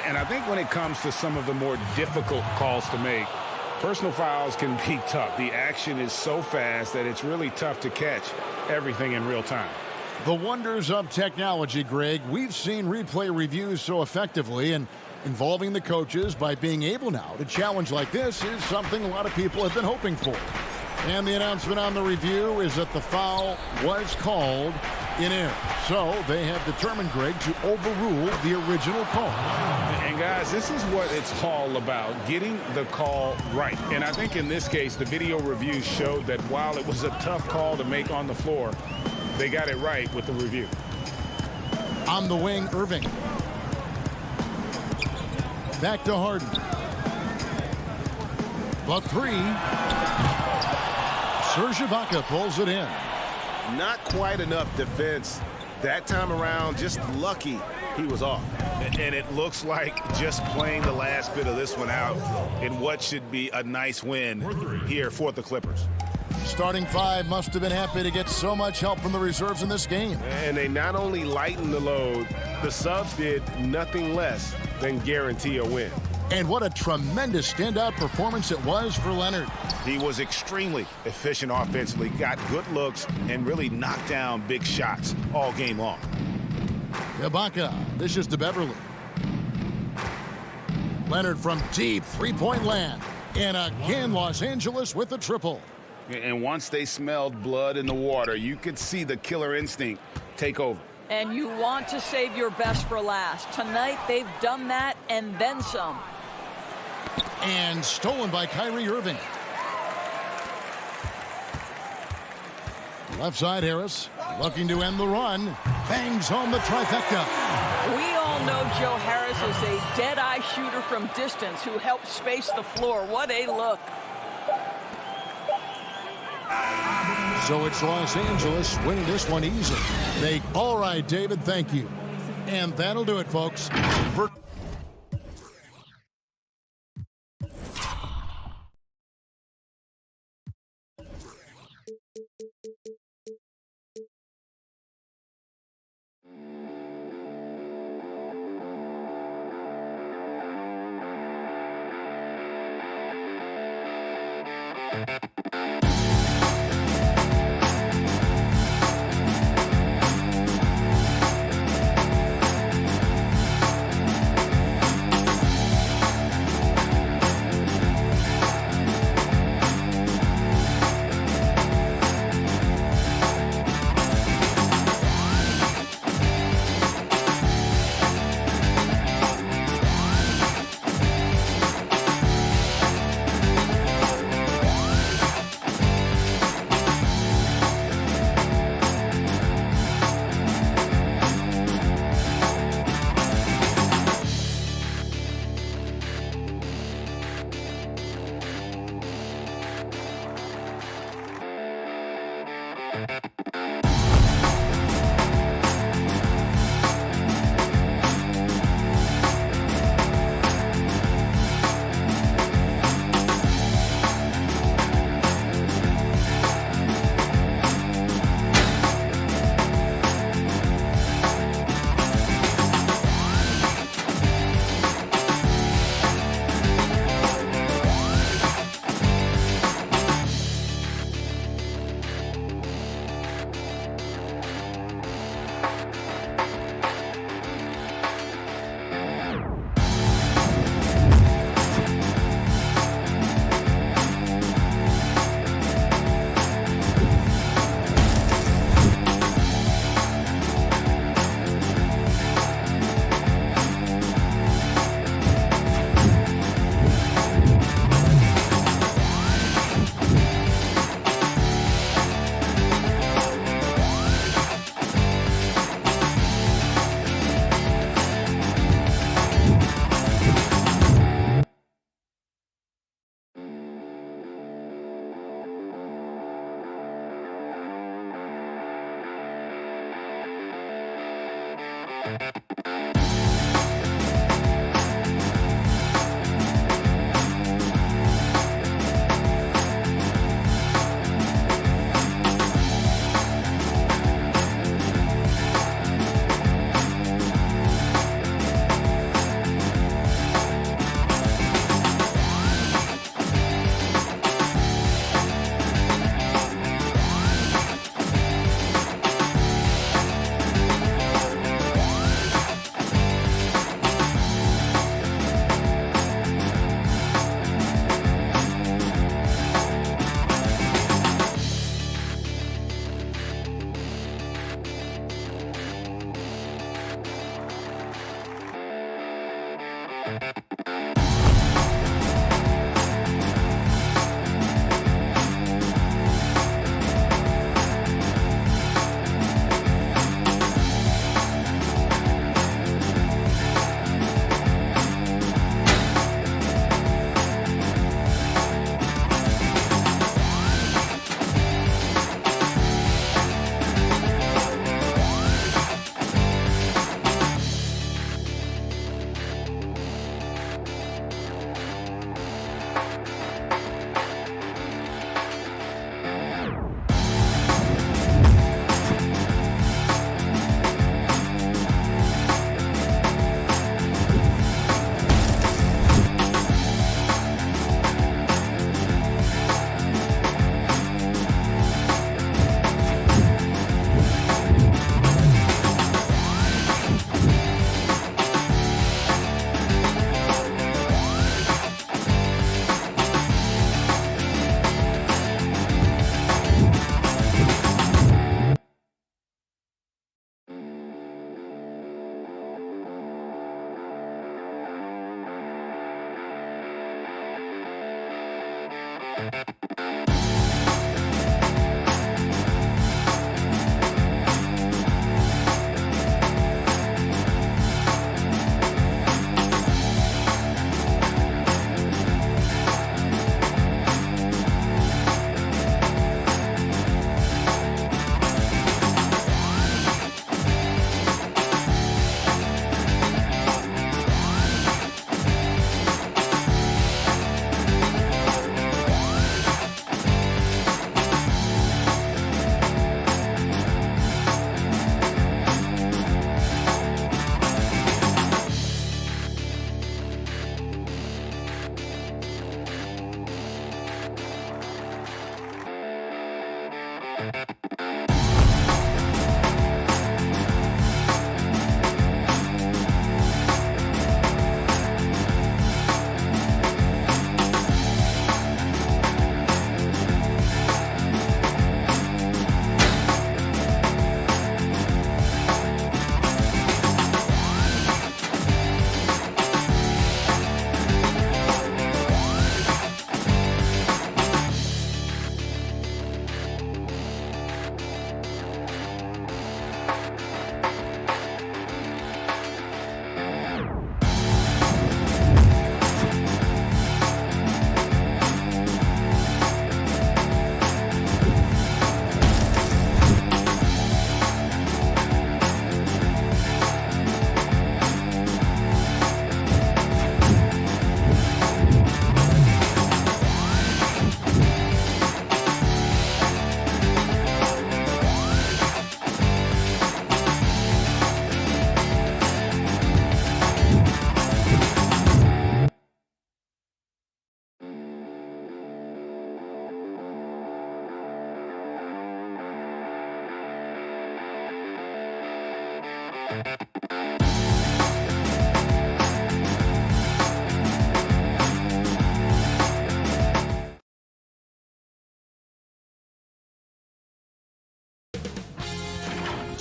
[SPEAKER 4] And I think when it comes to some of the more difficult calls to make, personal fouls can be tough. The action is so fast that it's really tough to catch everything in real time.
[SPEAKER 1] The wonders of technology, Greg. We've seen replay reviews so effectively, and involving the coaches by being able now to challenge like this is something a lot of people have been hoping for. And the announcement on the review is that the foul was called in error. So they have determined, Greg, to overrule the original call.
[SPEAKER 4] And guys, this is what it's all about, getting the call right. And I think in this case, the video review showed that while it was a tough call to make on the floor, they got it right with the review.
[SPEAKER 1] On the wing, Irving. Back to Harden. The three. Serge Ibaka pulls it in.
[SPEAKER 8] Not quite enough defense that time around. Just lucky he was off. And it looks like just playing the last bit of this one out in what should be a nice win here for the Clippers.
[SPEAKER 1] Starting five must have been happy to get so much help from the reserves in this game.
[SPEAKER 8] And they not only lightened the load, the subs did nothing less than guarantee a win.
[SPEAKER 1] And what a tremendous standout performance it was for Leonard.
[SPEAKER 4] He was extremely efficient offensively, got good looks, and really knocked down big shots all game long.
[SPEAKER 1] Ibaka, this is to Beverly. Leonard from deep three-point land. And again, Los Angeles with the triple.
[SPEAKER 4] And once they smelled blood in the water, you could see the killer instinct take over.
[SPEAKER 12] And you want to save your best for last. Tonight, they've done that and then some.
[SPEAKER 1] And stolen by Kyrie Irving. Left side, Harris looking to end the run. Bangs home the trifecta.
[SPEAKER 12] We all know Joe Harris is a dead-eye shooter from distance who helps space the floor. What a look.
[SPEAKER 1] So it's Los Angeles winning this one easily. All right, David, thank you. And that'll do it, folks.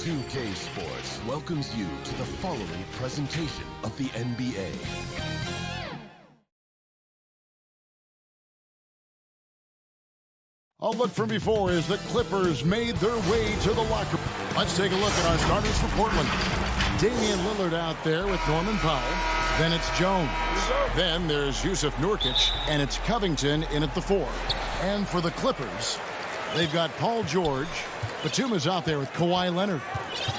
[SPEAKER 10] 2K Sports welcomes you to the following presentation of the NBA.
[SPEAKER 1] A look from before as the Clippers made their way to the locker room. Let's take a look at our starters for Portland. Damian Lillard out there with Norman Powell. Then it's Jones. Then there's Yusuf Nurkic, and it's Covington in at the 4. And for the Clippers, they've got Paul George. Batum is out there with Kawhi Leonard.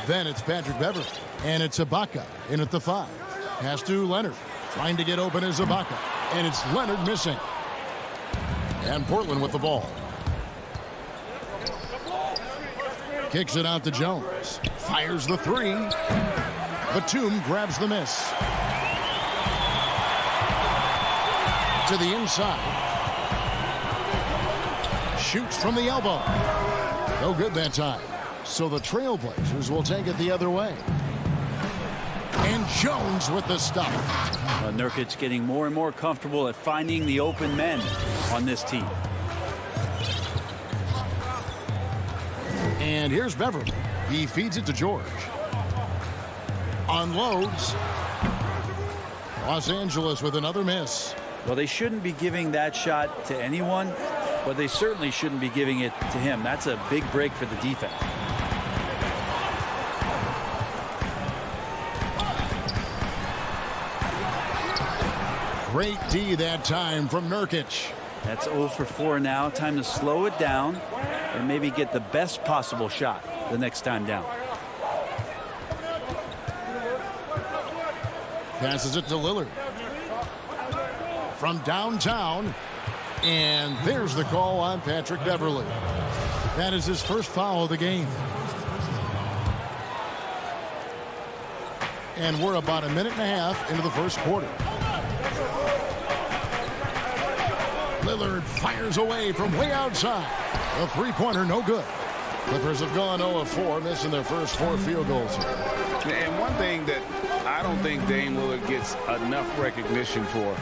[SPEAKER 1] Then it's Patrick Beverley, and it's Ibaka in at the 5. Pass to Leonard. Trying to get open is Ibaka, and it's Leonard missing. And Portland with the ball. Kicks it out to Jones. Fires the 3. Batum grabs the miss. To the inside. Shoots from the elbow. No good that time. So the Trailblazers will take it the other way. And Jones with the stop.
[SPEAKER 15] Nurkic getting more and more comfortable at finding the open men on this team.
[SPEAKER 1] And here's Beverley. He feeds it to George. Unloads. Los Angeles with another miss.
[SPEAKER 15] Well, they shouldn't be giving that shot to anyone, but they certainly shouldn't be giving it to him. That's a big break for the defense.
[SPEAKER 1] Great D that time from Nurkic.
[SPEAKER 15] That's 0 for 4 now. Time to slow it down and maybe get the best possible shot the next time down.
[SPEAKER 1] Passes it to Lillard. From downtown. And there's the call on Patrick Beverley. That is his first foul of the game. And we're about a minute and a half into the first quarter. Lillard fires away from way outside. A three-pointer, no good. Clippers have gone 0 of 4, missing their first 4 field goals here.
[SPEAKER 4] And one thing that I don't think Dame Lillard gets enough recognition for,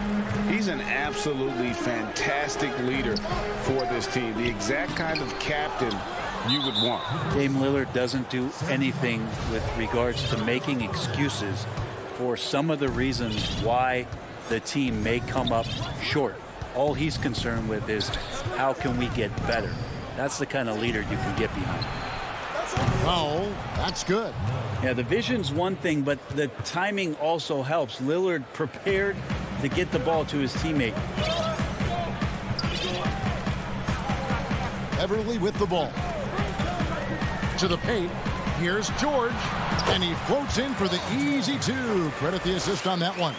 [SPEAKER 4] he's an absolutely fantastic leader for this team. The exact kind of captain you would want.
[SPEAKER 15] Dame Lillard doesn't do anything with regards to making excuses for some of the reasons why the team may come up short. All he's concerned with is how can we get better. That's the kind of leader you can get behind.
[SPEAKER 1] Oh, that's good.
[SPEAKER 15] Yeah, the vision's one thing, but the timing also helps. Lillard prepared to get the ball to his teammate.
[SPEAKER 1] Everly with the ball. To the paint. Here's George. And he floats in for the easy two. Credit the assist on that one.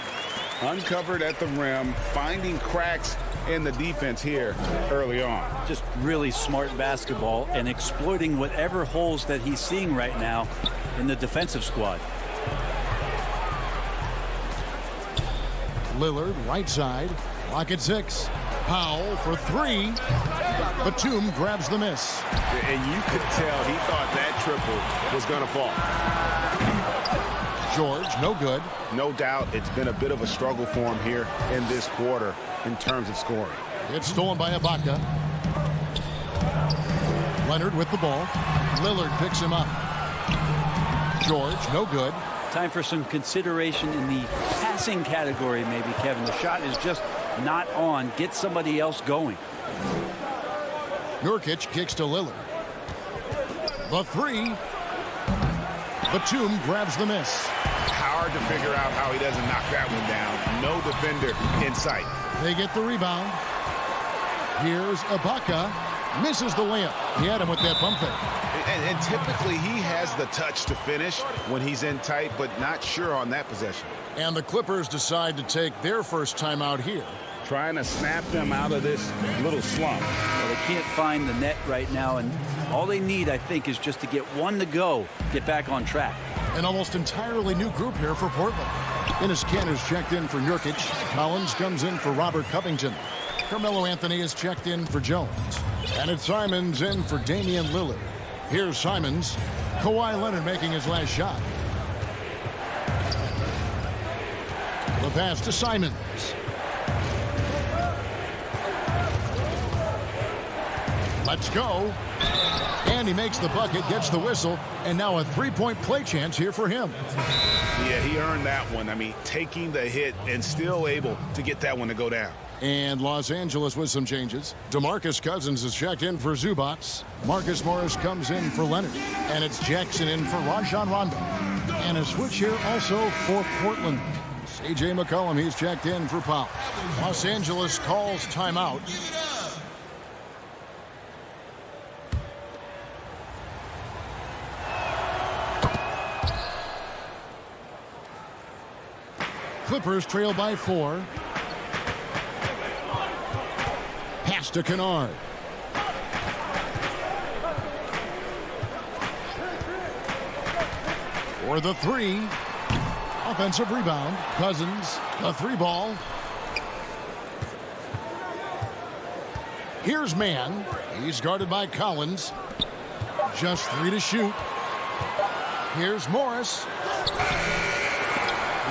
[SPEAKER 4] Uncovered at the rim, finding cracks in the defense here early on.
[SPEAKER 15] Just really smart basketball and exploiting whatever holes that he's seeing right now in the defensive squad.
[SPEAKER 1] Lillard, right side. Clock at 6. Powell for 3. Batum grabs the miss.
[SPEAKER 8] And you could tell he thought that triple was going to fall.
[SPEAKER 1] George, no good.
[SPEAKER 8] No doubt it's been a bit of a struggle for him here in this quarter in terms of scoring.
[SPEAKER 1] It's stolen by Ibaka. Leonard with the ball. Lillard picks him up. George, no good.
[SPEAKER 15] Time for some consideration in the passing category, maybe, Kevin. The shot is just not on. Get somebody else going.
[SPEAKER 1] Nurkic kicks to Lillard. The 3. Batum grabs the miss.
[SPEAKER 8] Hard to figure out how he doesn't knock that one down. No defender in sight.
[SPEAKER 1] They get the rebound. Here's Ibaka. Misses the layup. He had him with that bump fake.
[SPEAKER 8] And typically he has the touch to finish when he's in tight, but not sure on that possession.
[SPEAKER 1] And the Clippers decide to take their first time out here.
[SPEAKER 4] Trying to snap them out of this little slump.
[SPEAKER 15] Well, they can't find the net right now, and all they need, I think, is just to get one to go, get back on track.
[SPEAKER 1] An almost entirely new group here for Portland. Enes Kanter's checked in for Nurkic. Collins comes in for Robert Covington. Carmelo Anthony is checked in for Jones. And it's Simons in for Damian Lillard. Here's Simons. Kawhi Leonard making his last shot. The pass to Simons. Let's go. And he makes the bucket, gets the whistle, and now a three-point play chance here for him.
[SPEAKER 8] Yeah, he earned that one. I mean, taking the hit and still able to get that one to go down.
[SPEAKER 1] And Los Angeles with some changes. DeMarcus Cousins is checked in for Zubats. Marcus Morris comes in for Leonard. And it's Jackson in for Rajon Rondo. And a switch here also for Portland. C.J. McCollum, he's checked in for Powell. Los Angeles calls timeout. Clippers trail by 4. Pass to Kennard. For the 3. Offensive rebound. Cousins, the 3 ball. Here's Mann. He's guarded by Collins. Just 3 to shoot. Here's Morris.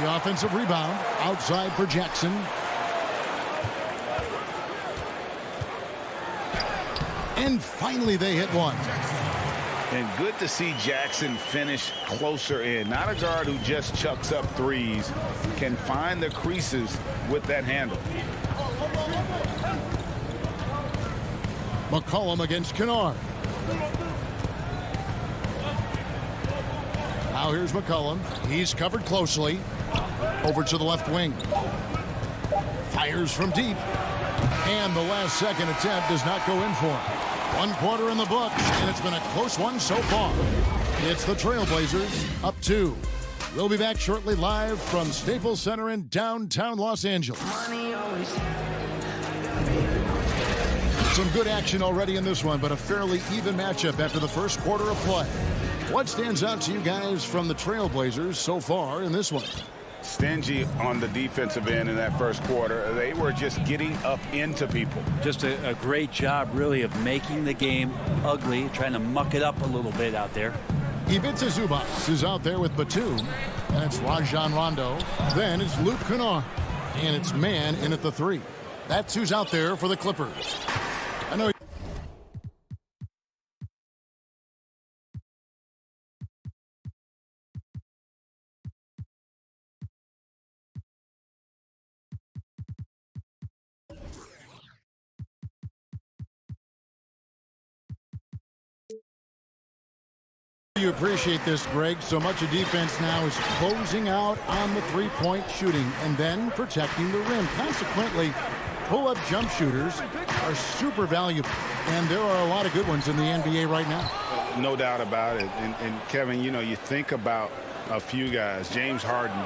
[SPEAKER 1] The offensive rebound outside for Jackson. And finally they hit one.
[SPEAKER 4] And good to see Jackson finish closer in. Not a guard who just chucks up threes. Can find the creases with that handle.
[SPEAKER 1] McCollum against Kennard. Now here's McCollum. He's covered closely. Over to the left wing. Fires from deep. And the last second attempt does not go in for him. 1 quarter in the books, and it's been a close one so far. It's the Trailblazers up 2. We'll be back shortly live from Staples Center in downtown Los Angeles. Some good action already in this one, but a fairly even matchup after the first quarter of play. What stands out to you guys from the Trailblazers so far in this one?
[SPEAKER 4] Stingy on the defensive end in that first quarter. They were just getting up into people.
[SPEAKER 15] Just a great job, really, of making the game ugly, trying to muck it up a little bit out there.
[SPEAKER 1] Ivica Zubac is out there with Batum. And it's Rajon Rondo. Then it's Luke Kennard. And it's Mann in at the 3. That's who's out there for the Clippers. I know. appreciate this, Greg. So much of defense now is closing out on the three-point shooting and then protecting the rim. Consequently, pull-up jump shooters are super valuable, and there are a lot of good ones in the NBA right now.
[SPEAKER 8] No doubt about it. And Kevin, you know, you think about a few guys. James Harden,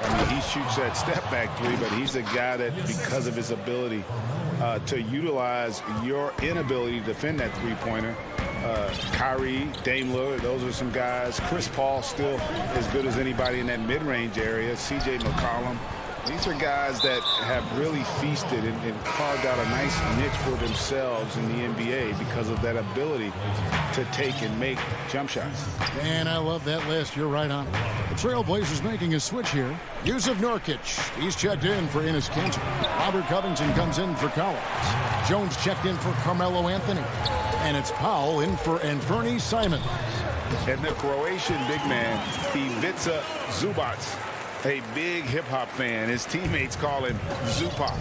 [SPEAKER 8] I mean, he shoots that step-back three, but he's a guy that, because of his ability to utilize your inability to defend that three-pointer, Kyrie, Dame Lillard, those are some guys. Chris Paul still as good as anybody in that mid-range area. C.J. McCollum. These are guys that have really feasted and carved out a nice niche for themselves in the NBA because of that ability to take and make jump shots.
[SPEAKER 1] And I love that list. You're right on it. The Trailblazers making a switch here. Yusuf Nurkic. He's checked in for Enes Kanter. Robert Covington comes in for Collins. Jones checked in for Carmelo Anthony. And it's Powell in for Anthony Simons.
[SPEAKER 8] And the Croatian big man, Ivica Zubac, a big hip-hop fan. His teammates call him Zupac.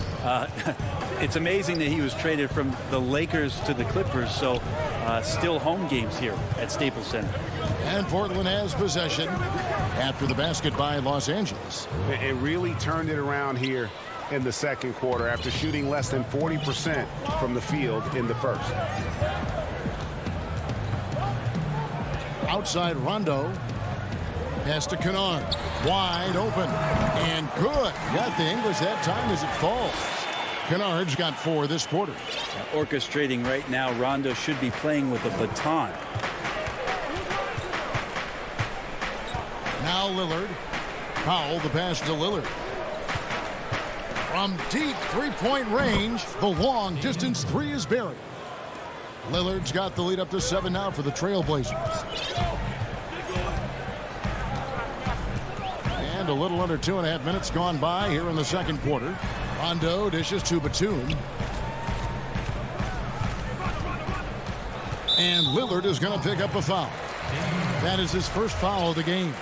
[SPEAKER 15] It's amazing that he was traded from the Lakers to the Clippers, so still home games here at Staples Center.
[SPEAKER 1] And Portland has possession after the basket by Los Angeles.
[SPEAKER 8] It really turned it around here in the second quarter after shooting less than 40% from the field in the first.
[SPEAKER 1] Outside Rondo. Pass to Kennard. Wide open. And good. Got the English that time as it falls. Kennard's got 4 this quarter.
[SPEAKER 15] Orchestrating right now, Rondo should be playing with a baton.
[SPEAKER 1] Now Lillard. Powell, the pass to Lillard. From deep three-point range, the long distance three is buried. Lillard's got the lead up to 7 now for the Trailblazers. And a little under 2.5 minutes gone by here in the second quarter. Rondo dishes to Batum. And Lillard is going to pick up a foul. That is his first foul of the game.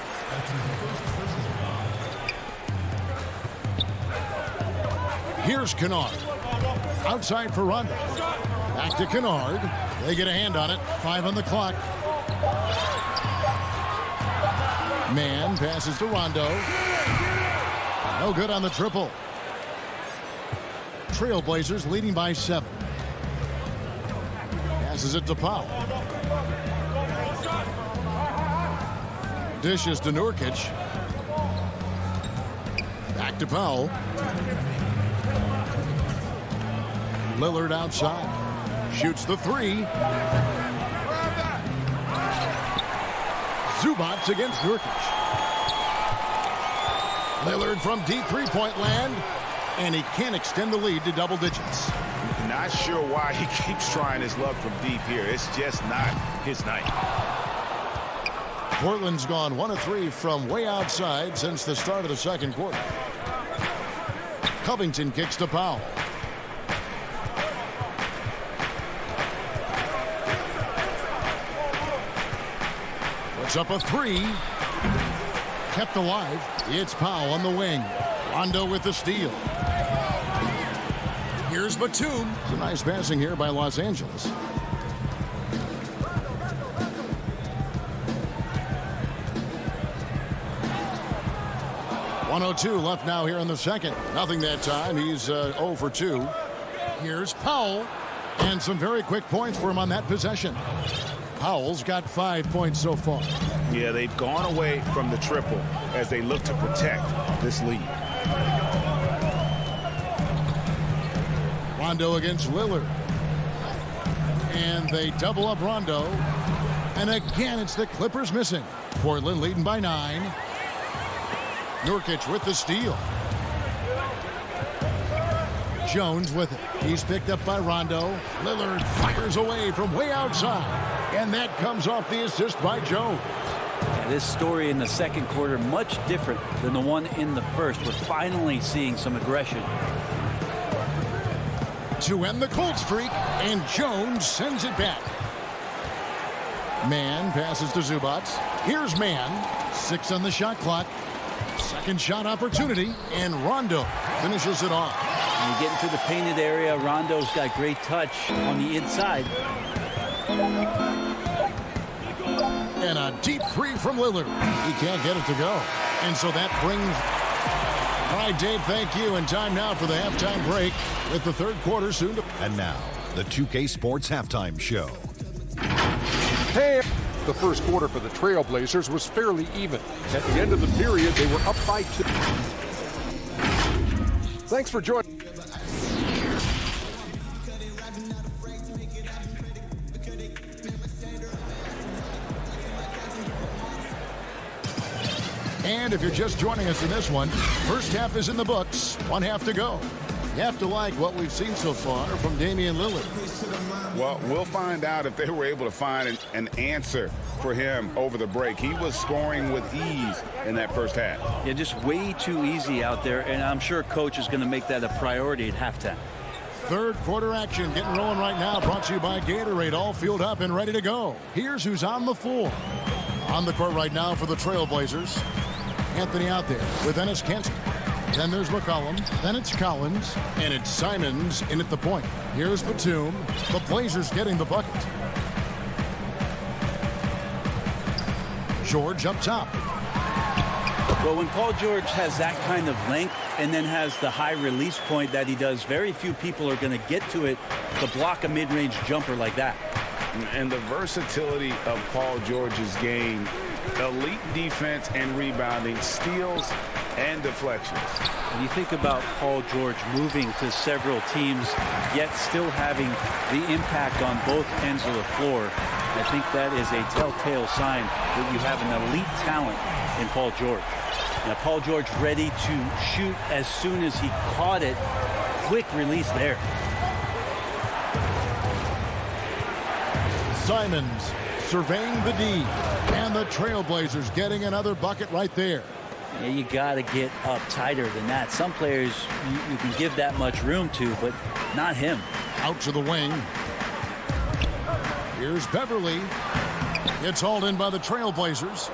[SPEAKER 1] Here's Kennard. Outside for Rondo. Back to Kennard. They get a hand on it. 5 on the clock. Man passes to Rondo. No good on the triple. Trailblazers leading by 7. Passes it to Powell. Dishes to Nurkic. Back to Powell. Lillard outside. Shoots the 3. Zubac against Nurkic. Lillard from deep three-point land, and he can't extend the lead to double digits.
[SPEAKER 8] Not sure why he keeps trying his luck from deep here. It's just not his night.
[SPEAKER 1] Portland's gone 1 of 3 from way outside since the start of the second quarter. Covington kicks to Powell. Puts up a 3. Kept alive. It's Powell on the wing. Rondo with the steal. Here's Batum. It's a nice passing here by Los Angeles. .102 left now here in the second. Nothing that time. He's 0 for 2. Here's Powell. And some very quick points for him on that possession. Powell's got 5 points so far.
[SPEAKER 8] Yeah, they've gone away from the triple as they look to protect this lead.
[SPEAKER 1] Rondo against Lillard. And they double up Rondo. And again, it's the Clippers missing. Portland leading by 9. Nurkic with the steal. Jones with it. He's picked up by Rondo. Lillard fires away from way outside. And that comes off the assist by Jones.
[SPEAKER 15] This story in the second quarter much different than the one in the first. We're finally seeing some aggression.
[SPEAKER 1] To end the cold streak, and Jones sends it back. Man passes to Zubac. Here's Man. 6 on the shot clock. Second shot opportunity, and Rondo finishes it off.
[SPEAKER 15] And you get into the painted area. Rondo's got great touch on the inside.
[SPEAKER 1] And a deep three from Lillard. He can't get it to go. And so that brings... All right, Dave, thank you. And time now for the halftime break with the third quarter soon to...
[SPEAKER 5] And now, the 2K Sports Halftime Show.
[SPEAKER 6] Hey! The first quarter for the Trailblazers was fairly even. At the end of the period, they were up by 2. Thanks for joining.
[SPEAKER 1] And if you're just joining us in this one, first half is in the books. One half to go. You have to like what we've seen so far from Damian Lillard.
[SPEAKER 4] Well, we'll find out if they were able to find an answer for him over the break. He was scoring with ease in that first half.
[SPEAKER 15] Yeah, just way too easy out there, and I'm sure coach is going to make that a priority at halftime.
[SPEAKER 1] Third quarter action getting rolling right now, brought to you by Gatorade, all fueled up and ready to go. Here's who's on the floor. On the court right now for the Trailblazers. Anthony out there with Ennis Cantor. Then there's McCollum. Then it's Collins. And it's Simons in at the point. Here's Batum. The Blazers getting the bucket. George up top.
[SPEAKER 15] Well, when Paul George has that kind of length and then has the high release point that he does, very few people are going to get to it to block a mid-range jumper like that.
[SPEAKER 4] And the versatility of Paul George's game, elite defense and rebounding, steals and deflections.
[SPEAKER 15] When you think about Paul George moving to several teams, yet still having the impact on both ends of the floor, I think that is a telltale sign that you have an elite talent in Paul George. Now, Paul George ready to shoot as soon as he caught it. Quick release there.
[SPEAKER 1] Simons surveying the D. And the Trailblazers getting another bucket right there.
[SPEAKER 15] Yeah, you got to get up tighter than that. Some players you can give that much room to, but not him.
[SPEAKER 1] Out to the wing. Here's Beverly. It's hauled in by the Trailblazers.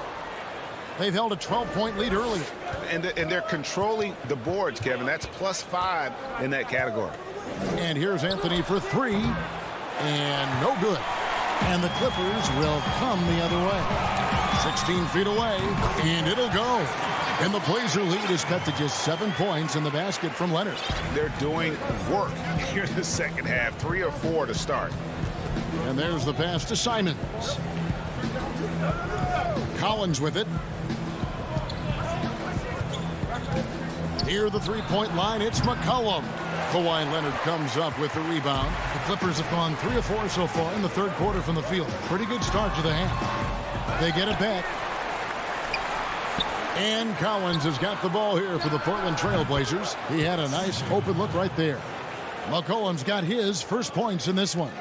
[SPEAKER 1] They've held a 12-point lead early.
[SPEAKER 4] And they're controlling the boards, Kevin. That's +5 in that category.
[SPEAKER 1] And here's Anthony for three. And no good. And the Clippers will come the other way. 16 feet away, and it'll go. And the Blazer lead is cut to just 7 points in the basket from Leonard.
[SPEAKER 4] They're doing work here in the second half. 3 or 4 to start.
[SPEAKER 1] And there's the pass to Simons. Collins with it. Near the three-point line, it's McCollum. Kawhi Leonard comes up with the rebound. The Clippers have gone 3 of 4 so far in the third quarter from the field. Pretty good start to the half. They get it back. And Collins has got the ball here for the Portland Trailblazers. He had a nice open look right there. McCollum's got his first points in this one.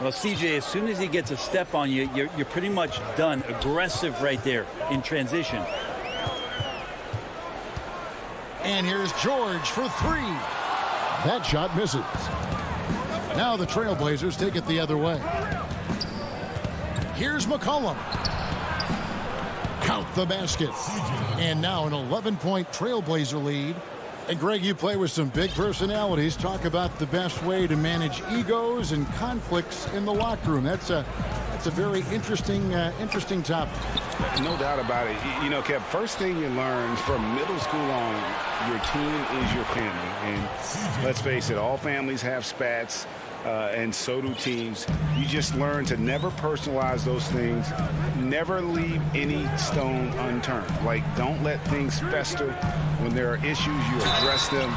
[SPEAKER 15] Well, CJ, as soon as he gets a step on you, you're pretty much done. Aggressive right there in transition.
[SPEAKER 1] And here's George for three. That shot misses. Now the Trailblazers take it the other way. Here's McCollum. Count the basket. And now an 11-point Trailblazer lead. And Greg, you play with some big personalities. Talk about the best way to manage egos and conflicts in the locker room. That's a very interesting topic.
[SPEAKER 4] No doubt about it. You know, Kev, first thing you learn from middle school on, your team is your family. And let's face it, all families have spats, and so do teams. You just learn to never personalize those things. Never leave any stone unturned. Like, don't let things fester. When there are issues, you address them.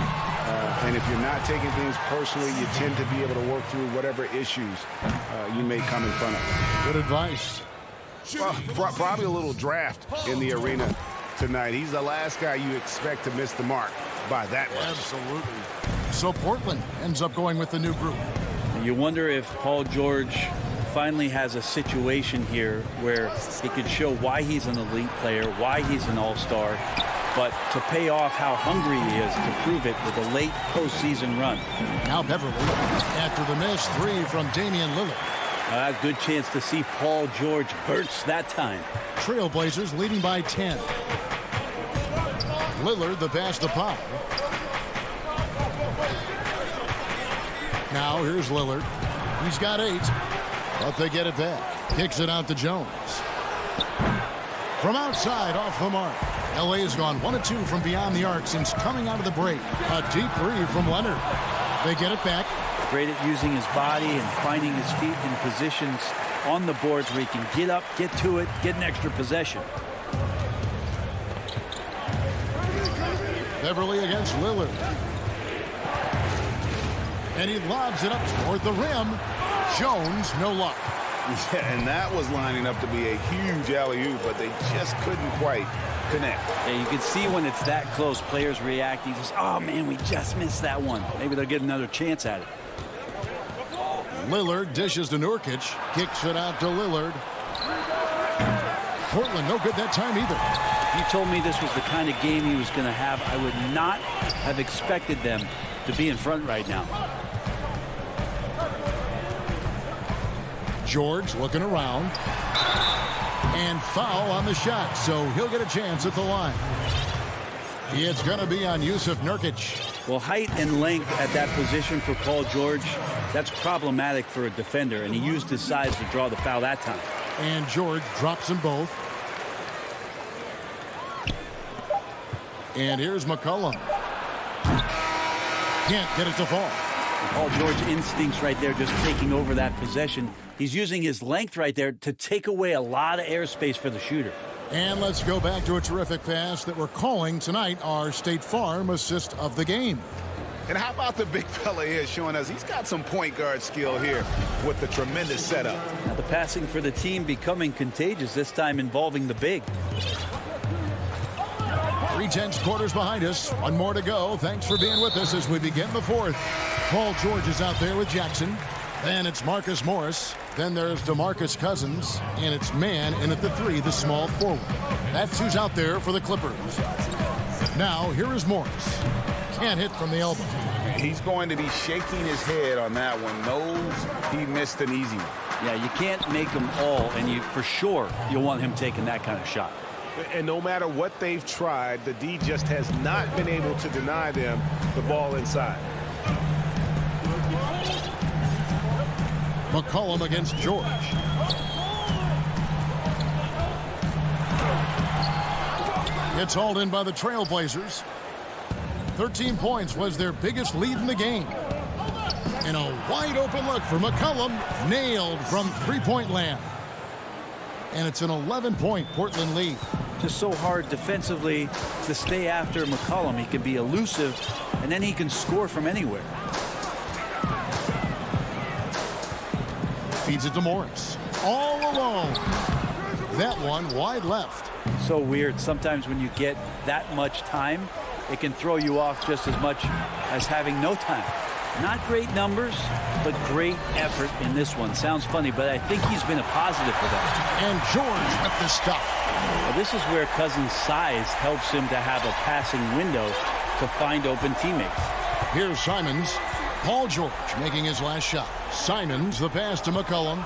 [SPEAKER 4] And if you're not taking things personally, you tend to be able to work through whatever issues you may come in front of.
[SPEAKER 1] Good advice.
[SPEAKER 4] Well, probably a little draft in the arena tonight. He's the last guy you expect to miss the mark by that much.
[SPEAKER 1] Absolutely. So Portland ends up going with the new group.
[SPEAKER 15] You wonder if Paul George finally has a situation here where he could show why he's an elite player, why he's an all-star, but to pay off how hungry he is to prove it with a late postseason run.
[SPEAKER 1] Now Beverly, after the miss, three from Damian Lillard.
[SPEAKER 15] A good chance to see Paul George burst that time.
[SPEAKER 1] Trailblazers leading by 10. Lillard the pass to Pop. Now here's Lillard. He's got 8, but they get it back. Kicks it out to Jones. From outside, off the mark. LA has gone 1 of 2 from beyond the arc since coming out of the break. A deep three from Leonard. They get it back.
[SPEAKER 15] Great at using his body and finding his feet in positions on the boards where he can get up, get to it, get an extra possession.
[SPEAKER 1] Beverly against Lillard. And he lobs it up toward the rim. Jones, no luck.
[SPEAKER 8] Yeah, and that was lining up to be a huge alley-oop, but they just couldn't quite connect.
[SPEAKER 15] Yeah, you can see when it's that close, players reacting. Just, oh, man, we just missed that one. Maybe they'll get another chance at it.
[SPEAKER 1] Lillard dishes to Nurkic. Kicks it out to Lillard. Portland, no good that time either.
[SPEAKER 15] If you told me this was the kind of game he was going to have, I would not have expected them to be in front right now.
[SPEAKER 1] George looking around. And foul on the shot, so he'll get a chance at the line. It's going to be on Yusuf Nurkic.
[SPEAKER 15] Well, height and length at that position for Paul George, that's problematic for a defender, and he used his size to draw the foul that time.
[SPEAKER 1] And George drops them both. And here's McCollum. Can't get it to fall.
[SPEAKER 15] Paul George instincts right there, just taking over that possession. He's using his length right there to take away a lot of airspace for the shooter.
[SPEAKER 1] And let's go back to a terrific pass that we're calling tonight our State Farm assist of the game.
[SPEAKER 8] And how about the big fella here showing us he's got some point guard skill here with the tremendous setup.
[SPEAKER 15] Now the passing for the team becoming contagious, this time involving the big.
[SPEAKER 1] 3/10 quarters behind us. One more to go. Thanks for being with us as we begin the fourth. Paul George is out there with Jackson. Then it's Marcus Morris. Then there's DeMarcus Cousins. And it's Mann in at the 3, the small forward. That's who's out there for the Clippers. Now, here is Morris. Can't hit from the elbow.
[SPEAKER 8] He's going to be shaking his head on that one. Knows he missed an easy one.
[SPEAKER 15] Yeah, you can't make them all, and you for sure you'll want him taking that kind of shot.
[SPEAKER 2] And no matter what they've tried, the D just has not been able to deny them the ball inside.
[SPEAKER 1] McCollum against George. It's hauled in by the Trailblazers. 13 points was their biggest lead in the game. And a wide open look for McCollum. Nailed from three-point land. And it's an 11-point Portland lead.
[SPEAKER 15] Just so hard defensively to stay after McCollum. He can be elusive, and then he can score from anywhere.
[SPEAKER 1] Feeds it to Morris. All alone. That one wide left.
[SPEAKER 15] So weird. Sometimes when you get that much time, it can throw you off just as much as having no time. Not great numbers, but great effort in this one. Sounds funny, but I think he's been a positive for that.
[SPEAKER 1] And George with the stuff.
[SPEAKER 15] Well, this is where Cousins' size helps him to have a passing window to find open teammates.
[SPEAKER 1] Here's Simons. Paul George making his last shot. Simons, the pass to McCollum.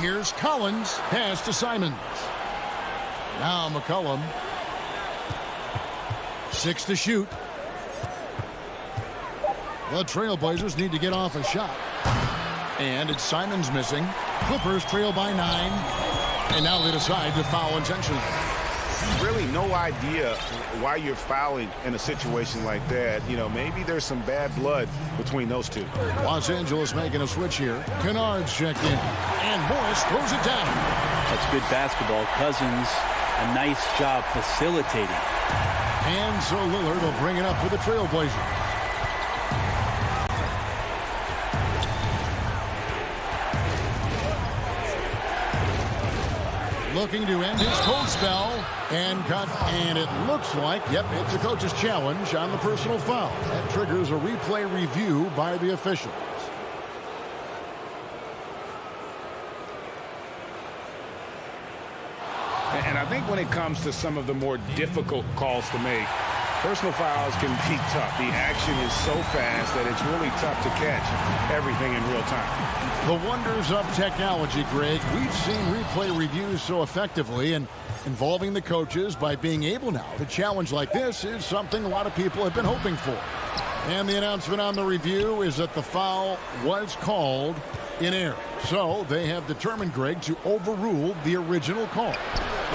[SPEAKER 1] Here's Collins. Pass to Simons. Now McCollum. 6 to shoot. The Trailblazers need to get off a shot. And it's Simons missing. Clippers trail by 9. And now they decide to foul intentionally.
[SPEAKER 8] Really no idea why you're fouling in a situation like that. You know, maybe there's some bad blood between those two.
[SPEAKER 1] Los Angeles making a switch here. Kennard's checked in. And Morris throws it down.
[SPEAKER 15] That's good basketball. Cousins, a nice job facilitating.
[SPEAKER 1] And so Lillard will bring it up for the Trailblazers. Looking to end his cold spell and cut, and it looks like, yep, it's a coach's challenge on the personal foul. That triggers a replay review by the officials.
[SPEAKER 4] And I think when it comes to some of the more difficult calls to make, personal fouls can be tough. The action is so fast that it's really tough to catch everything in real time.
[SPEAKER 1] The wonders of technology, Greg. We've seen replay reviews so effectively, and involving the coaches by being able now to challenge like this is something a lot of people have been hoping for. And the announcement on the review is that the foul was called in air. So they have determined, Greg, to overrule the original call.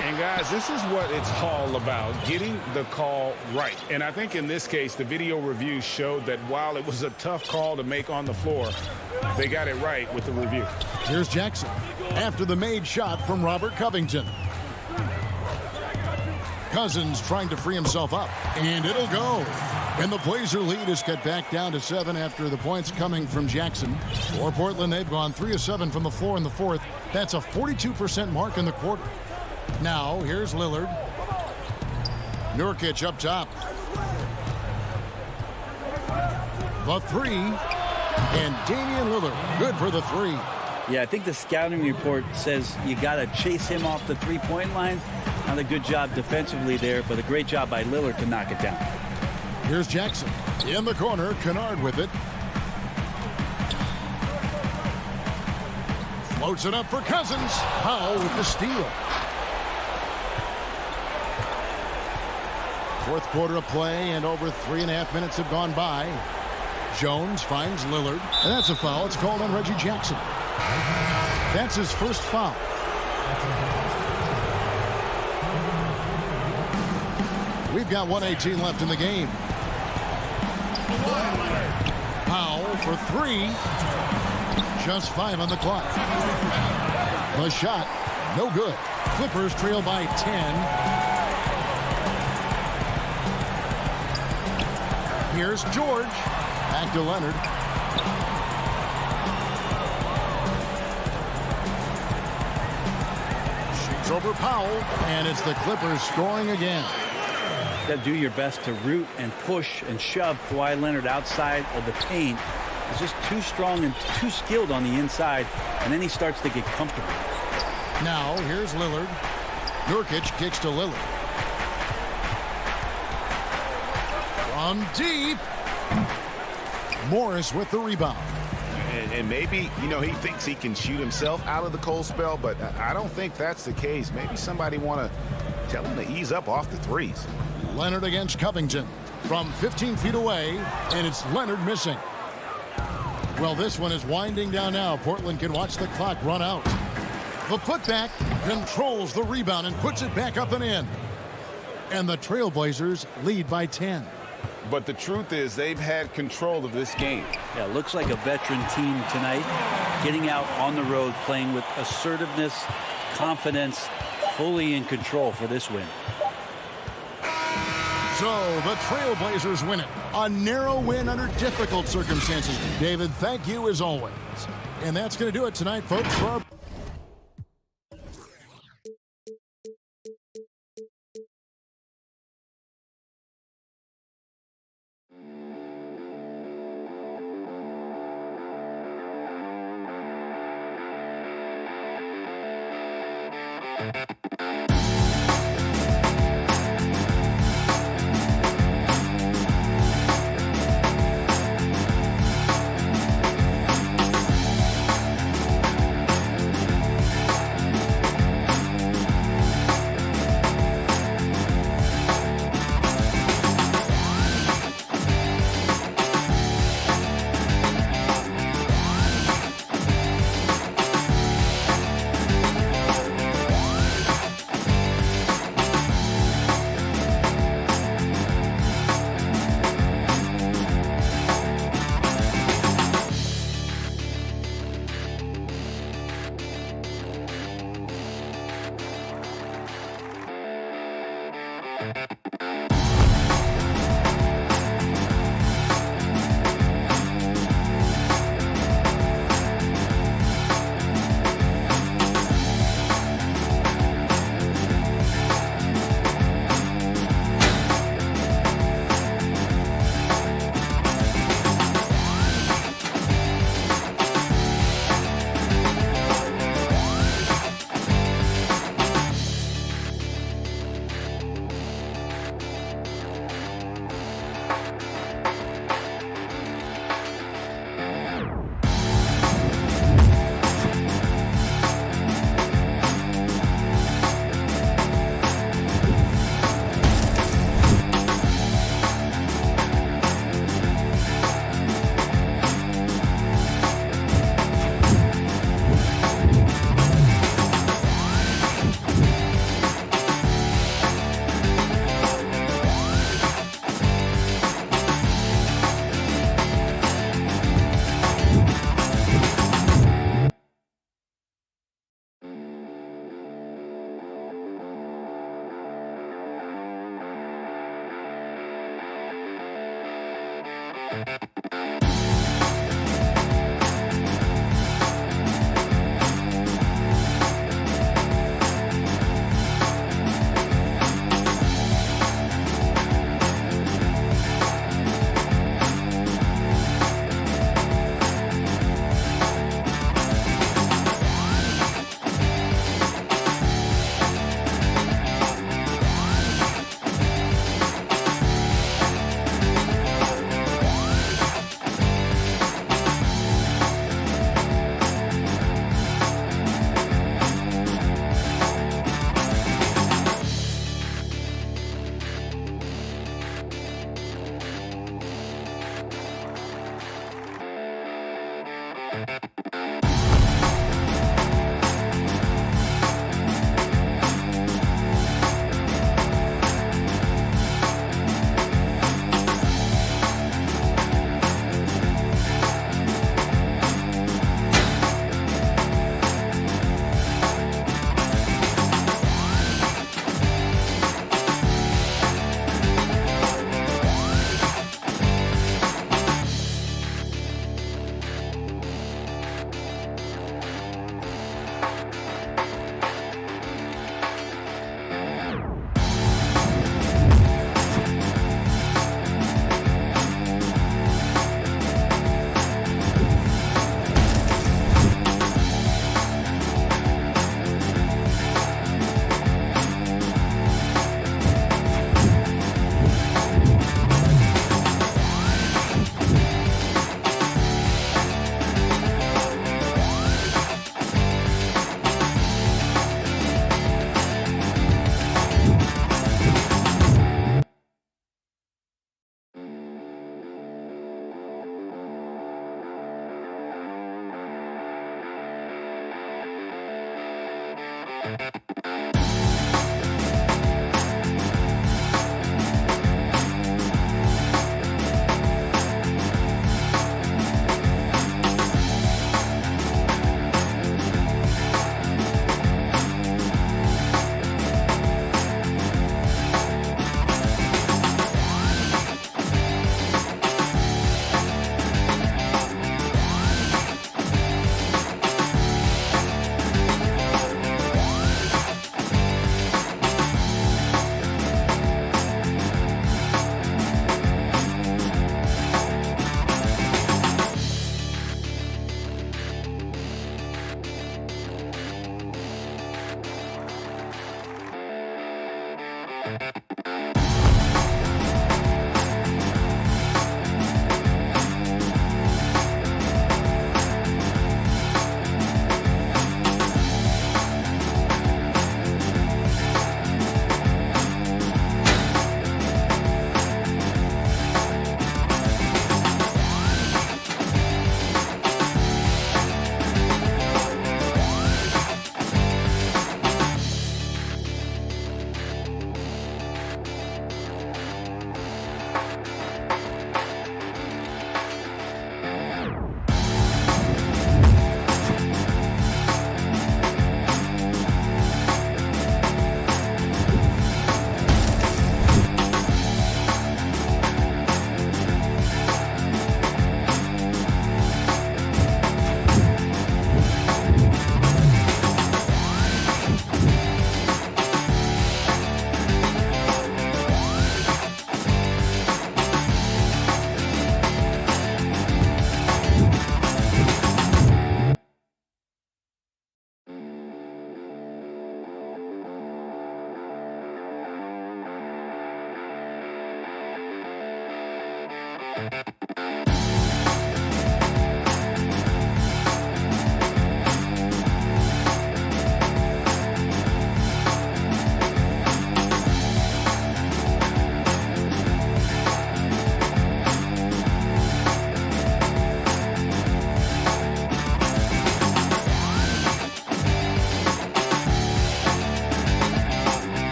[SPEAKER 4] And guys, this is what it's all about, getting the call right. And I think in this case, the video review showed that while it was a tough call to make on the floor, they got it right with the review.
[SPEAKER 1] Here's Jackson after the made shot from Robert Covington. Cousins trying to free himself up, and it'll go. And the Blazer lead is cut back down to 7 after the points coming from Jackson. For Portland, they've gone 3 of 7 from the floor in the fourth. That's a 42% mark in the quarter. Now, here's Lillard. Nurkic up top. The three. And Damian Lillard, good for the three.
[SPEAKER 15] Yeah, I think the scouting report says you got to chase him off the three-point line. Not a good job defensively there, but a great job by Lillard to knock it down.
[SPEAKER 1] Here's Jackson in the corner. Kennard with it. Floats it up for Cousins. Powell with the steal. Fourth quarter of play, and over 3.5 minutes have gone by. Jones finds Lillard, and that's a foul. It's called on Reggie Jackson. That's his first foul. We've got 1:18 left in the game. Powell for three. Just 5 on the clock. The shot, no good. Clippers trail by 10. Here's George. Back to Leonard. Shoots over Powell, and it's the Clippers scoring again.
[SPEAKER 15] You got to do your best to root and push and shove Kawhi Leonard outside of the paint. He's just too strong and too skilled on the inside, and then he starts to get comfortable.
[SPEAKER 1] Now, here's Lillard. Nurkic kicks to Lillard. From deep. Morris with the rebound.
[SPEAKER 8] And maybe, he thinks he can shoot himself out of the cold spell, but I don't think that's the case. Maybe somebody want to tell him to ease up off the threes.
[SPEAKER 1] Leonard against Covington from 15 feet away, and it's Leonard missing. Well, this one is winding down now. Portland can watch the clock run out. The putback controls the rebound and puts it back up and in. And the Trailblazers lead by 10.
[SPEAKER 4] But the truth is they've had control of this game.
[SPEAKER 15] Yeah, looks like a veteran team tonight, getting out on the road, playing with assertiveness, confidence, fully in control for this win.
[SPEAKER 1] So the Trailblazers win it. A narrow win under difficult circumstances. David, thank you as always. And that's going to do it tonight, folks, for our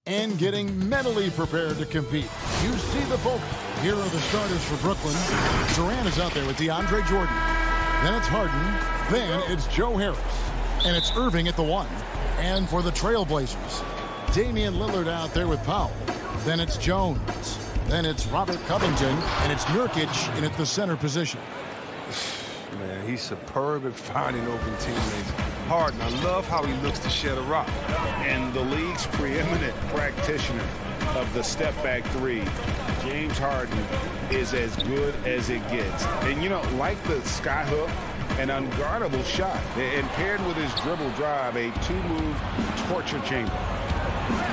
[SPEAKER 1] And getting mentally prepared to compete. You see the focus. Here are the starters for Brooklyn. Durant is out there with DeAndre Jordan. Then it's Harden. Then it's Joe Harris. And it's Irving at the 1. And for the Trailblazers, Damian Lillard out there with Powell. Then it's Jones. Then it's Robert Covington. And it's Nurkic in at the center position.
[SPEAKER 7] Man, he's superb at finding open teammates. Harden, I love how he looks to shed a rock.
[SPEAKER 8] And the league's preeminent practitioner of the step-back three, James Harden, is as good as it gets. And, you know, like the skyhook, an unguardable shot. And paired with his dribble drive, a two-move torture chamber.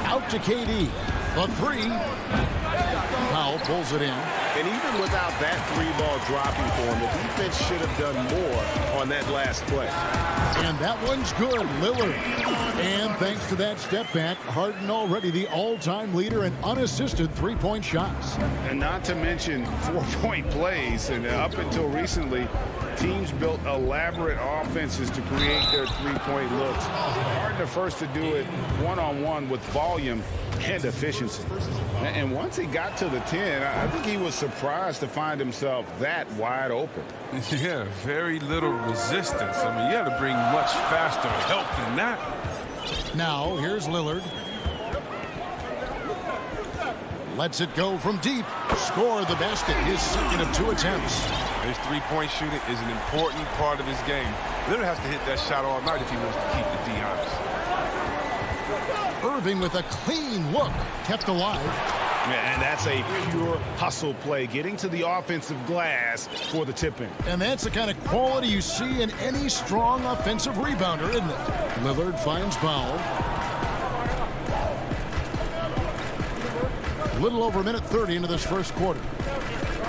[SPEAKER 1] Out to KD. The 3. Powell pulls it in.
[SPEAKER 8] And even without that 3-ball dropping for him, the defense should have done more on that last play.
[SPEAKER 1] And that one's good, Lillard. And thanks to that step back, Harden already the all-time leader in unassisted three-point shots.
[SPEAKER 8] And not to mention 4-point plays. And up until recently, teams built elaborate offenses to create their three-point looks. Harden the first to do it one-on-one with volume and efficiency. And once he got to the 10, I think he was surprised to find himself that wide open.
[SPEAKER 7] Yeah, very little resistance. I mean, you had to bring much faster help than that.
[SPEAKER 1] Now, here's Lillard. Lets it go from deep. Score the basket, his second of 2 attempts.
[SPEAKER 7] His three-point shooting is an important part of his game. Lillard has to hit that shot all night if he wants to keep the D honest.
[SPEAKER 1] Irving with a clean look, kept alive.
[SPEAKER 8] And that's a pure hustle play, getting to the offensive glass for the tip-in.
[SPEAKER 1] And that's the kind of quality you see in any strong offensive rebounder, isn't it? Lillard finds Powell. A little over a minute 30 into this first quarter.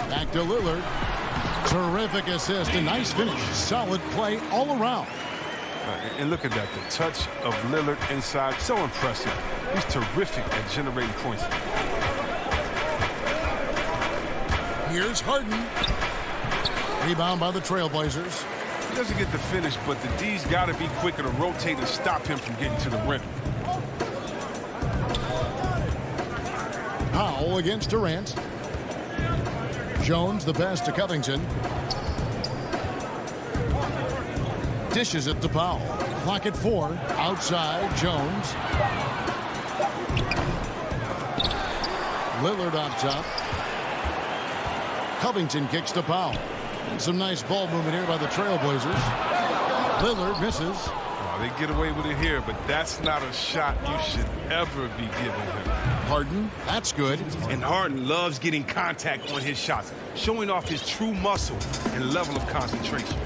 [SPEAKER 1] Back to Lillard. Terrific assist, a nice finish. Solid play all around.
[SPEAKER 7] And look at that, the touch of Lillard inside, so impressive. He's terrific at generating points.
[SPEAKER 1] Here's Harden. Rebound by the Trailblazers.
[SPEAKER 7] He doesn't get the finish, but the D's got to be quicker to rotate and stop him from getting to the rim.
[SPEAKER 1] Powell against Durant. Jones the pass to Covington. Dishes it to Powell. Clock at 4. Outside, Jones. Lillard on top. Covington kicks to Powell. And some nice ball movement here by the Trailblazers. Lillard misses.
[SPEAKER 7] They get away with it here, but that's not a shot you should ever be giving him.
[SPEAKER 1] Harden, that's good.
[SPEAKER 2] And Harden loves getting contact on his shots, showing off his true muscle and level of concentration.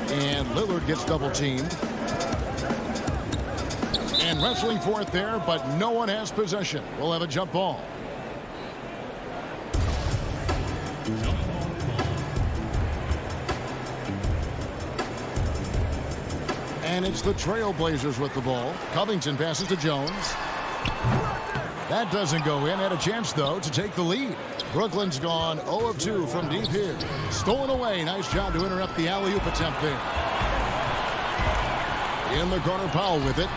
[SPEAKER 1] And Lillard gets double teamed. And wrestling for it there, but no one has possession. We'll have a jump ball. And it's the Trailblazers with the ball. Covington passes to Jones. That doesn't go in. Had a chance, though, to take the lead. Brooklyn's gone 0 of 2 from deep here. Stolen away. Nice job to interrupt the alley-oop attempt there. In the corner, Powell with it.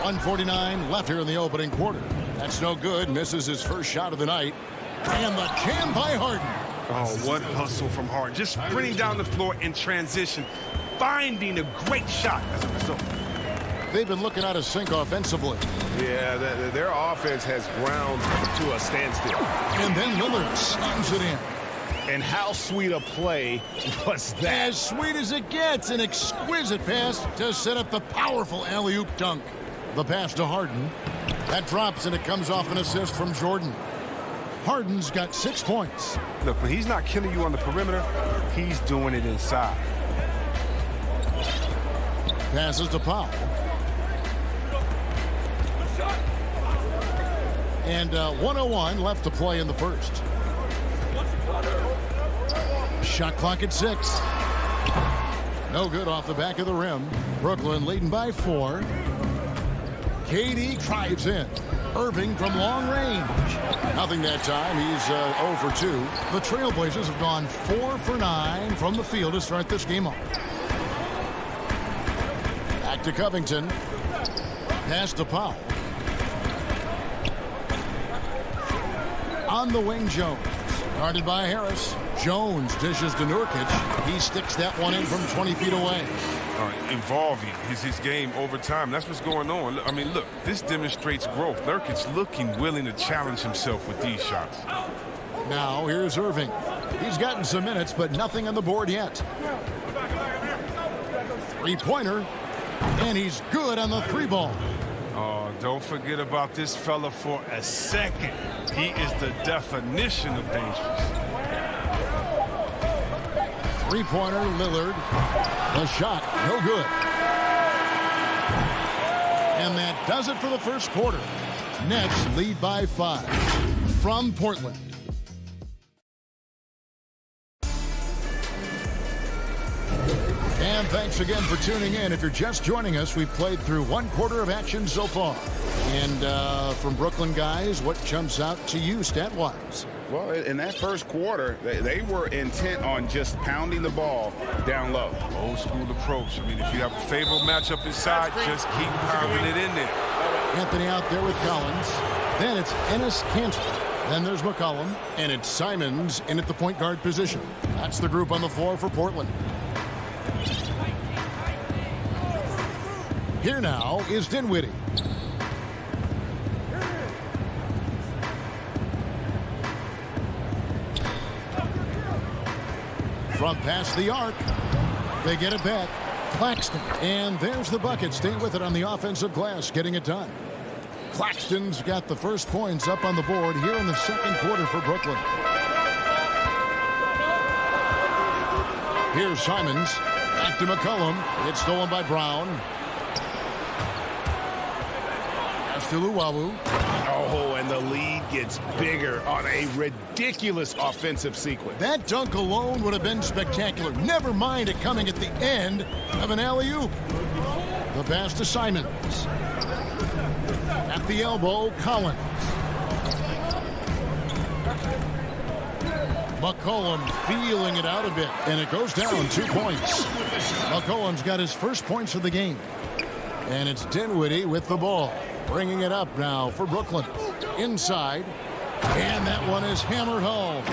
[SPEAKER 1] 1:49 left here in the opening quarter. That's no good. Misses his first shot of the night. And the jam by Harden.
[SPEAKER 2] Oh, what hustle from Harden. Just sprinting down the floor in transition, finding a great shot as a result.
[SPEAKER 1] They've been looking out of sync offensively.
[SPEAKER 8] Yeah, their offense has ground to a standstill.
[SPEAKER 1] And then Lillard slams it in.
[SPEAKER 8] And how sweet a play was that?
[SPEAKER 1] As sweet as it gets. An exquisite pass to set up the powerful alley-oop dunk. The pass to Harden. That drops, and it comes off an assist from Jordan. Harden's got 6 points.
[SPEAKER 2] Look, when he's not killing you on the perimeter, he's doing it inside.
[SPEAKER 1] Passes to Powell. And 1:01 left to play in the first. Shot clock at 6. No good off the back of the rim. Brooklyn leading by 4. KD drives in. Irving from long range. Nothing that time. He's 0 for 2. The Trailblazers have gone 4 for 9 from the field to start this game off. Back to Covington. Pass to Powell. On the wing, Jones. Guarded by Harris. Jones dishes to Nurkic. He sticks that one in from 20 feet away.
[SPEAKER 7] Involving his game over time. That's what's going on. I mean, look, this demonstrates growth. Nurkic's looking willing to challenge himself with these shots.
[SPEAKER 1] Now, here's Irving. He's gotten some minutes, but nothing on the board yet. Three-pointer, and he's good on the 3 ball.
[SPEAKER 7] Oh, don't forget about this fella for a second. He is the definition of dangerous.
[SPEAKER 1] Three-pointer, Lillard. The shot, no good. And that does it for the first quarter. Nets lead by 5 from Portland. And thanks again for tuning in. If you're just joining us, we've played through 1 quarter of action so far. And from Brooklyn guys, what jumps out to you stat-wise?
[SPEAKER 4] Well, in that first quarter, they were intent on just pounding the ball down low.
[SPEAKER 7] Old school approach. I mean, if you have a favorable matchup inside, just keep pounding it in there.
[SPEAKER 1] Anthony out there with Collins. Then it's Enes Kanter. Then there's McCollum. And it's Simons in at the point guard position. That's the group on the floor for Portland. Here now is Dinwiddie. From past the arc. They get it back. Claxton. And there's the bucket. Stay with it on the offensive glass, getting it done. Claxton's got the first points up on the board here in the second quarter for Brooklyn. Here's Simons. Back to McCollum. It's stolen by Brown. Pass to Luwawu.
[SPEAKER 8] Oh, and the lead gets bigger on a ridiculous offensive sequence.
[SPEAKER 1] That dunk alone would have been spectacular. Never mind it coming at the end of an alley-oop. The pass to Simons. At the elbow, Collins. McCollum feeling it out a bit, and it goes down 2 points. McCollum's got his first points of the game. And it's Dinwiddie with the ball. Bringing it up now for Brooklyn. Inside, And that one is hammered home.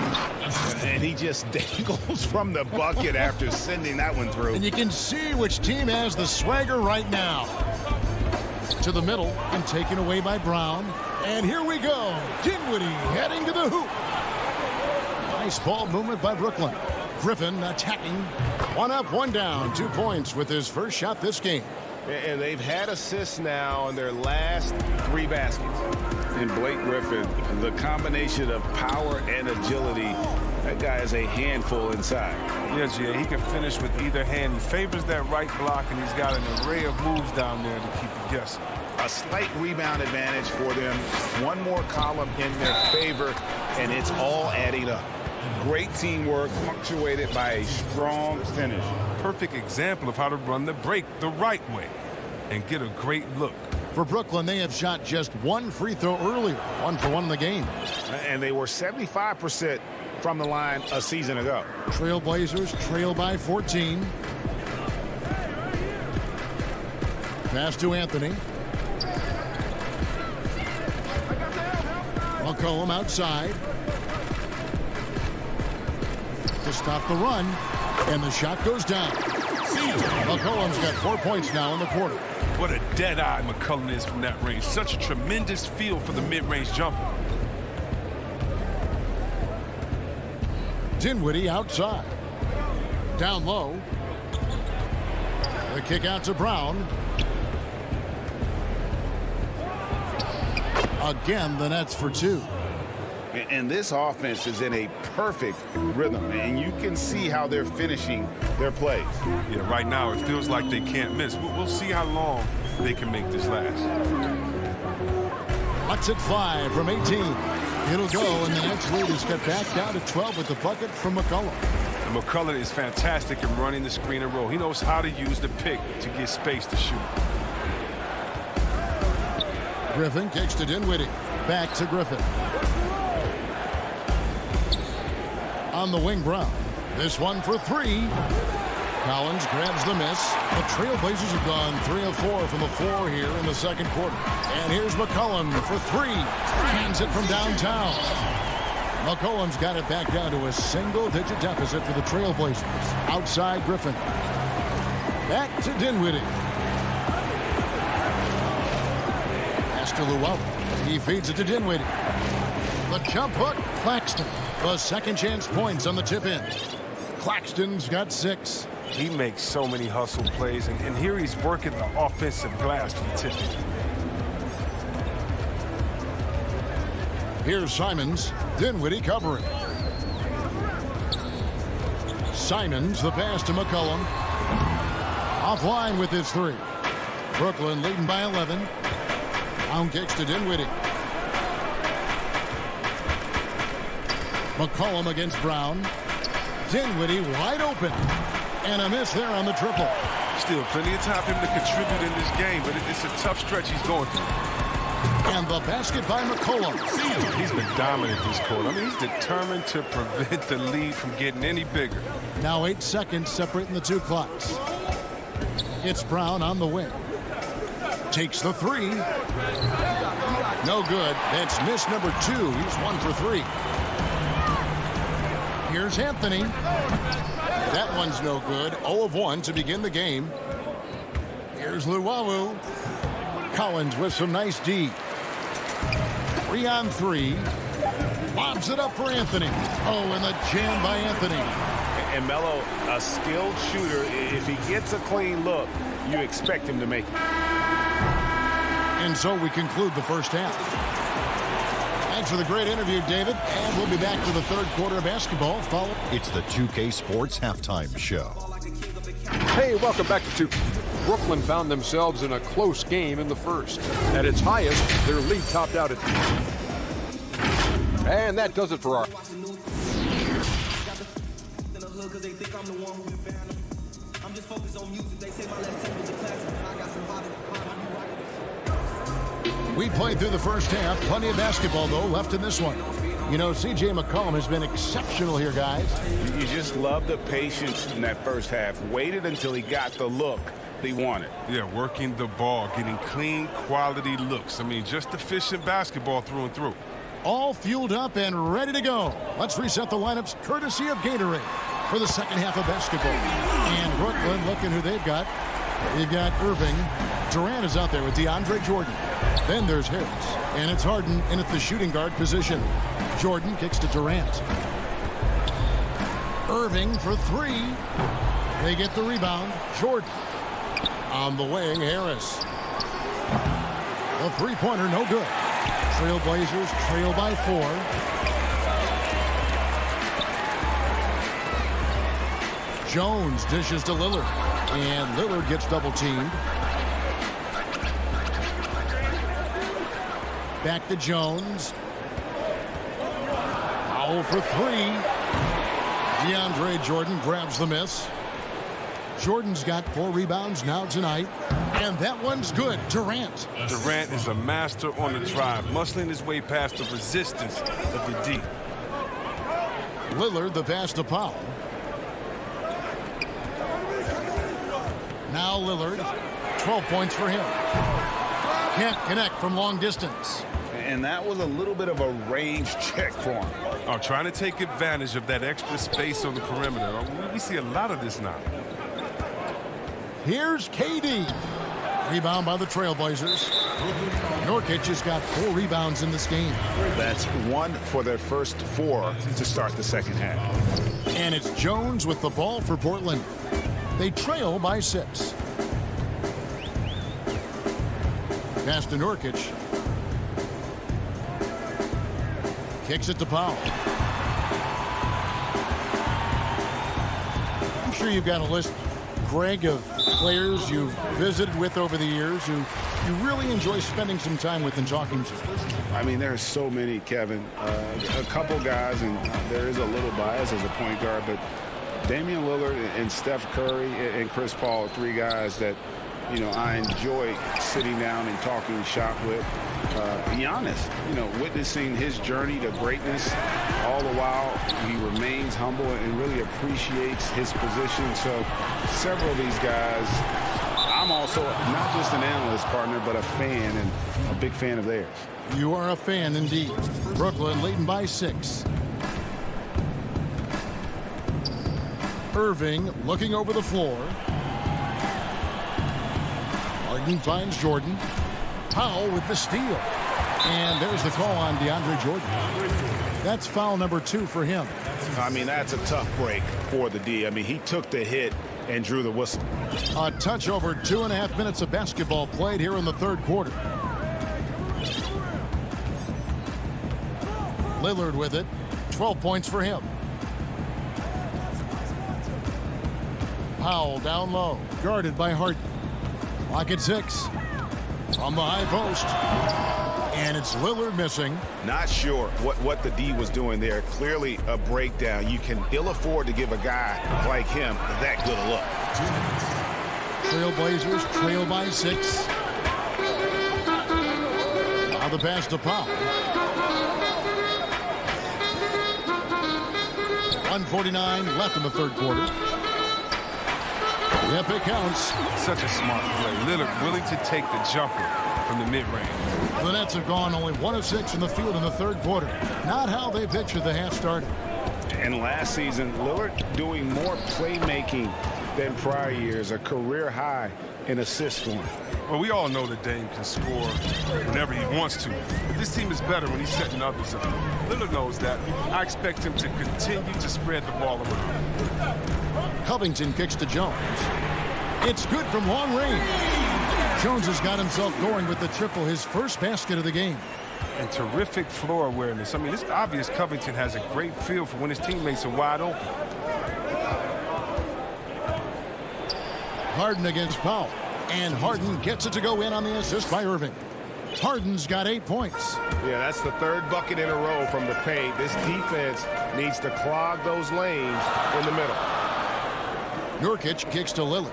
[SPEAKER 8] And he just dangles from the bucket after sending that one through.
[SPEAKER 1] And you can see which team has the swagger right now. To the middle and taken away by Brown. And here we go. Dinwiddie heading to the hoop. Nice ball movement by Brooklyn. Griffin attacking. 1 up, 1 down. 2 points with his first shot this game.
[SPEAKER 8] And they've had assists now on their last 3 baskets.
[SPEAKER 4] And Blake Griffin, the combination of power and agility, that guy is a handful inside.
[SPEAKER 7] Yeah, he can finish with either hand. He favors that right block, and he's got an array of moves down there to keep you guessing.
[SPEAKER 8] A slight rebound advantage for them. 1 more column in their favor, and it's all adding up.
[SPEAKER 4] Great teamwork punctuated by a strong finish.
[SPEAKER 7] Perfect example of how to run the break the right way and get a great look.
[SPEAKER 1] For Brooklyn, they have shot just 1 free throw earlier. 1 for 1 in the game.
[SPEAKER 8] And they were 75% from the line a season ago.
[SPEAKER 1] Trailblazers trail by 14. Pass to Anthony. McCollum outside. To stop the run. And the shot goes down. McCollum's got 4 points now in the quarter.
[SPEAKER 7] What a dead-eye McCollum is from that range. Such a tremendous feel for the mid-range jumper.
[SPEAKER 1] Dinwiddie outside. Down low. The kick out to Brown. Again, the Nets for 2.
[SPEAKER 8] And this offense is in a perfect rhythm, and you can see how they're finishing their plays.
[SPEAKER 7] Yeah, right now it feels like they can't miss. We'll see how long they can make this last.
[SPEAKER 1] Bucks at 5 from 18. It'll go, and the Nets lead is cut back down to 12 with the bucket from McCollum.
[SPEAKER 7] And McCollum is fantastic in running the screen and roll. He knows how to use the pick to get space to shoot.
[SPEAKER 1] Griffin kicks to Dinwiddie. Back to Griffin. On the wing, Brown. This one for 3. Collins grabs the miss. The Trailblazers have gone 3 of 4 from the floor here in the second quarter. And here's McCollum for 3. Hands it from downtown. McCollum's got it back down to a single-digit deficit for the Trailblazers. Outside Griffin. Back to Dinwiddie. Pass to Llewellyn. He feeds it to Dinwiddie. The jump hook, Claxton. The second chance points on the tip in. Claxton's got 6.
[SPEAKER 7] He makes so many hustle plays, and here he's working the offensive glass for the tip.
[SPEAKER 1] Here's Simons. Dinwiddie covering. Simons, the pass to McCollum. Offline with his 3. Brooklyn leading by 11. Down kicks to Dinwiddie. McCollum against Brown. Dinwiddie wide open. And a miss there on the triple.
[SPEAKER 7] Still plenty of time for him to contribute in this game, but it's a tough stretch he's going through.
[SPEAKER 1] And the basket by McCollum.
[SPEAKER 7] He's been dominant this quarter. I mean, he's determined to prevent the lead from getting any bigger.
[SPEAKER 1] Now 8 seconds separating the 2 clocks. It's Brown on the wing. Takes the 3. No good. That's miss number 2. He's 1 for 3. Here's Anthony. That one's no good. 0 of 1 to begin the game. Here's Luwawu. Collins with some nice D. 3 on 3. Lobs it up for Anthony. Oh, and the jam by Anthony.
[SPEAKER 8] And Melo, a skilled shooter. If he gets a clean look, you expect him to make it.
[SPEAKER 1] And so we conclude the first half. Thanks for the great interview, David. And we'll be back to the third quarter of basketball.
[SPEAKER 5] It's the 2K Sports Halftime Show.
[SPEAKER 6] Hey, welcome back to 2K. Brooklyn found themselves in a close game in the first. At its highest, their lead topped out at 2. And that does it for our...
[SPEAKER 1] We played through the first half. Plenty of basketball, though, left in this one. You know, C.J. McCollum has been exceptional here, guys.
[SPEAKER 8] You just love the patience in that first half. Waited until he got the look he wanted.
[SPEAKER 7] Yeah, working the ball, getting clean, quality looks. I mean, just efficient basketball through and through.
[SPEAKER 1] all fueled up and ready to go. Let's reset the lineups courtesy of Gatorade for the second half of basketball. And Brooklyn, looking who they've got. They've got Irving. Durant is out there with DeAndre Jordan. Then there's Harris. And it's Harden in at the shooting guard position. Jordan kicks to Durant. Irving for three. They get the rebound. Jordan. On the wing, Harris. The three-pointer, no good. Trailblazers trail by 4. Jones dishes to Lillard. And Lillard gets double-teamed. Back to Jones. Foul for 3. DeAndre Jordan grabs the miss. Jordan's got 4 rebounds now tonight. And that one's good. Durant.
[SPEAKER 7] Durant is a master on the drive, muscling his way past the resistance of the D.
[SPEAKER 1] Lillard, the pass to Powell. Now Lillard, 12 points for him. Can't connect from long distance.
[SPEAKER 4] And that was a little bit of a range check for him.
[SPEAKER 7] Oh, trying to take advantage of that extra space on the perimeter. We see a lot of this now.
[SPEAKER 1] Here's KD. Rebound by the Trailblazers. Nurkic has got 4 rebounds in this game.
[SPEAKER 4] That's 1 for their first 4 to start the second half.
[SPEAKER 1] And it's Jones with the ball for Portland. They trail by 6. Pass to Nurkic. Kicks it to Powell. I'm sure you've got a list, Greg, of players you've visited with over the years who you really enjoy spending some time with and talking to.
[SPEAKER 4] I mean, there's so many, Kevin. A couple guys, and there is a little bias as a point guard, but Damian Lillard and Steph Curry and Chris Paul are 3 guys that, you know, I enjoy sitting down and talking shop with. Giannis, you know, witnessing his journey to greatness, all the while he remains humble and really appreciates his position. So several of these guys, I'm also not just an analyst partner, but a fan and a big fan of theirs.
[SPEAKER 1] You are a fan indeed. Brooklyn leading by 6. Irving looking over the floor. Harden finds Jordan. Powell with the steal. And there's the call on DeAndre Jordan. That's foul number 2 for him.
[SPEAKER 4] I mean, that's a tough break for the D. I mean, he took the hit and drew the whistle.
[SPEAKER 1] A touch over 2.5 minutes of basketball played here in the third quarter. Lillard with it. 12 points for him. Powell down low. Guarded by Harden. Clock at 6. From the high post. And it's Lillard missing.
[SPEAKER 4] Not sure what the D was doing there. Clearly a breakdown. You can ill afford to give a guy like him that good a look.
[SPEAKER 1] Trailblazers trail by 6. Now the pass to Powell. 1:49 left in the third quarter. Yep, it counts.
[SPEAKER 7] Such a smart play. Lillard willing to take the jumper from the mid-range.
[SPEAKER 1] The Nets have gone only 1 of 6 in the field in the third quarter. Not how they pictured the half started.
[SPEAKER 4] And last season, Lillard doing more playmaking than prior years, a career high in assists for him.
[SPEAKER 7] Well, we all know that Dame can score whenever he wants to. But this team is better when he's setting others up. Lillard knows that. I expect him to continue to spread the ball around.
[SPEAKER 1] Covington kicks to Jones. It's good from long range. Jones has got himself going with the triple, his first basket of the game.
[SPEAKER 7] And terrific floor awareness. I mean, it's obvious Covington has a great feel for when his teammates are wide open.
[SPEAKER 1] Harden against Powell. And Harden gets it to go in on the assist by Irving. Harden's got 8 points.
[SPEAKER 4] Yeah, that's the 3rd bucket in a row from the paint. This defense needs to clog those lanes in the middle.
[SPEAKER 1] Nurkic kicks to Lillard.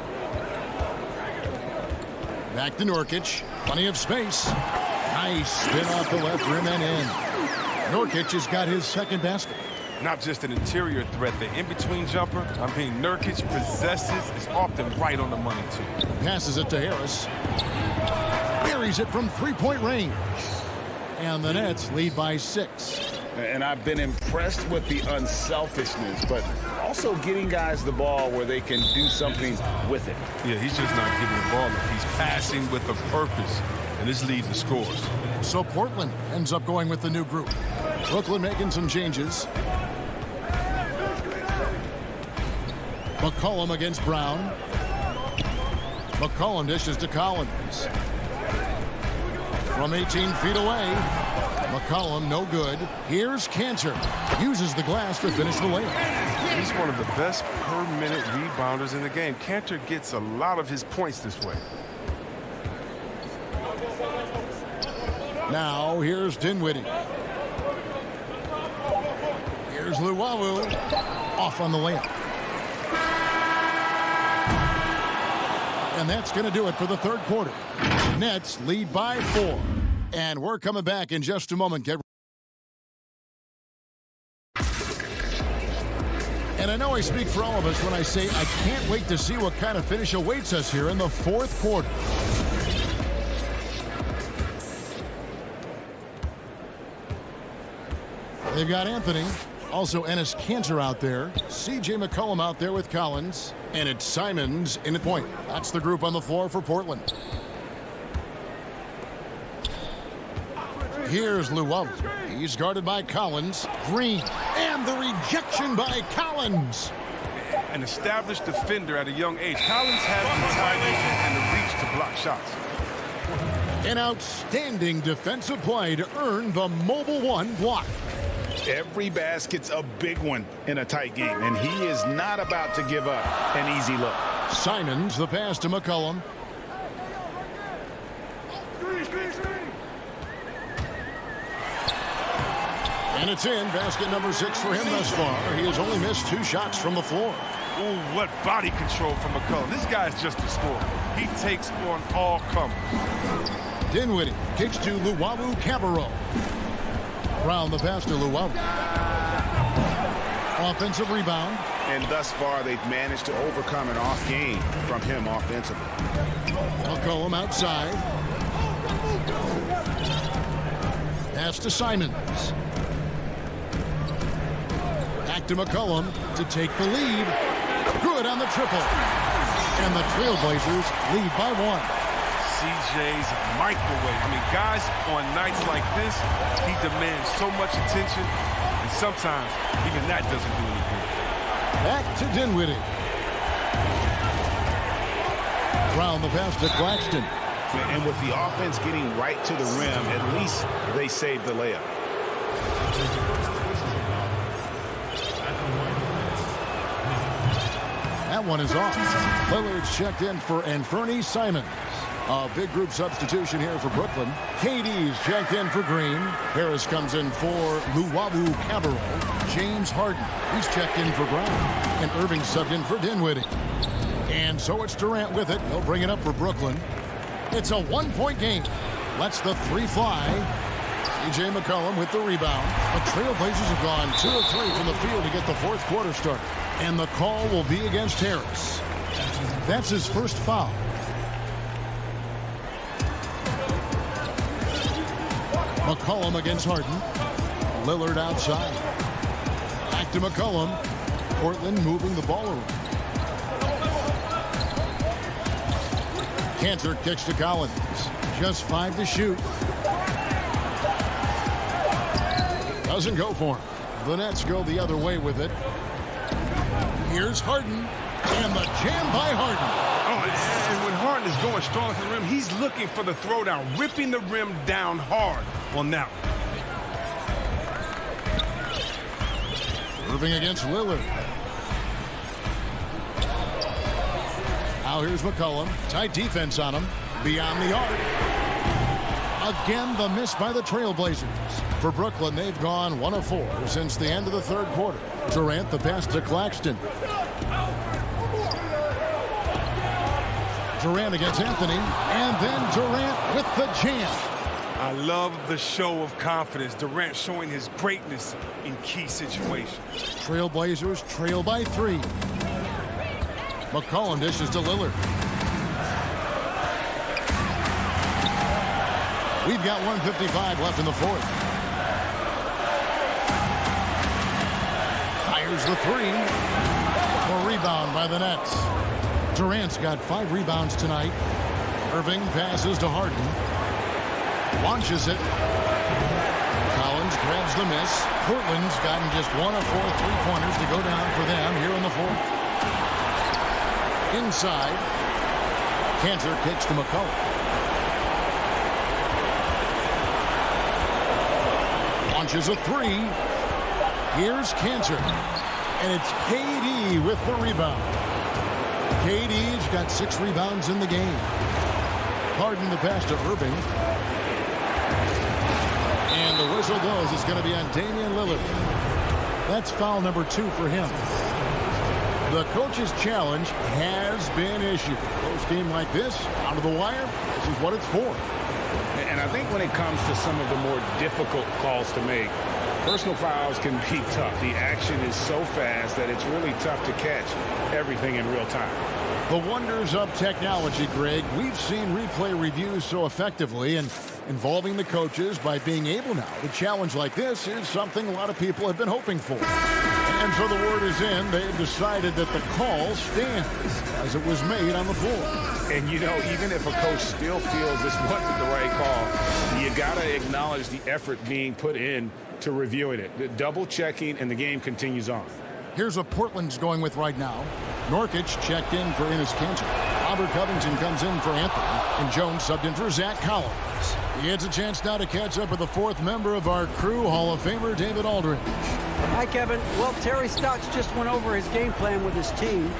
[SPEAKER 1] Back to Nurkic. Plenty of space. Nice spin off the left rim and in. Nurkic has got his second basket.
[SPEAKER 7] Not just an interior threat, the in-between jumper. I mean, Nurkic possesses is often right on the money, too.
[SPEAKER 1] Passes it to Harris. Buries it from 3-point range. And the Nets lead by 6.
[SPEAKER 4] And I've been impressed with the unselfishness, but also getting guys the ball where they can do something with it.
[SPEAKER 7] Yeah, he's just not getting the ball up. He's passing with a purpose, and this leads to scores.
[SPEAKER 1] So Portland ends up going with the new group. Brooklyn making some changes. McCollum against Brown. McCollum dishes to Collins. From 18 feet away. McCollum no good. Here's Cantor. Uses the glass to finish the layup.
[SPEAKER 7] He's one of the best per-minute rebounders in the game. Cantor gets a lot of his points this way.
[SPEAKER 1] Now here's Dinwiddie. Here's Luwawu. Off on the layup. And that's going to do it for the third quarter. Nets lead by 4. And we're coming back in just a moment. And I know I speak for all of us when I say I can't wait to see what kind of finish awaits us here in the fourth quarter. They've got Anthony, also Enes Kanter out there, C.J. McCollum out there with Collins, and it's Simons in the point. That's the group on the floor for Portland. Here's Luwawu. He's guarded by Collins. Green. And the rejection by Collins.
[SPEAKER 7] An established defender at a young age. Collins has the timing and the reach to block shots.
[SPEAKER 1] An outstanding defensive play to earn the mobile one block.
[SPEAKER 4] Every basket's a big one in a tight game, and he is not about to give up an easy look.
[SPEAKER 1] Simons, the pass to McCollum. And it's in. Basket number 6 for him thus far. He has only missed 2 shots from the floor.
[SPEAKER 7] Ooh, what body control from McCollum. This guy's just a scorer. He takes on all comers.
[SPEAKER 1] Dinwiddie kicks to Luwawu-Cabarrot. Brown the pass to Luwawu. Offensive rebound.
[SPEAKER 8] And thus far, they've managed to overcome an off game from him offensively.
[SPEAKER 1] McCollum outside. Pass to Simons. Back to McCollum to take the lead. Good on the triple. And the Trailblazers lead by 1.
[SPEAKER 7] CJ's microwave. I mean, guys on nights like this, he demands so much attention, and sometimes even that doesn't do any good.
[SPEAKER 1] Back to Dinwiddie. Brown the pass to Claxton.
[SPEAKER 8] And with the offense getting right to the rim, at least they saved the layup.
[SPEAKER 1] That one is off. Lillard's checked in for Anthony Simons. A big group substitution here for Brooklyn. KD's checked in for Green. Harris comes in for Luwawu-Cabarrot. James Harden, he's checked in for Brown. And Irving subbed in for Dinwiddie. And so it's Durant with it. He'll bring it up for Brooklyn. It's a 1-point game. Lets the 3 fly. C.J. McCollum with the rebound. The Trailblazers have gone 2 of 3 from the field to get the fourth quarter started. And the call will be against Harris. That's his first foul. McCollum against Harden. Lillard outside. Back to McCollum. Portland moving the ball around. Cantor kicks to Collins. Just 5 to shoot. Doesn't go for him. The Nets go the other way with it. Here's Harden. And the jam by Harden.
[SPEAKER 7] Oh, and when Harden is going strong to the rim, he's looking for the throwdown, ripping the rim down hard on that one.
[SPEAKER 1] Irving against Lillard. Now here's McCollum. Tight defense on him. Beyond the arc. Again, the miss by the Trailblazers. For Brooklyn, they've gone 1 of 4 since the end of the third quarter. Durant the pass to Claxton. Durant against Anthony. And then Durant with the jam.
[SPEAKER 7] I love the show of confidence. Durant showing his greatness in key situations.
[SPEAKER 1] Trailblazers trail by 3. McCollum dishes to Lillard. We've got 1:55 left in the fourth. Fires the three. A rebound by the Nets. Durant's got 5 rebounds tonight. Irving passes to Harden. Launches it. Collins grabs the miss. Portland's gotten just 1 of 4 3-pointers to go down for them here in the fourth. Inside. Cantor kicks to McCollum. Launches a three. Here's Cantor. And it's KD with the rebound. KD's got 6 rebounds in the game. Harden the pass to Irving. And the whistle blows. It's going to be on Damian Lillard. That's foul number 2 for him. The coach's challenge has been issued. Close game like this, out of the wire, this is what it's for.
[SPEAKER 4] And I think when it comes to some of the more difficult calls to make, personal fouls can be tough. The action is so fast that it's really tough to catch everything in real time.
[SPEAKER 1] The wonders of technology, Greg. We've seen replay reviews so effectively, and involving the coaches by being able now to challenge like this is something a lot of people have been hoping for. And so the word is in. They have decided that the call stands as it was made on the floor.
[SPEAKER 4] And, you know, even if a coach still feels this wasn't the right call, you got to acknowledge the effort being put in to reviewing it. The double checking, and the game continues on.
[SPEAKER 1] Here's what Portland's going with right now. Norkic checked in for Enes Kanter. Robert Covington comes in for Anthony. And Jones subbed in for Zach Collins. He gets a chance now to catch up with the 4th member of our crew, Hall of Famer David Aldridge.
[SPEAKER 14] Hi, Kevin. Well, Terry Stotts just went over his game plan with his team.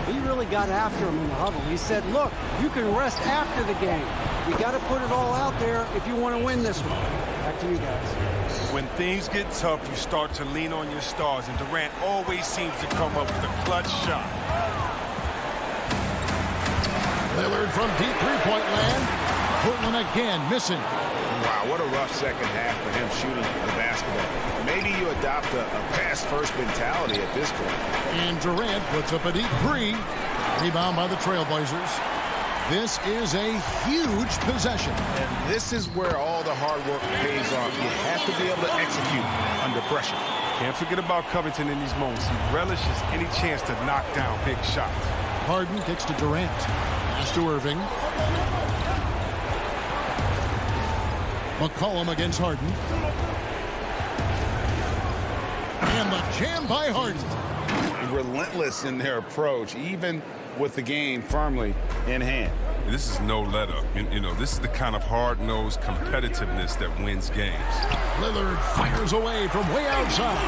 [SPEAKER 14] He really got after him in the huddle. He said, look, you can rest after the game. You got to put it all out there if you want to win this one. Back to you guys.
[SPEAKER 7] When things get tough, you start to lean on your stars, and Durant always seems to come up with a clutch shot.
[SPEAKER 1] Lillard from deep three-point land. Portland again missing.
[SPEAKER 8] Wow, what a rough second half for him shooting the basketball. Maybe you adopt a pass-first mentality at this point.
[SPEAKER 1] And Durant puts up a deep three. Rebound by the Trailblazers. This is a huge possession.
[SPEAKER 8] And this is where all the hard work pays off. You have to be able to execute under pressure.
[SPEAKER 7] Can't forget about Covington in these moments. He relishes any chance to knock down big shots.
[SPEAKER 1] Harden kicks to Durant. Pass to Irving. McCollum against Harden. And the jam by Harden.
[SPEAKER 4] Relentless in their approach, even with the game firmly in hand.
[SPEAKER 7] This is no let up. You know, this is the kind of hard-nosed competitiveness that wins games.
[SPEAKER 1] Lillard fires away from way outside.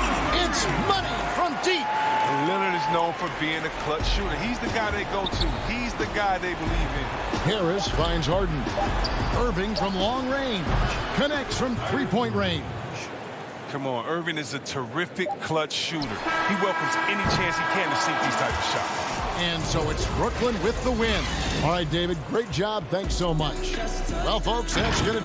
[SPEAKER 1] It's money from deep.
[SPEAKER 7] And Lillard is known for being a clutch shooter. He's the guy they go to. He's the guy they believe in.
[SPEAKER 1] Harris finds Harden. Irving from long range. Connects from three-point range.
[SPEAKER 7] Come on, Irving is a terrific clutch shooter. He welcomes any chance he can to sink these type of shots.
[SPEAKER 1] And so it's Brooklyn with the win. All right, David, great job. Thanks so much. Well, folks, that's going to